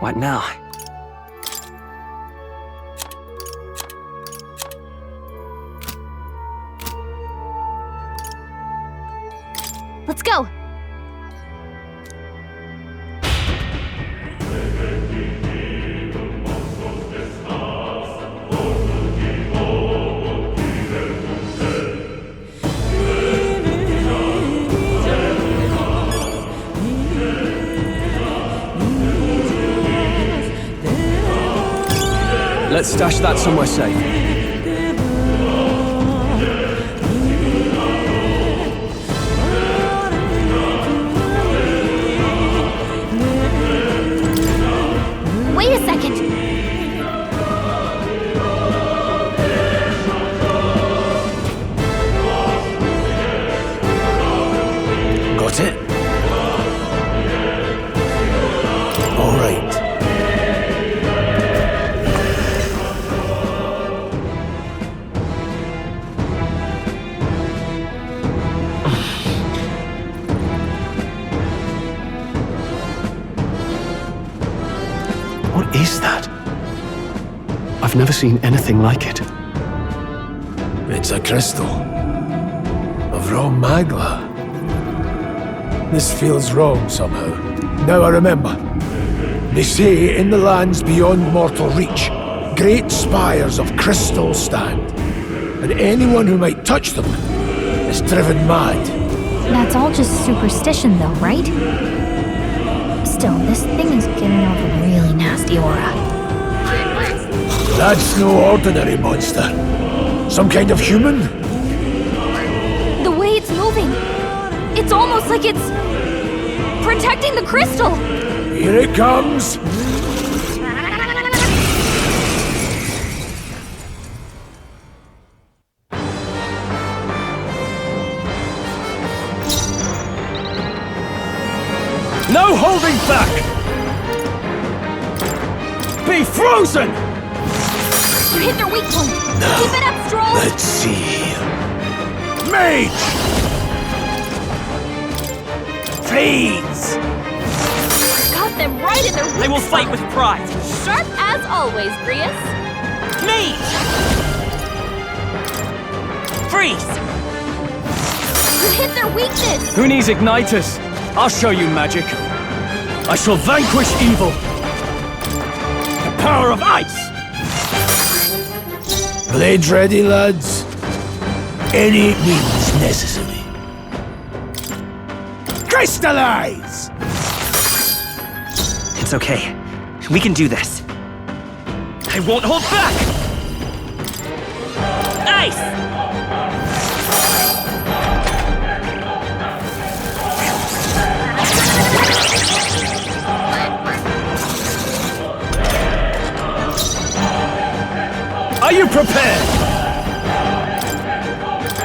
What now? Let's go! Let's stash that somewhere safe. Wait a second! Got it? All right. What is that? I've never seen anything like it. It's a crystal. Of raw magla. This feels wrong somehow. Now I remember. They say in the lands beyond mortal reach, great spires of crystal stand. And anyone who might touch them is driven mad. That's all just superstition though, right? Still, this thing is giving off a really nasty aura. That's no ordinary monster. Some kind of human? The way it's moving, it's almost like it's protecting the crystal. Here it comes! No holding back! Be frozen! You hit their weak point. Keep it up, Stroll. Let's see. Mage! Freeze! Got them right in their weak I will fight spot. with pride. Sharp as always, Grius. Mage! Freeze! You hit their weakness. Who needs igniters? I'll show you magic. I shall vanquish evil. The power of ice! Blades ready, lads. Any means necessary. Crystallize! It's okay. We can do this. I won't hold back! Ice! Are you prepared?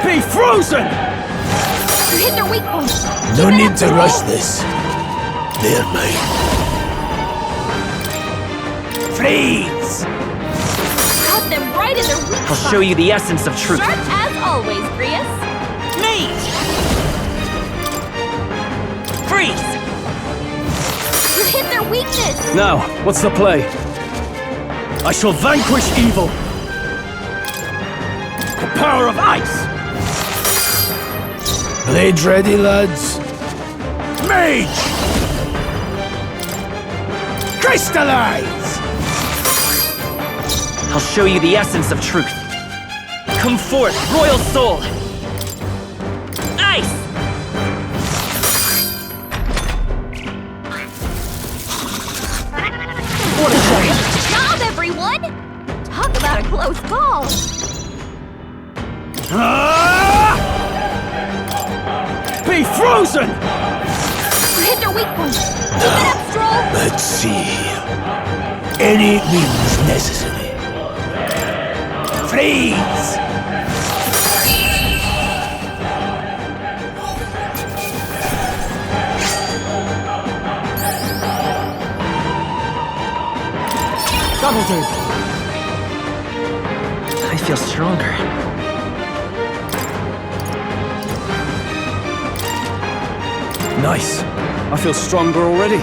Be frozen! You hit their weak point. No need to rush this. They're mine. Freeze! Got them right in their weak I'll spot. show you the essence of truth. Sharp as always, Grius. Mage! Freeze! You hit their weakness. Now, what's the play? I shall vanquish evil. The power of ice! Blades ready, lads. Mage! Crystallize! I'll show you the essence of truth. Come forth, royal soul! Ice! What a great job, everyone! Talk about a close call. Be frozen! You hit their weak point. Keep it up, Stroll. Let's see. Any means necessary. Freeze! That'll do. I feel stronger. Nice. I feel stronger already.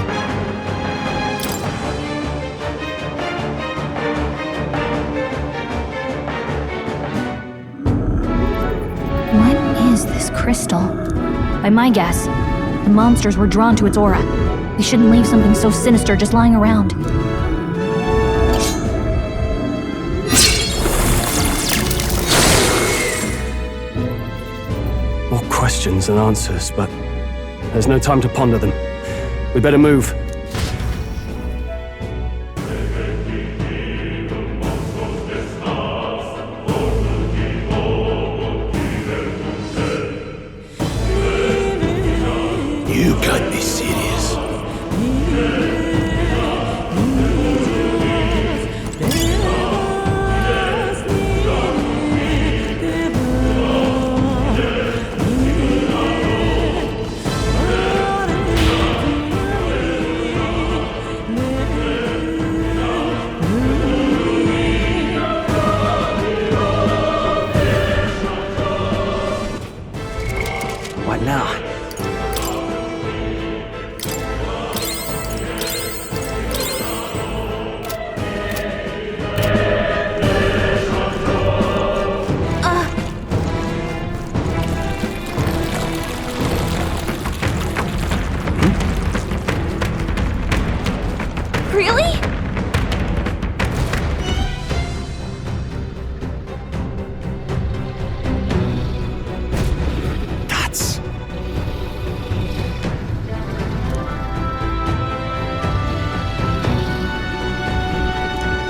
What is this crystal? By my guess, the monsters were drawn to its aura. We shouldn't leave something so sinister just lying around. More questions than answers, but there's no time to ponder them. We better move. You can't be serious. What now? Really? Guts.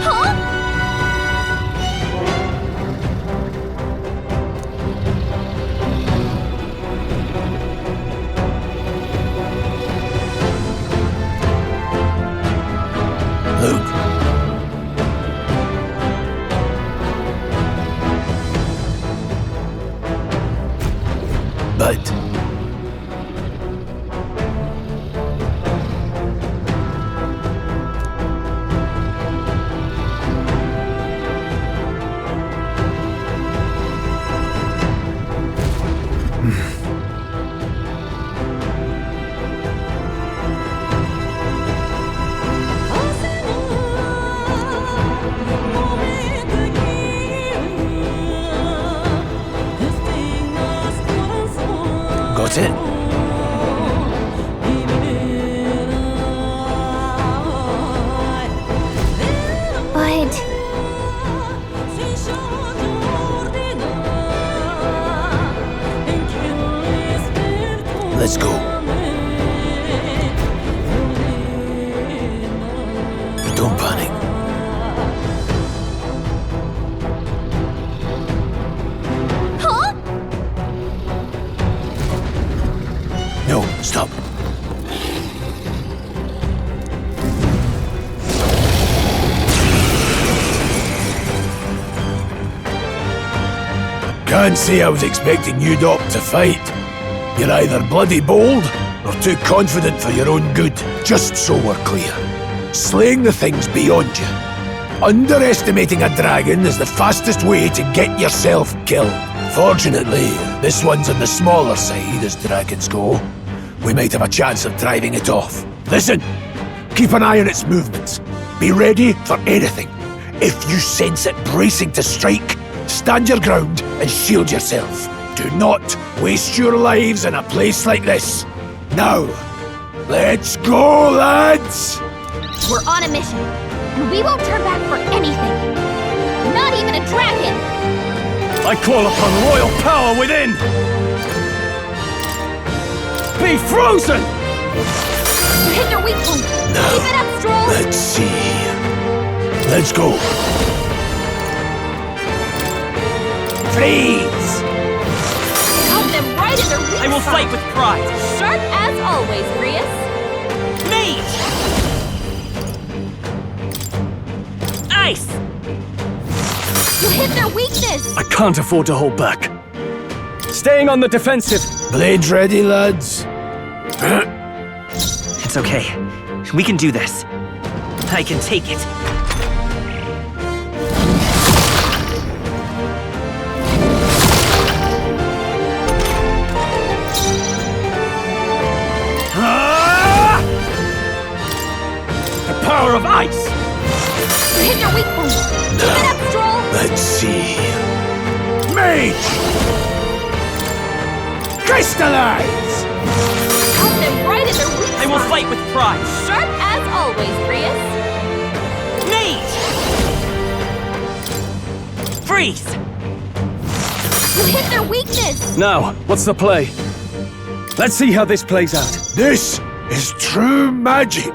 Huh? Luke. But got it? But... Let's go. Don't panic. Huh? No, stop. Can't say I was expecting you, Doc, to fight. You're either bloody bold or too confident for your own good. Just so we're clear. Slaying the thing's beyond you. Underestimating a dragon is the fastest way to get yourself killed. Fortunately, this one's on the smaller side as dragons go. We might have a chance of driving it off. Listen, keep an eye on its movements. Be ready for anything. If you sense it bracing to strike, stand your ground and shield yourself. Do not waste your lives in a place like this. Now, let's go, lads! We're on a mission, and we won't turn back for anything. Not even a dragon! I call upon royal power within! Be frozen! You hit their weak point. Keep it up, Stroll! Let's see. Let's go. Freeze! Got them right in their weak I will spot. fight with pride. Sharp as always, Grius. Mage! Ice! You hit their weakness! I can't afford to hold back. Staying on the defensive. Blades ready, lads. It's okay. We can do this. I can take it. ice! You hit your weak point! Keep it up, Stroll! Let's see. Mage! Crystallize! Help them right in their weak I will spot. fight with pride! Sharp as always, Prius! Mage! Freeze! You hit their weakness! Now, what's the play? Let's see how this plays out. This is true magic.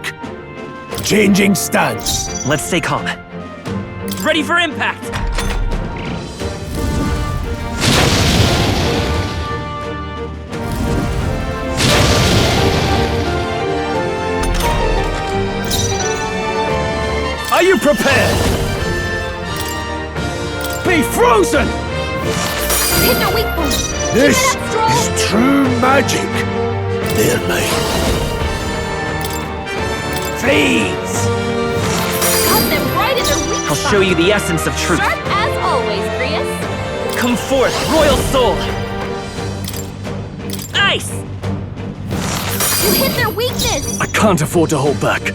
Changing stance. Let's stay calm. Ready for impact! Are you prepared? Be frozen! Hit their weak point! This Keep it up, Stroll! is true magic. They're mine. Freeze! Cut them right in their weak I'll spot. show you the essence of truth. Sharp as always, Prius! Come forth, royal soul! Ice! You hit their weakness! I can't afford to hold back.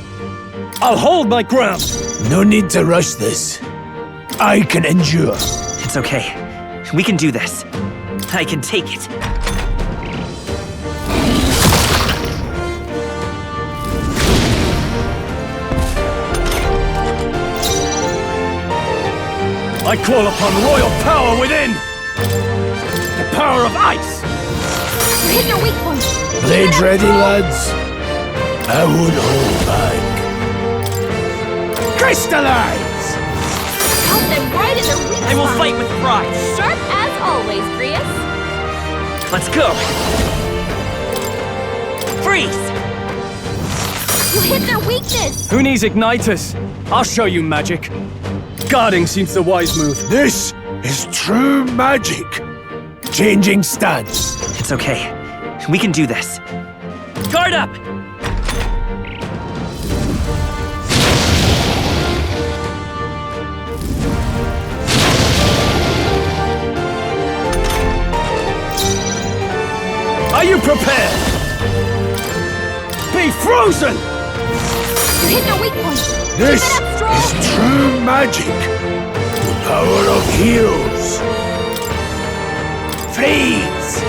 I'll hold my ground. No need to rush this. I can endure. It's okay. We can do this. I can take it. I call upon royal power within! The power of ice! You hit their weak point! Blades ready, lads? I won't hold back. Crystallize! Cut them right in their weak spot! I will fight with pride. Sharp as always, Prius! Let's go! Freeze! You hit their weakness! Who needs igniters? I'll show you magic. Guarding seems the wise move. This is true magic. Changing stance. It's okay. We can do this. Guard up! Are you prepared? Be frozen! You hit their weak point! This Keep it up, Stroll! is true magic. The power of heroes. Freeze!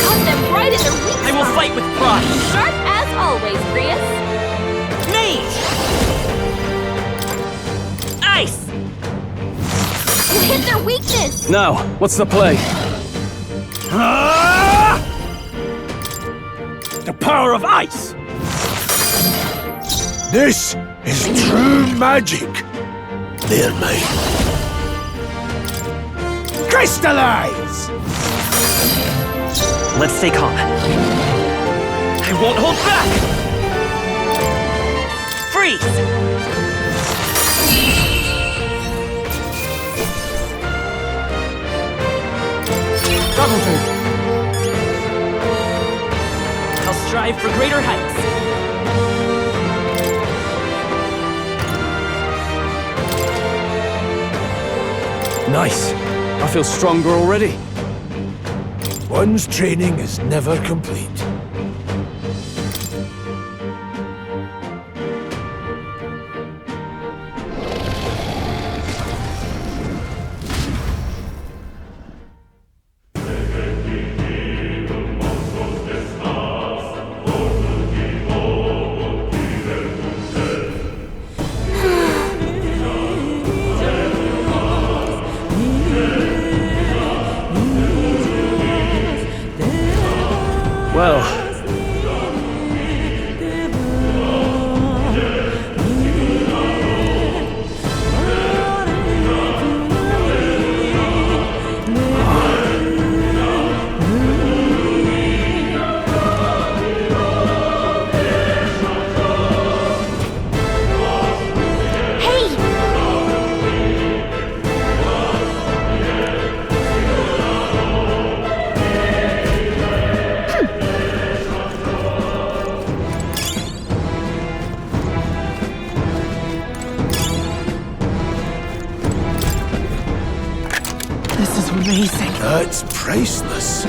Cut them right in their weak spot! I will fight with pride. Sharp as always, Prius! Mage! Ice! You hit their weakness! Now, what's the play? Ah! The power of ice! This is true magic. They're mine. Crystallize! Let's stay calm. I won't hold back! Freeze! I'll strive for greater heights. Nice. I feel stronger already. One's training is never complete. Well, This is amazing. That's priceless.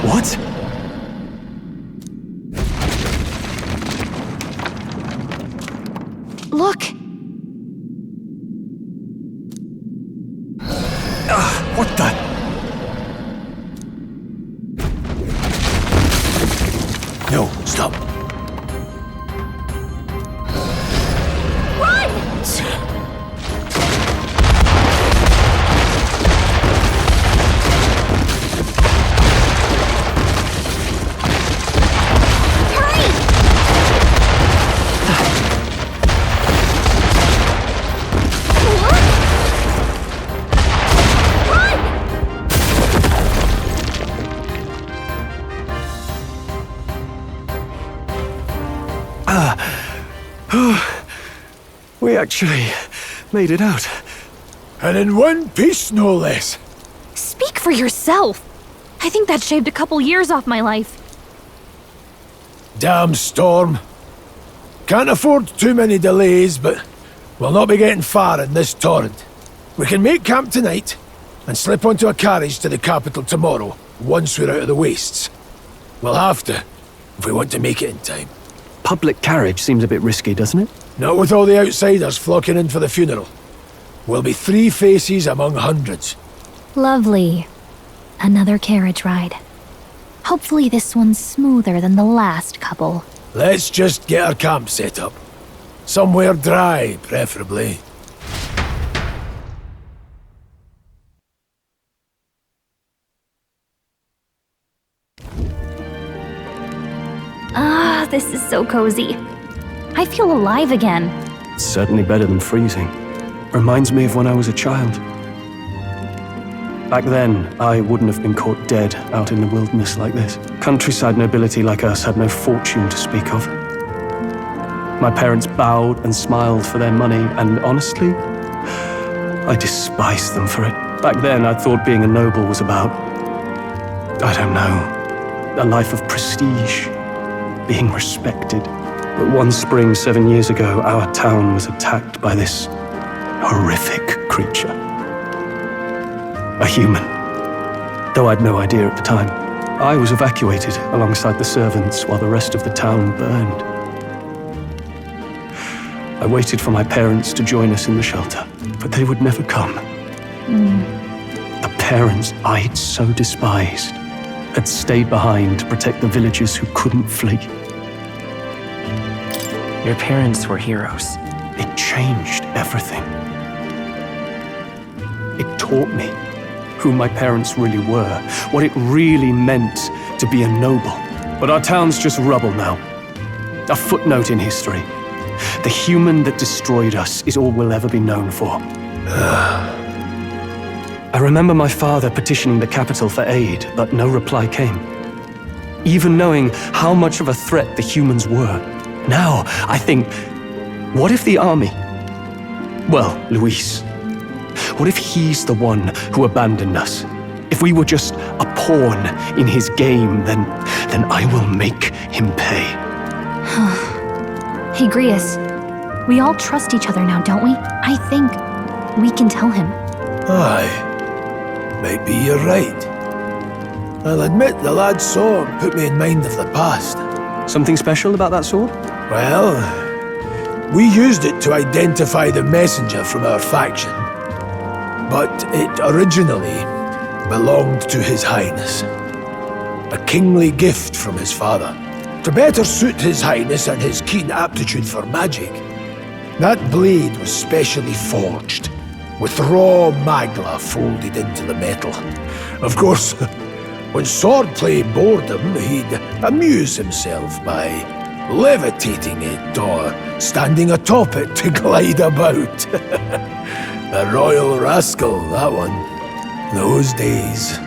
What? Look! What the? No, stop. Run! We actually made it out. And in one piece, no less. Speak for yourself. I think that shaved a couple years off my life. Damn storm. Can't afford too many delays, but we'll not be getting far in this torrent. We can make camp tonight and slip onto a carriage to the capital tomorrow, once we're out of the wastes. We'll have to, if we want to make it in time. Public carriage seems a bit risky, doesn't it? Not with all the outsiders flocking in for the funeral. We'll be 3 faces among hundreds. Lovely. Another carriage ride. Hopefully this one's smoother than the last couple. Let's just get our camp set up. Somewhere dry, preferably. Ah, this is so cozy. I feel alive again. It's certainly better than freezing. Reminds me of when I was a child. Back then, I wouldn't have been caught dead out in the wilderness like this. Countryside nobility like us had no fortune to speak of. My parents bowed and smiled for their money, and honestly, I despised them for it. Back then, I thought being a noble was about, I don't know, a life of prestige, being respected. But one spring 7 years ago, our town was attacked by this horrific creature. A human. Though I'd no idea at the time. I was evacuated alongside the servants while the rest of the town burned. I waited for my parents to join us in the shelter, but they would never come. The parents I'd so despised had stayed behind to protect the villagers who couldn't flee. Your parents were heroes. It changed everything. It taught me who my parents really were, what it really meant to be a noble. But our town's just rubble now. A footnote in history. The human that destroyed us is all we'll ever be known for. I remember my father petitioning the capital for aid, but no reply came. Even knowing how much of a threat the humans were. Now, I think, what if the army? Well, Luis. What if he's the one who abandoned us? If we were just a pawn in his game, then I will make him pay. Hey, Grius. We all trust each other now, don't we? I think we can tell him. Aye. Maybe you're right. I'll admit the lad's sword put me in mind of the past. Something special about that sword? Well, we used it to identify the messenger from our faction. But it originally belonged to His Highness. A kingly gift from his father. To better suit His Highness and his keen aptitude for magic, that blade was specially forged, with raw magla folded into the metal. Of course, when swordplay bored him, he'd amuse himself by levitating it or standing atop it to glide about. A royal rascal, that one. Those days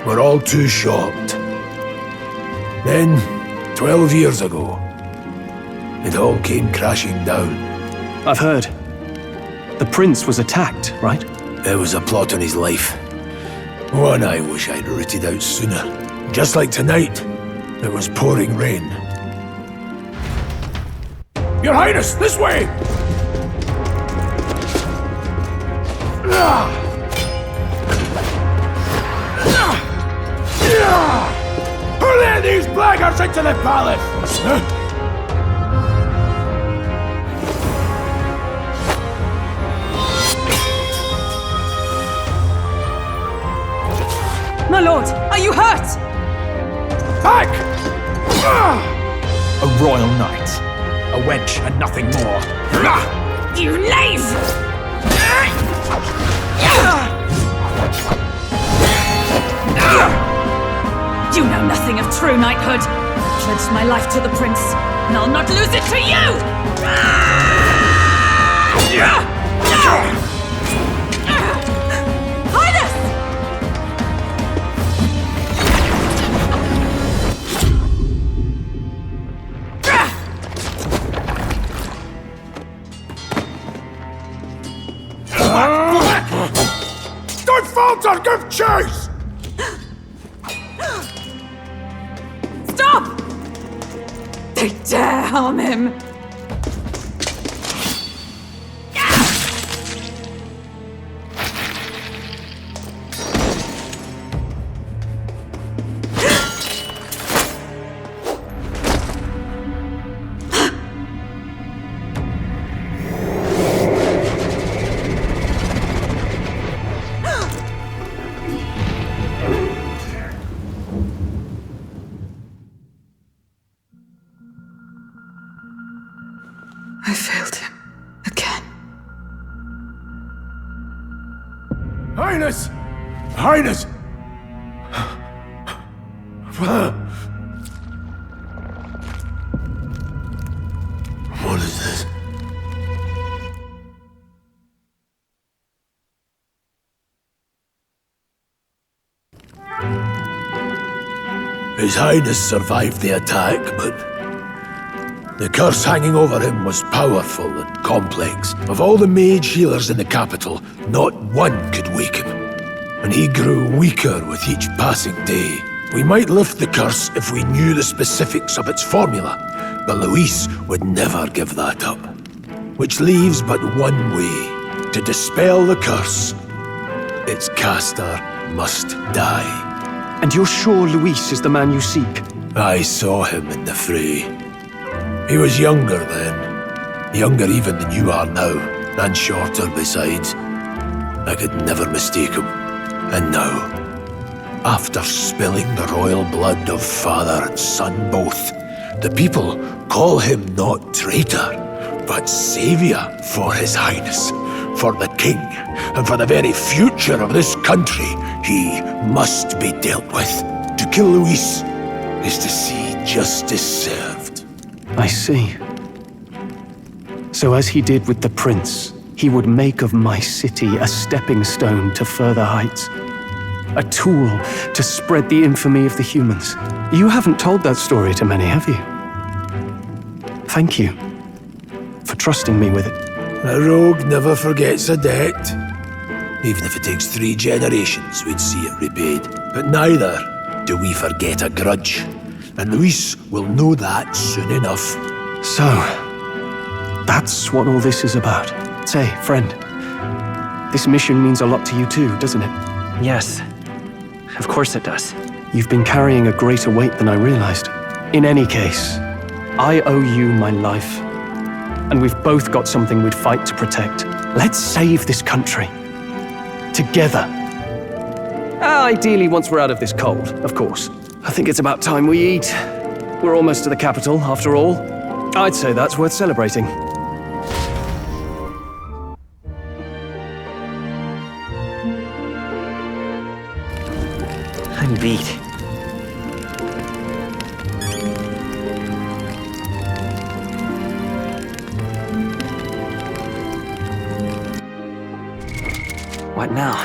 were all too short. Then, 12 years ago, it all came crashing down. I've heard. The prince was attacked, right? There was a plot on his life. One I wish I'd rooted out sooner. Just like tonight, it was pouring rain. Your Highness, this way! daggers into the palace! My lord, are you hurt? Back! A royal knight. A wench and nothing more. You knave! You know nothing of true knighthood. I pledged my life to the prince, and I'll not lose it to you! Highness! Don't falter! Give chase! Stop! They dare harm him! I failed him. Again. Highness! Highness! What is this? His Highness survived the attack, but the curse hanging over him was powerful and complex. Of all the mage healers in the capital, not one could wake him. And he grew weaker with each passing day. We might lift the curse if we knew the specifics of its formula, but Luis would never give that up. Which leaves but one way. To dispel the curse, its caster must die. And you're sure Luis is the man you seek? I saw him in the fray. He was younger then. Younger even than you are now, and shorter besides. I could never mistake him. And now, after spilling the royal blood of father and son both, the people call him not traitor, but savior for his highness, for the king, and for the very future of this country. He must be dealt with. To kill Luis is to see justice served. I see. So as he did with the prince, he would make of my city a stepping stone to further heights. A tool to spread the infamy of the humans. You haven't told that story to many, have you? Thank you for trusting me with it. A rogue never forgets a debt. Even if it takes 3 generations, we'd see it repaid. But neither do we forget a grudge. And Luis will know that soon enough. So, that's what all this is about. Say, friend, this mission means a lot to you too, doesn't it? Yes, of course it does. You've been carrying a greater weight than I realized. In any case, I owe you my life. And we've both got something we'd fight to protect. Let's save this country. Together. Ideally, once we're out of this cold, of course. I think it's about time we eat. We're almost to the capital, after all. I'd say that's worth celebrating. I'm beat. What now?